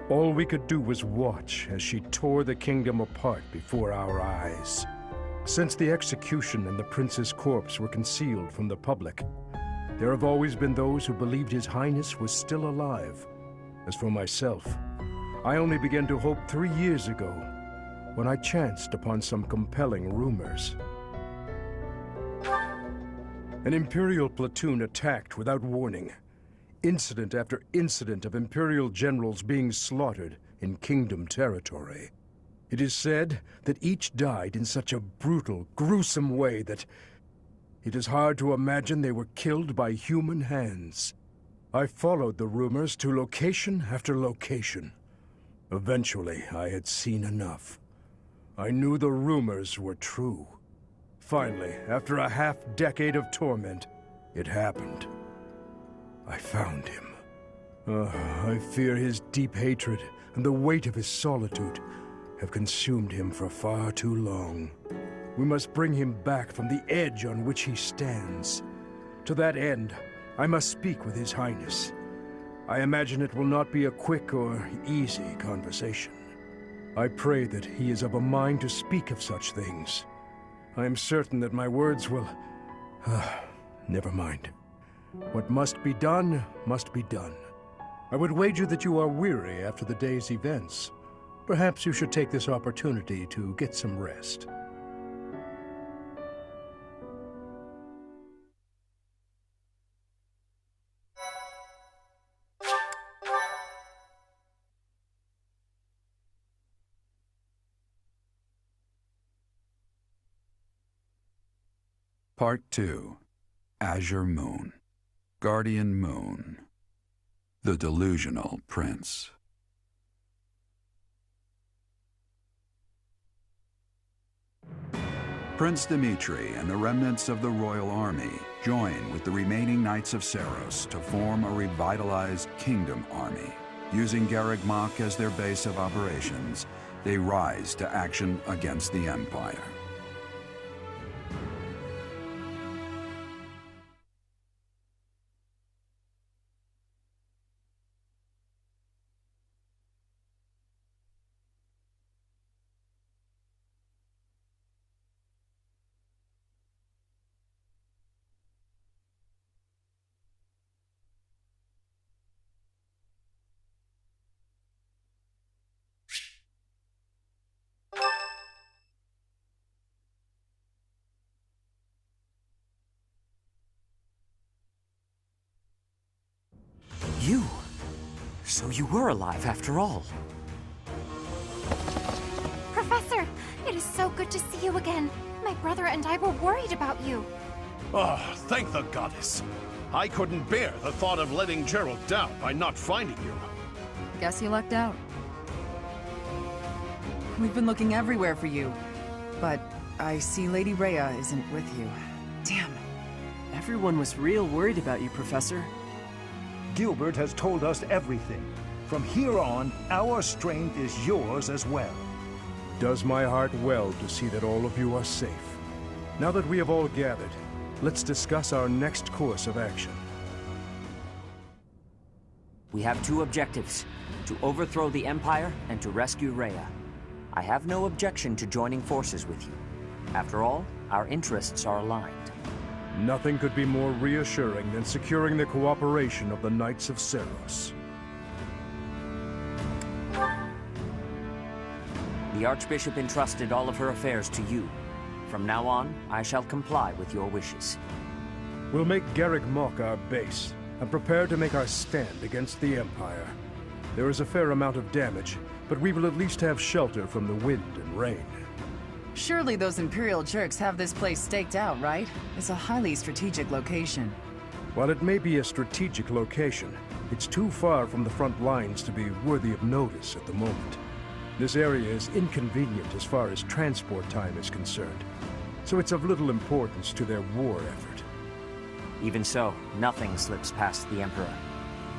all we could do was watch as she tore the kingdom apart before our eyes. Since the execution and the prince's corpse were concealed from the public, there have always been those who believed His Highness was still alive. As for myself, I only began to hope 3 years ago, when I chanced upon some compelling rumors. An Imperial platoon attacked without warning. Incident after incident of Imperial generals being slaughtered in Kingdom territory. It is said that each died in such a brutal, gruesome way that it is hard to imagine they were killed by human hands. I followed the rumors to location after location. Eventually, I had seen enough. I knew the rumors were true. Finally, after a half-decade of torment, it happened. I found him. I fear his deep hatred and the weight of his solitude have consumed him for far too long. We must bring him back from the edge on which he stands. To that end, I must speak with His Highness. I imagine it will not be a quick or easy conversation. I pray that he is of a mind to speak of such things. I am certain that my words will... never mind. What must be done, must be done. I would wager that you are weary after the day's events. Perhaps you should take this opportunity to get some rest. Part 2. Azure Moon. Guardian Moon. The Delusional Prince. Prince Dimitri and the remnants of the royal army join with the remaining Knights of Seiros to form a revitalized kingdom army. Using Garreg Mach as their base of operations, they rise to action against the Empire. You? So you were alive after all. Professor, it is so good to see you again. My brother and I were worried about you. Ah, thank the goddess. I couldn't bear the thought of letting Gerald down by not finding you. Guess you lucked out. We've been looking everywhere for you, but I see Lady Rhea isn't with you. Damn. Everyone was real worried about you, Professor. Gilbert has told us everything. From here on, our strength is yours as well. Does my heart well to see that all of you are safe. Now that we have all gathered, let's discuss our next course of action. We have two objectives: to overthrow the Empire and to rescue Rhea. I have no objection to joining forces with you. After all, our interests are aligned. Nothing could be more reassuring than securing the cooperation of the Knights of Seiros. The Archbishop entrusted all of her affairs to you. From now on, I shall comply with your wishes. We'll make Garreg Mach our base, and prepare to make our stand against the Empire. There is a fair amount of damage, but we will at least have shelter from the wind and rain. Surely those Imperial jerks have this place staked out, right? It's a highly strategic location. While it may be a strategic location, it's too far from the front lines to be worthy of notice at the moment. This area is inconvenient as far as transport time is concerned. so it's of little importance to their war effort. Even so, nothing slips past the Emperor.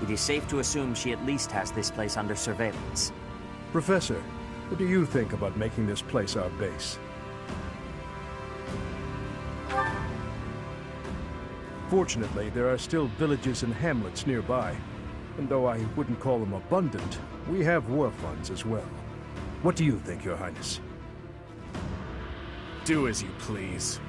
It is safe to assume she at least has this place under surveillance. Professor, what do you think about making this place our base? Fortunately, there are still villages and hamlets nearby, and though I wouldn't call them abundant, we have war funds as well. What do you think, Your Highness? Do as you please.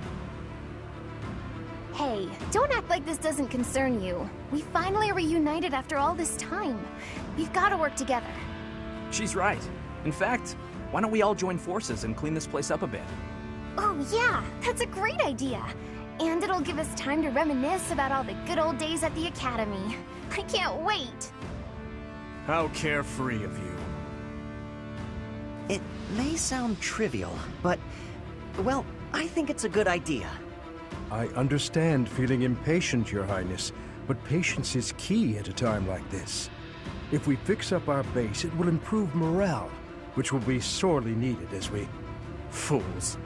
Hey, don't act like this doesn't concern you. We finally reunited after all this time. We've got to work together. She's right. In fact, why don't we all join forces and clean this place up a bit? Oh yeah, that's a great idea. And it'll give us time to reminisce about all the good old days at the Academy. I can't wait! How carefree of you. It may sound trivial, but, well, I think it's a good idea. I understand feeling impatient, Your Highness, but patience is key at a time like this. If we fix up our base, it will improve morale, which will be sorely needed as we... Fools.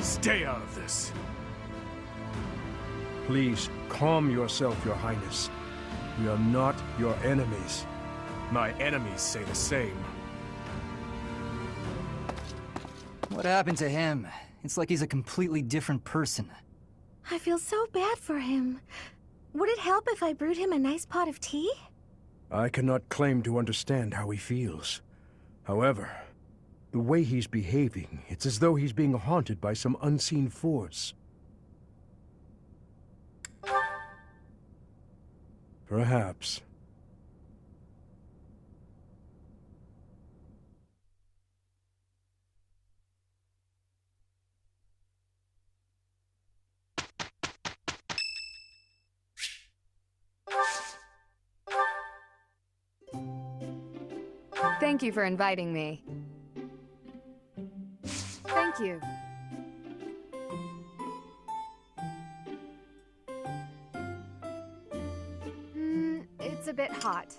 Stay out of this. Please, calm yourself, Your Highness. We are not your enemies. My enemies say the same. What happened to him? It's like he's a completely different person. I feel so bad for him. Would it help if I brewed him a nice pot of tea? I cannot claim to understand how he feels. However, the way he's behaving, it's as though he's being haunted by some unseen force. Perhaps. Thank you for inviting me. Thank you. It's a bit hot.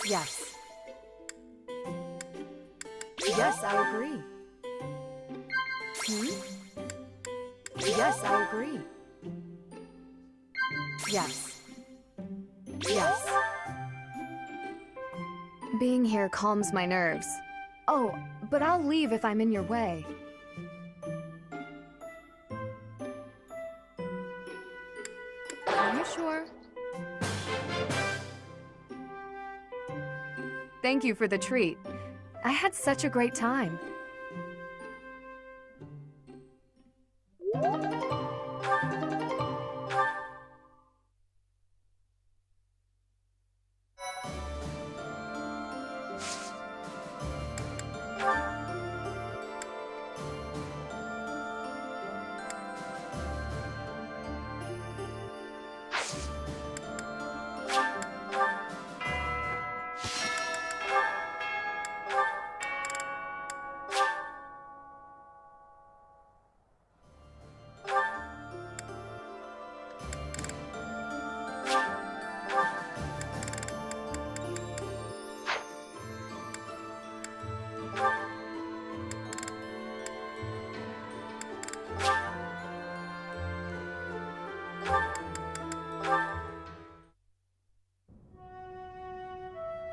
Yes. Yes, I agree. Yes, I agree. Yes. Yes. Being here calms my nerves. Oh, but I'll leave if I'm in your way. Are you sure? Thank you for the treat. I had such a great time.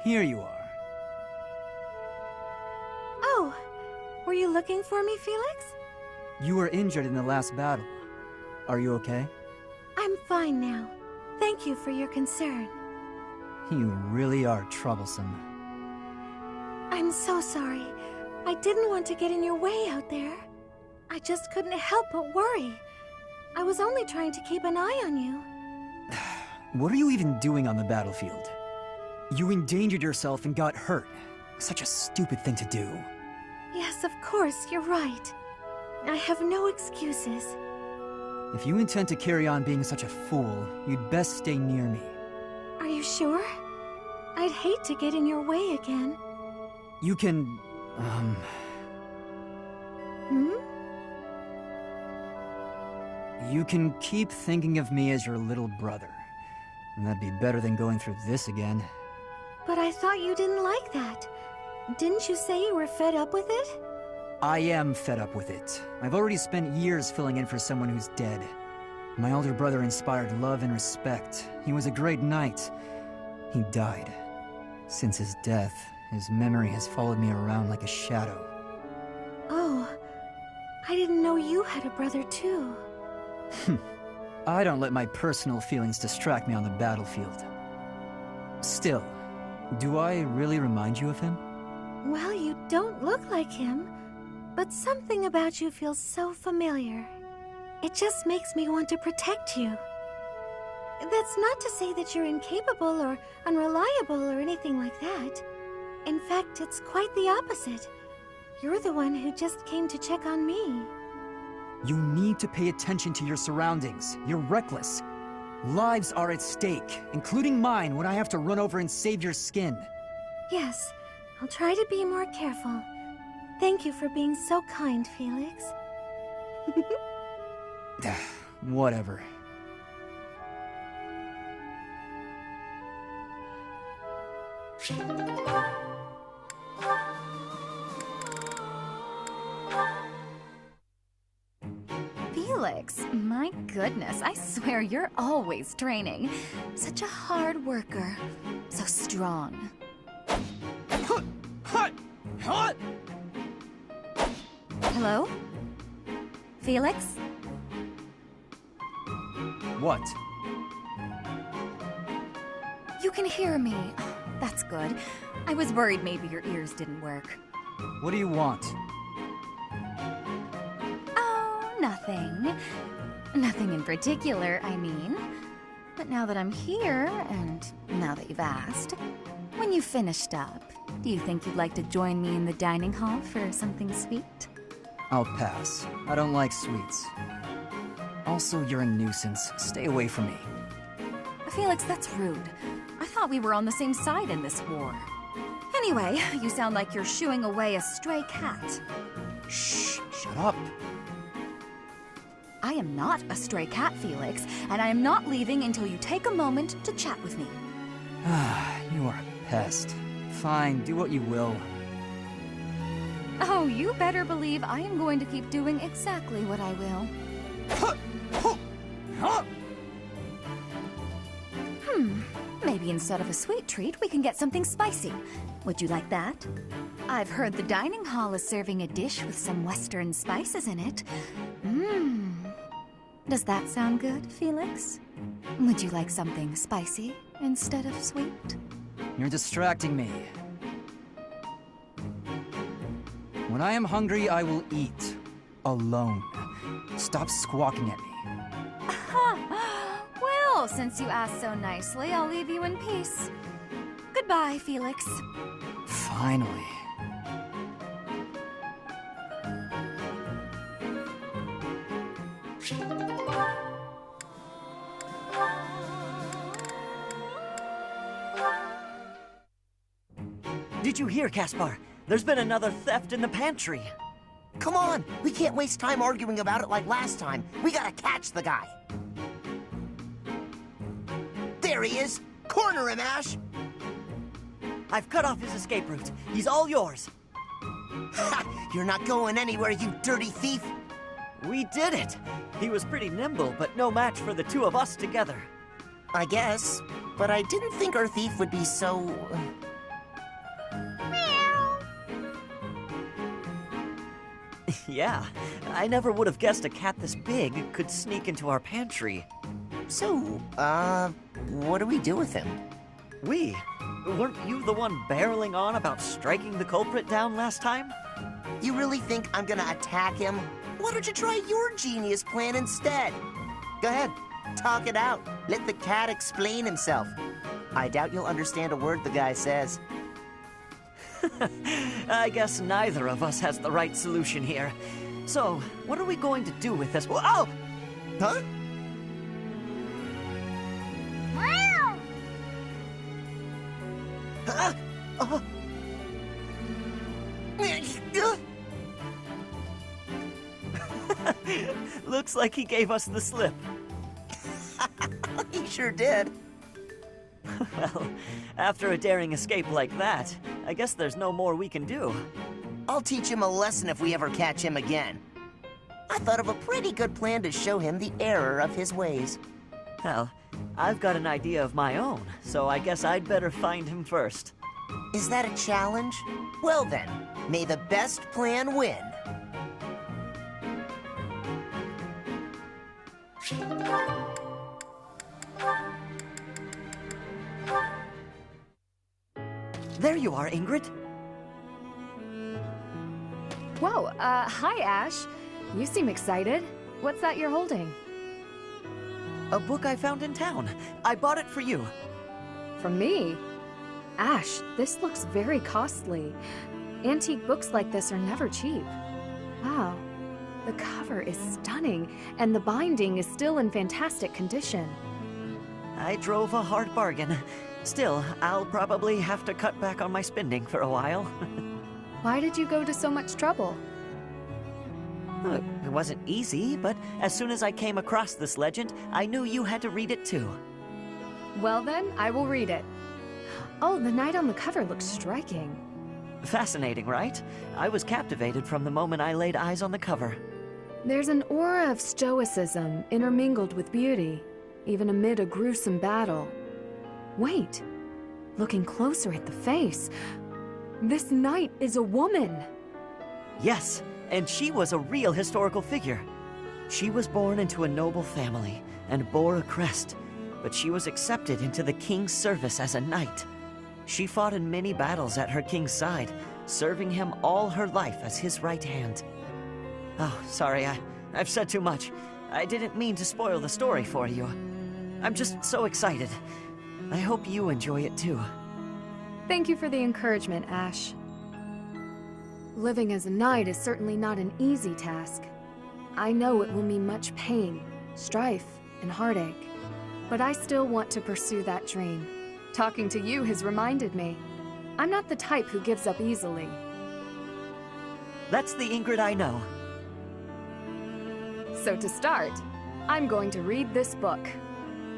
Here you are. Oh, were you looking for me, Felix? You were injured in the last battle. Are you okay? I'm fine now. Thank you for your concern. You really are troublesome. I'm so sorry. I didn't want to get in your way out there. I just couldn't help but worry. I was only trying to keep an eye on you. What are you even doing on the battlefield? You endangered yourself and got hurt. Such a stupid thing to do. Yes, of course, you're right. I have no excuses. If you intend to carry on being such a fool, you'd best stay near me. Are you sure? I'd hate to get in your way again. You can, You can keep thinking of me as your little brother. And that'd be better than going through this again. But I thought you didn't like that. Didn't you say you were fed up with it? I am fed up with it. I've already spent years filling in for someone who's dead. My older brother inspired love and respect. He was a great knight. He died. Since his death, his memory has followed me around like a shadow. Oh, I didn't know you had a brother too. I don't let my personal feelings distract me on the battlefield. Still, do I really remind you of him? Well, you don't look like him, but something about you feels so familiar. It just makes me want to protect you. That's not to say that you're incapable or unreliable or anything like that. In fact, it's quite the opposite. You're the one who just came to check on me. You need to pay attention to your surroundings. You're reckless. Lives are at stake, including mine when I have to run over and save your skin. Yes, I'll try to be more careful. Thank you for being so kind, Felix. Whatever. Felix, my goodness, I swear you're always training. Such a hard worker. So strong. Hello? Felix? What? You can hear me. That's good. I was worried maybe your ears didn't work. What do you want? Oh, nothing. Nothing in particular, I mean. But now that I'm here, and now that you've asked, when you finished up, do you think you'd like to join me in the dining hall for something sweet? I'll pass. I don't like sweets. Also, you're a nuisance. Stay away from me. Felix, that's rude. I thought we were on the same side in this war. Anyway, you sound like you're shooing away a stray cat. Shh, shut up. I am not a stray cat, Felix, and I am not leaving until you take a moment to chat with me. You are a pest. Fine, do what you will. Oh, you better believe I am going to keep doing exactly what I will. Maybe instead of a sweet treat, we can get something spicy. Would you like that? I've heard the dining hall is serving a dish with some Western spices in it. Does that sound good, Felix? Would you like something spicy instead of sweet? You're distracting me. When I am hungry, I will eat. Alone. Stop squawking at me. Well, since you asked so nicely, I'll leave you in peace. Goodbye, Felix. Finally. Did you hear, Caspar? There's been another theft in the pantry. Come on, we can't waste time arguing about it like last time. We gotta catch the guy. There he is! Corner him, Ash! I've cut off his escape route. He's all yours. Ha! You're not going anywhere, you dirty thief! We did it! He was pretty nimble, but no match for the two of us together. I guess, but I didn't think our thief would be so... Yeah, I never would have guessed a cat this big could sneak into our pantry. So, what do we do with him? We? Weren't you the one barreling on about striking the culprit down last time? You really think I'm gonna attack him? Why don't you try your genius plan instead? Go ahead, talk it out. Let the cat explain himself. I doubt you'll understand a word the guy says. I guess neither of us has the right solution here. So, what are we going to do with this? Oh! Huh? Looks like he gave us the slip. He sure did. Well, after a daring escape like that, I guess there's no more we can do. I'll teach him a lesson if we ever catch him again. I thought of a pretty good plan to show him the error of his ways. Well, I've got an idea of my own, so I guess I'd better find him first. Is that a challenge? Well then, may the best plan win. There you are, Ingrid. Whoa, hi, Ash. You seem excited. What's that you're holding? A book I found in town. I bought it for you. From me? Ash, this looks very costly. Antique books like this are never cheap. Wow. The cover is stunning, and the binding is still in fantastic condition. I drove a hard bargain. Still, I'll probably have to cut back on my spending for a while. Why did you go to so much trouble? It wasn't easy, but as soon as I came across this legend, I knew you had to read it too. Well then, I will read it. Oh, the knight on the cover looks striking. Fascinating, right? I was captivated from the moment I laid eyes on the cover. There's an aura of stoicism intermingled with beauty, even amid a gruesome battle. Wait, looking closer at the face, this knight is a woman. Yes, and she was a real historical figure. She was born into a noble family and bore a crest, but she was accepted into the king's service as a knight. She fought in many battles at her king's side, serving him all her life as his right hand. Oh, sorry, I've said too much. I didn't mean to spoil the story for you. I'm just so excited. I hope you enjoy it too. Thank you for the encouragement, Ash. Living as a knight is certainly not an easy task. I know it will mean much pain, strife, and heartache. But I still want to pursue that dream. Talking to you has reminded me. I'm not the type who gives up easily. That's the Ingrid I know. So to start, I'm going to read this book.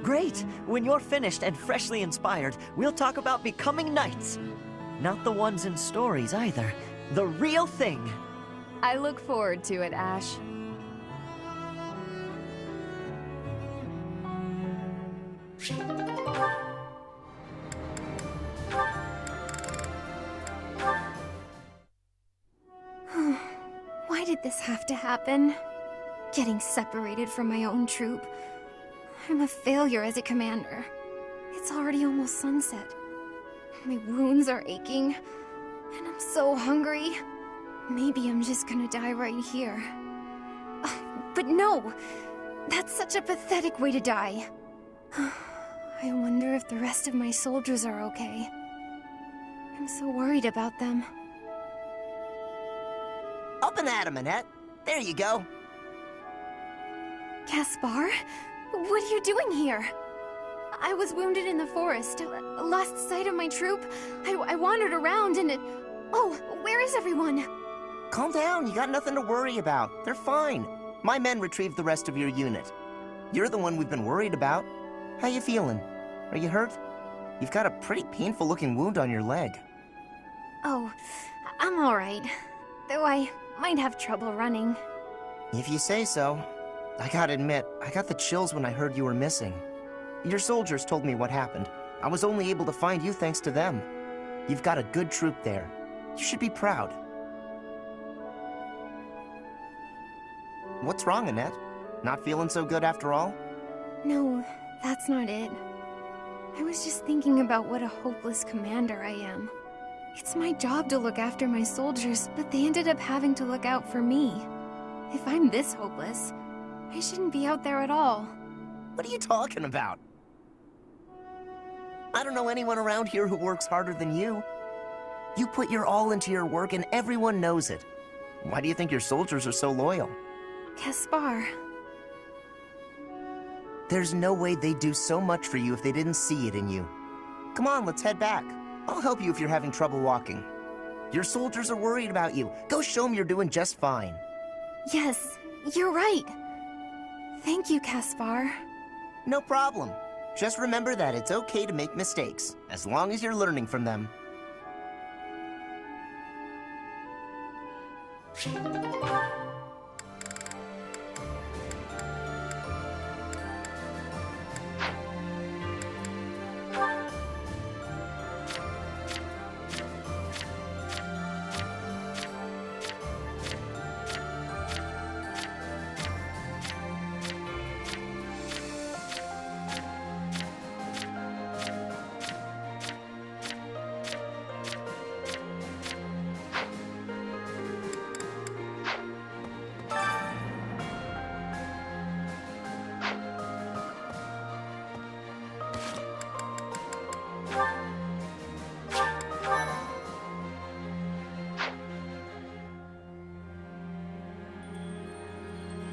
Great! When you're finished and freshly inspired, we'll talk about becoming knights. Not the ones in stories either. The real thing. I look forward to it, Ash. Why did this have to happen? Getting separated from my own troop. I'm a failure as a commander. It's already almost sunset. My wounds are aching, and I'm so hungry. Maybe I'm just gonna die right here. But no! That's such a pathetic way to die. I wonder if the rest of my soldiers are okay. I'm so worried about them. Up and at him, Annette. There you go. Caspar? What are you doing here? I was wounded in the forest, lost sight of my troop. I wandered around and Oh, where is everyone? Calm down, you got nothing to worry about. They're fine. My men retrieved the rest of your unit. You're the one we've been worried about. How you feeling? Are you hurt? You've got a pretty painful-looking wound on your leg. Oh, I'm alright. Though I might have trouble running. If you say so. I gotta admit, I got the chills when I heard you were missing. Your soldiers told me what happened. I was only able to find you thanks to them. You've got a good troop there. You should be proud. What's wrong, Annette? Not feeling so good after all? No, that's not it. I was just thinking about what a hopeless commander I am. It's my job to look after my soldiers, but they ended up having to look out for me. If I'm this hopeless, I shouldn't be out there at all. What are you talking about? I don't know anyone around here who works harder than you. You put your all into your work and everyone knows it. Why do you think your soldiers are so loyal? Caspar. There's no way they'd do so much for you if they didn't see it in you. Come on, let's head back. I'll help you if you're having trouble walking. Your soldiers are worried about you. Go show them you're doing just fine. Yes, you're right. Thank you, Caspar. No problem. Just remember that it's okay to make mistakes, as long as you're learning from them.